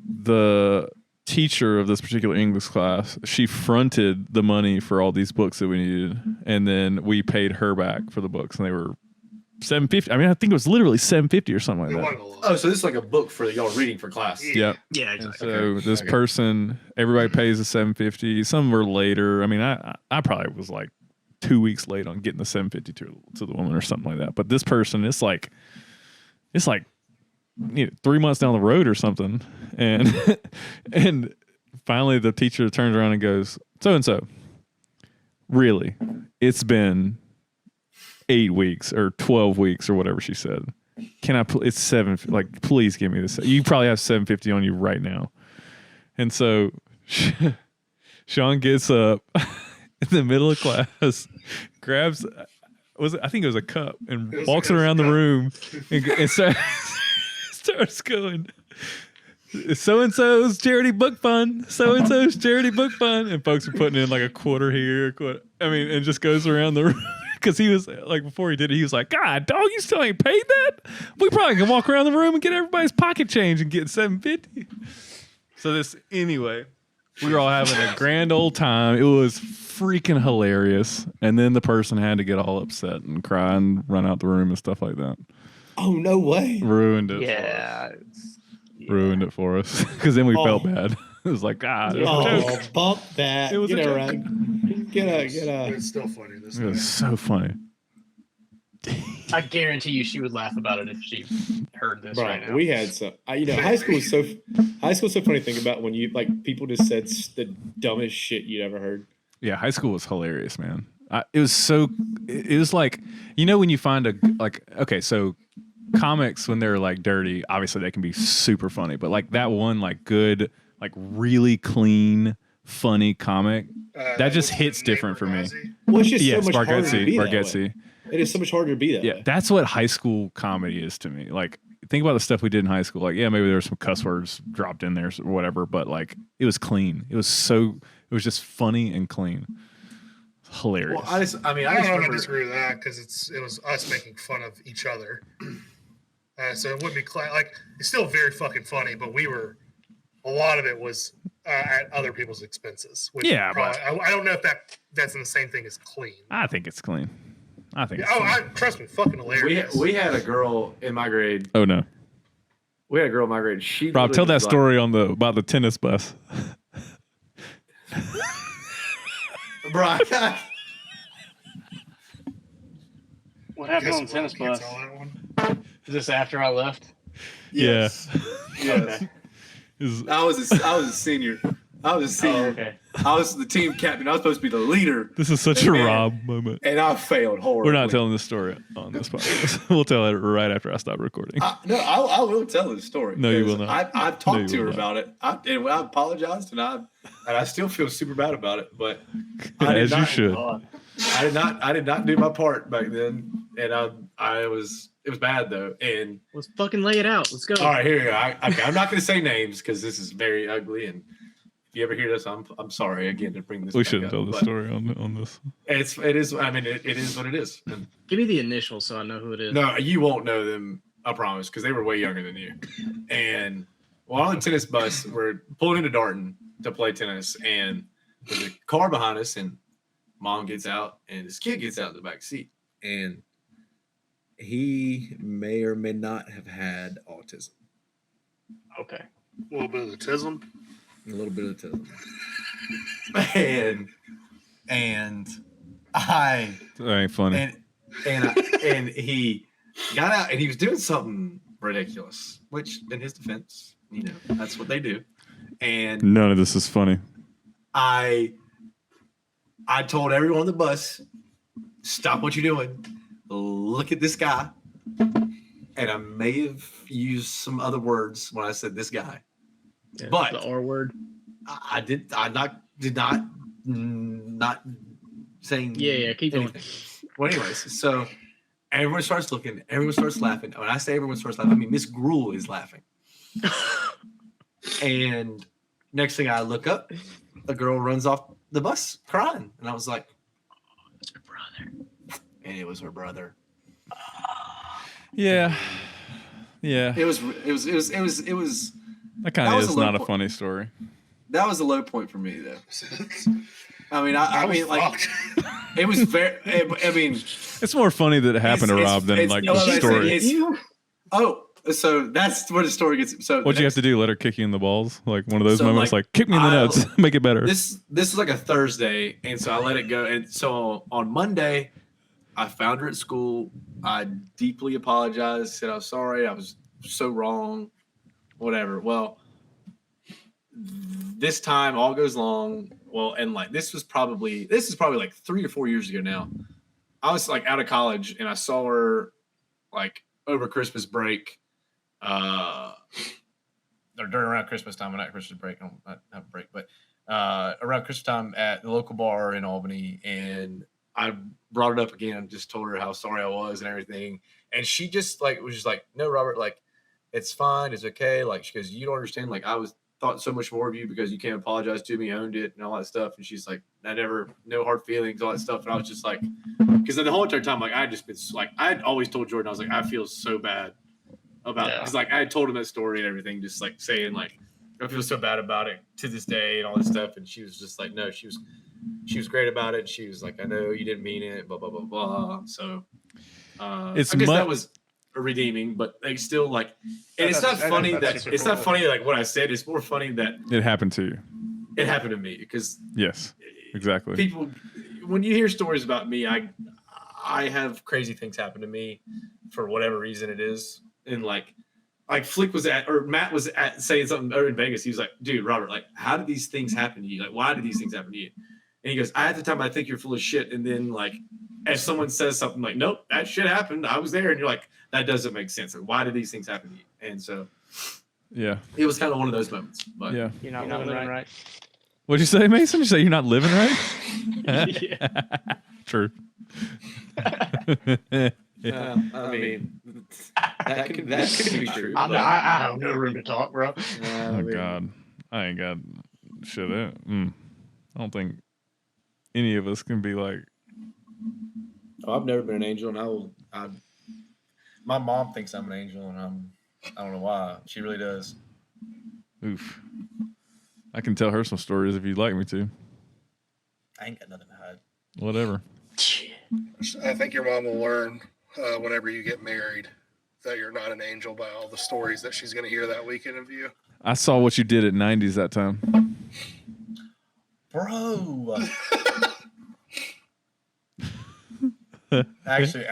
the teacher of this particular English class, she fronted the money for all these books that we needed, and then we paid her back for the books, and they were $7.50. I mean, I think it was literally $7.50 or something It like that. wasn't a lot. Oh, so this is like a book for y'all reading for class. Yep. Yeah, And exactly. so this Okay. person, everybody pays the $7.50. Some were later. I mean, I probably was like 2 weeks late on getting the $7.50 to the woman or something like that. But this person, it's like 3 months down the road or something, and and finally the teacher turns around and goes, "So and so, really, it's been 8 weeks or 12 weeks or whatever she said. Can I? It's please give me this. You probably have $7.50 on you right now." And so Sean gets up in the middle of class, grabs, I think it was a cup, and It was walks a around the cup. room and starts going, "So and so's charity book fund, so and so's charity book fund," and folks are putting in like a quarter here, and just goes around the room. Because he was like, before he did it, he was like, "God, dog, you still ain't paid that? We probably can walk around the room and get everybody's pocket change and get $7.50." So anyway, we were all having a grand old time. It was freaking hilarious. And then the person had to get all upset and cry and run out the room and stuff like that. Oh no way! Ruined it. Yeah. ruined it for us because then we felt bad. It was like, God, it was a joke. bump that. It was a get joke. around. Get a. It's still funny. This It was so funny. I guarantee you she would laugh about it if she heard this right now. Bro, we had some. High school is so funny to think about when you like people just said the dumbest shit you'd ever heard. Yeah, high school was hilarious, man. It was like, when you find okay, so comics when they're like dirty, obviously they can be super funny, but like that one like good, like really clean, funny comic, that just hits different for me. Well, it's just so much harder to be that way. Bargatze. It is so much harder to be that way. That's what high school comedy is to me. Like, think about the stuff we did in high school. Like, yeah, maybe there were some cuss words dropped in there or whatever, but like, it was clean. It was just funny and clean. Hilarious. Well, I don't know if I remember. disagree with that because it was us making fun of each other. So it wouldn't be like it's still very fucking funny, but a lot of it was at other people's expenses. Which Yeah, probably, I don't know if that's in the same thing as clean. I think it's clean. I think. Trust me, fucking hilarious. We had a girl in my grade. Oh no, We had a girl in my grade. She Rob, tell literally that was story about the tennis bus. Brian. What happened on the tennis bus? Is this after I left? Yes. Yes. I was a senior. Oh, okay. I was the team captain. I was supposed to be the leader. This is such a Rob moment. And I failed horribly. We're not telling this story on this podcast. We'll tell it right after I stop recording. I will tell the story. No, you will not. I've talked to her about it. I apologized, and I still feel super bad about it. But As you should. I did not do my part back then, and it was bad though. And Let's fucking lay it out. Let's go. all right, here you go. I'm not going to say names because this is very ugly, and if you ever hear this, I'm sorry again to bring this. We back shouldn't up, tell the but story on this. It is. I mean, it is what it is. And Give me the initials so I know who it is. no, you won't know them. I promise, because they were way younger than you. And while on the tennis bus, we're pulling into Darton to play tennis, and there's a car behind us, and Mom gets out, and this kid gets out of the back seat, And he may or may not have had autism. Okay. A little bit of the tism. A little bit of autism. and I That ain't funny. and he got out, and he was doing something ridiculous, which in his defense, that's what they do. And None of this is funny. I told everyone on the bus, stop what you're doing. Look at this guy. And I may have used some other words when I said this guy. Yeah, But the R word. I did not saying Yeah, keep going. anything. Well, anyways, so everyone starts looking, everyone starts laughing. When I say everyone starts laughing, I mean Miss Gruel is laughing. And next thing I look up, a girl runs off the bus crying, and I was like, It's your brother. and it was her brother. Yeah. Yeah. It was That kind that of was is a low not a point. funny story. that was a low point for me though. I mean, I I was mean, like fucked. it was very. I mean, It's more funny that it happened to It's- Rob than it's- like no, the it's- story. it's- oh, so that's where the story gets. So What'd you have to do? Let her kick you in the balls? Like one of those So, moments, like kick me in the I'll- nuts, make it better. This was like a Thursday, and so I let it go. And so on Monday, I found her at school. I deeply apologized, said I was sorry, I was so wrong, whatever. Well, this time all goes long. Well, and like this is probably like 3 or 4 years ago now. I was like out of college, and I saw her like over Christmas break. Or during around Christmas time, not Christmas break. I don't have a break, but around Christmas time at the local bar in Albany, and I brought it up again. Just told her how sorry I was and everything, and she just like was just like, "No, Robert, like it's fine, it's okay." Like she goes, "You don't understand. Like I thought so much more of you because you can't apologize to me, owned it, and all that stuff." And she's like, no hard feelings, all that stuff. And I was just like, because the whole entire time, like I had just been like, I had always told Jordan, I was like, I feel so bad about it. Because like I had told him that story and everything, just like saying like, I feel so bad about it to this day and all this stuff. And she was just like, no, she was great about it. She was like, I know you didn't mean it, blah, blah, blah, blah. So It's I guess mu- that was, redeeming, but they still like. And it's not That's- funny that's that it's super not funny like what I said. It's more funny that It happened to you. it happened to me because Yes, exactly. people, when you hear stories about me, I have crazy things happen to me for whatever reason it is, and like Flick was at or Matt was at saying something in Vegas. He was like, "Dude, Robert, like, how did these things happen to you? Like, why did these things happen to you?" And he goes, "At the time, I think you're full of shit." And then like, if someone says something like, "Nope, that shit happened. I was there," and you're like, "That doesn't make sense. Like, why did these things happen to you?" And so Yeah, it was kind of one of those moments. But yeah. You're not living right. What'd you say, Mason? You say you're not living right? Yeah. True. I mean, that could be true. I have no room to talk, bro. Oh God, I ain't got shit. I don't think any of us can be like. Oh, I've never been an angel, and My mom thinks I'm an angel, and I don't know why. She really does. Oof. I can tell her some stories if you'd like me to. I ain't got nothing to hide. Whatever. I think your mom will learn whenever you get married that you're not an angel by all the stories that she's going to hear that weekend of you. I saw what you did at 90s that time. Bro. actually,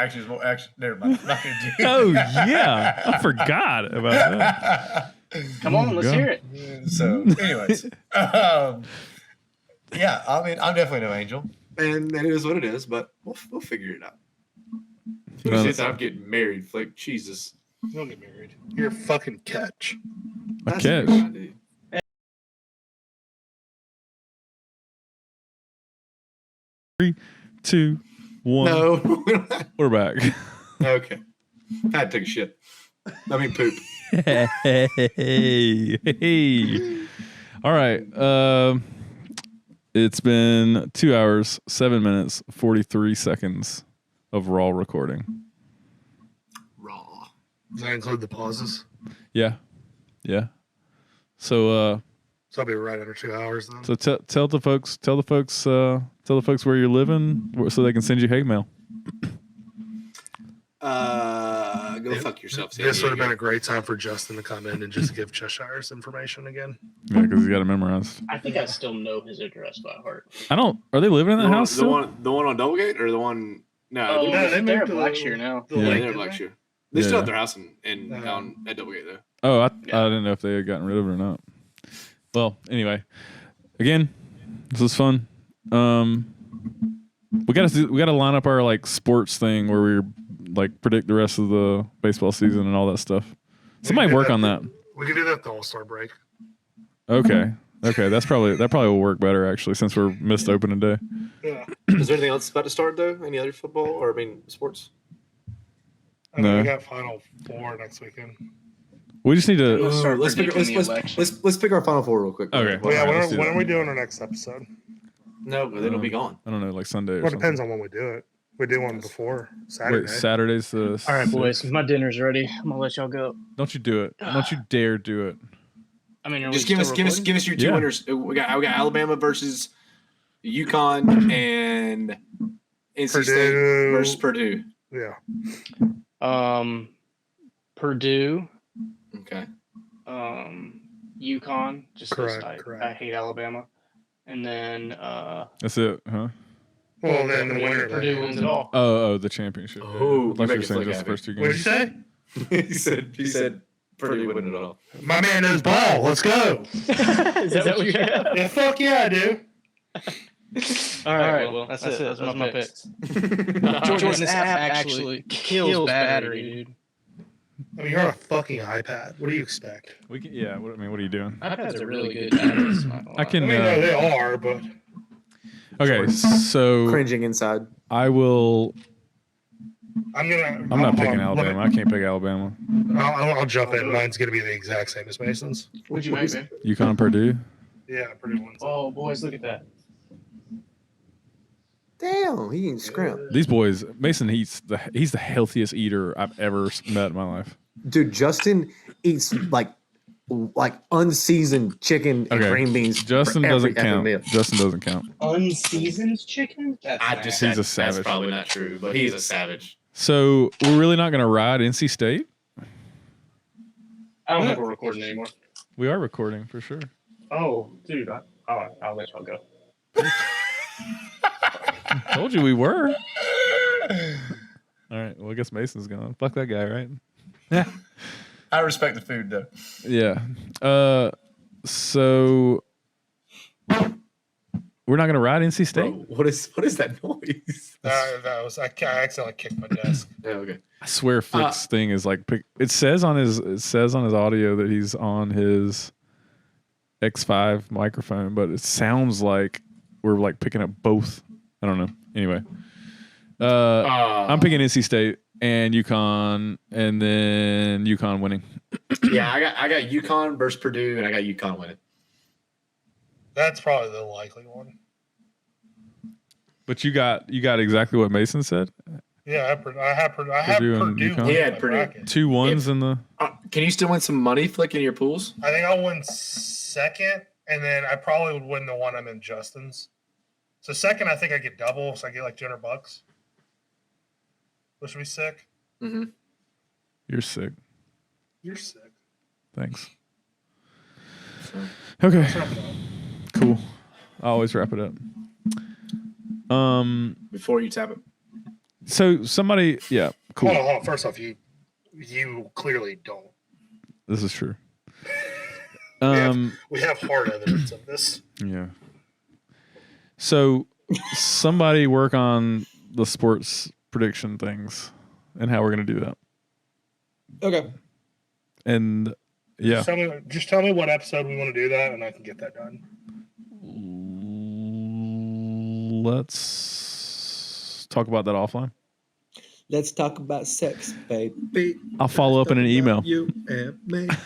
never mind. I'm not gonna do it. Oh yeah, I forgot about that. Come on, let's God. hear it. So, anyways, yeah, I mean, I'm definitely no angel. and it is what it is. But we'll figure it out. who No, says I'm getting married? Flick, Jesus. Don't get married. You're a fucking catch. A That's catch. what I do. 2, 1. No. We're back. Okay. I had to take a shit. I mean, poop. Hey. All right. It's been 2 hours, 7 minutes, 43 seconds of raw recording. Raw. Does that include the pauses? Yeah. Yeah. So So I'll be right under 2 hours then. so tell the folks where you're living so they can send you hate mail. Go fuck yourself. San This would have Diego. been a great time for Justin to come in and just give Cheshire's information again. Yeah, because you got it memorized. I think I still know his address by heart. I don't. Are they living in that house the still? one on Doublegate or the one? No, Oh, no, they they're moved at to Blackshear now. The Yeah. yeah, lake, they're didn't Black they? Shear. They still Yeah. have their house in at Doublegate though. Oh, I Yeah. didn't know if they had gotten rid of it or not. Well, anyway, again, this was fun. We gotta line up our like sports thing where we like predict the rest of the baseball season and all that stuff. Somebody do work that on that. We can do that at the All-Star break. Okay, that probably will work better actually since we're missed opening day. Yeah. Is there anything else about to start though? Any other football or sports? I mean, No. we got Final Four next weekend. We just need to. Start Let's pick predicting the election. let's pick our final four real quick. Okay. Well, yeah, Alright, when, let's do when that. are we doing our next episode? No, but it'll be gone. I don't know, like Sunday or Well, it something. depends on when we do it. We do one before Saturday. Wait, Saturday's the. All right, boys, my dinner's ready. I'm gonna let y'all go. Don't you do it? Don't you dare do it. I mean, are Just we give still us recording? your two Yeah. winners. We got Alabama versus UConn and NC State Purdue. versus Purdue. Yeah. Purdue, Okay. UConn. Just 'cause Correct. I hate Alabama, and then That's it, huh? Well, then the winner. Purdue wins it all. Oh, the championship. Oh, I you thought you make were it saying look just the happy. first two What did you games. say? he said Purdue winning it all. My man knows ball. Let's go. Is that what you have? Yeah, fuck yeah, I do. All right, well, that's it. Those are my picks. Jordan, this app actually kills battery, dude. I mean, you're on a fucking iPad. What do you expect? We can, yeah. What are you doing? iPads are really good batteries. I can. I mean, no, they are, but Okay, so Cringing inside. I will. I'm gonna. I'm not picking Alabama. I can't pick Alabama. I'll jump in. Mine's gonna be the exact same as Mason's. What'd you make, man? UConn, Purdue. Yeah, Purdue wins. Oh, boys, look at that. Damn, he can scrimp. These boys, Mason he's the healthiest eater I've ever met in my life. Dude, Justin eats like unseasoned chicken and Okay, green beans. Justin for doesn't every count. meal. Justin doesn't count. Unseasoned chicken? That's I just He's said a savage. That's probably not true, but he's a savage. So we're really not going to ride NC State? I don't think we're recording anymore. We are recording for sure. Oh, dude, I'll let y'all go. Told you we were. All right. Well, I guess Mason's gone. Fuck that guy, right? I respect the food though. Yeah. So we're not gonna ride NC State. Bro, what is that noise? That was I accidentally kicked my desk. Oh, okay. I swear, Flick's thing is like it says on his audio that he's on his X5 microphone, but it sounds like we're like picking up both. I don't know. Anyway, I'm picking NC State and UConn, and then UConn winning. Yeah, I got UConn versus Purdue, and I got UConn winning. That's probably the likely one. But you got exactly what Mason said. Yeah, I have Purdue and Purdue. UConn? He had Purdue. 2 1s in the. Can you still win some money flicking your pools? I think I'll win second, and then I probably would win the one I'm in Justin's. So second, I think I get double, so I get like $200, which would be sick. Mm-hmm. You're sick. You're sick. Thanks. Okay. Cool. I always wrap it up. Before you tap it. So somebody, yeah, cool. Hold on. First off, you clearly don't. This is true. We have hard evidence of this. Yeah. So somebody work on the sports prediction things and how we're gonna do that. Okay. And yeah. Just tell me what episode we want to do that, and I can get that done. Let's talk about that offline. Let's talk about sex, baby. I'll follow up in an email. You and me. All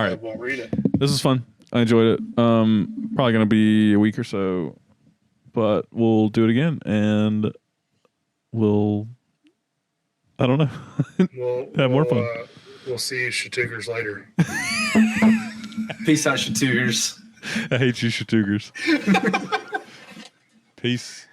I right. won't read it. This was fun. I enjoyed it. Probably gonna be a week or so, but we'll do it again, and I don't know. Have more fun. We'll see you Shatoogers later. Peace out, Shatoogers. I hate you, Shatoogers. Peace.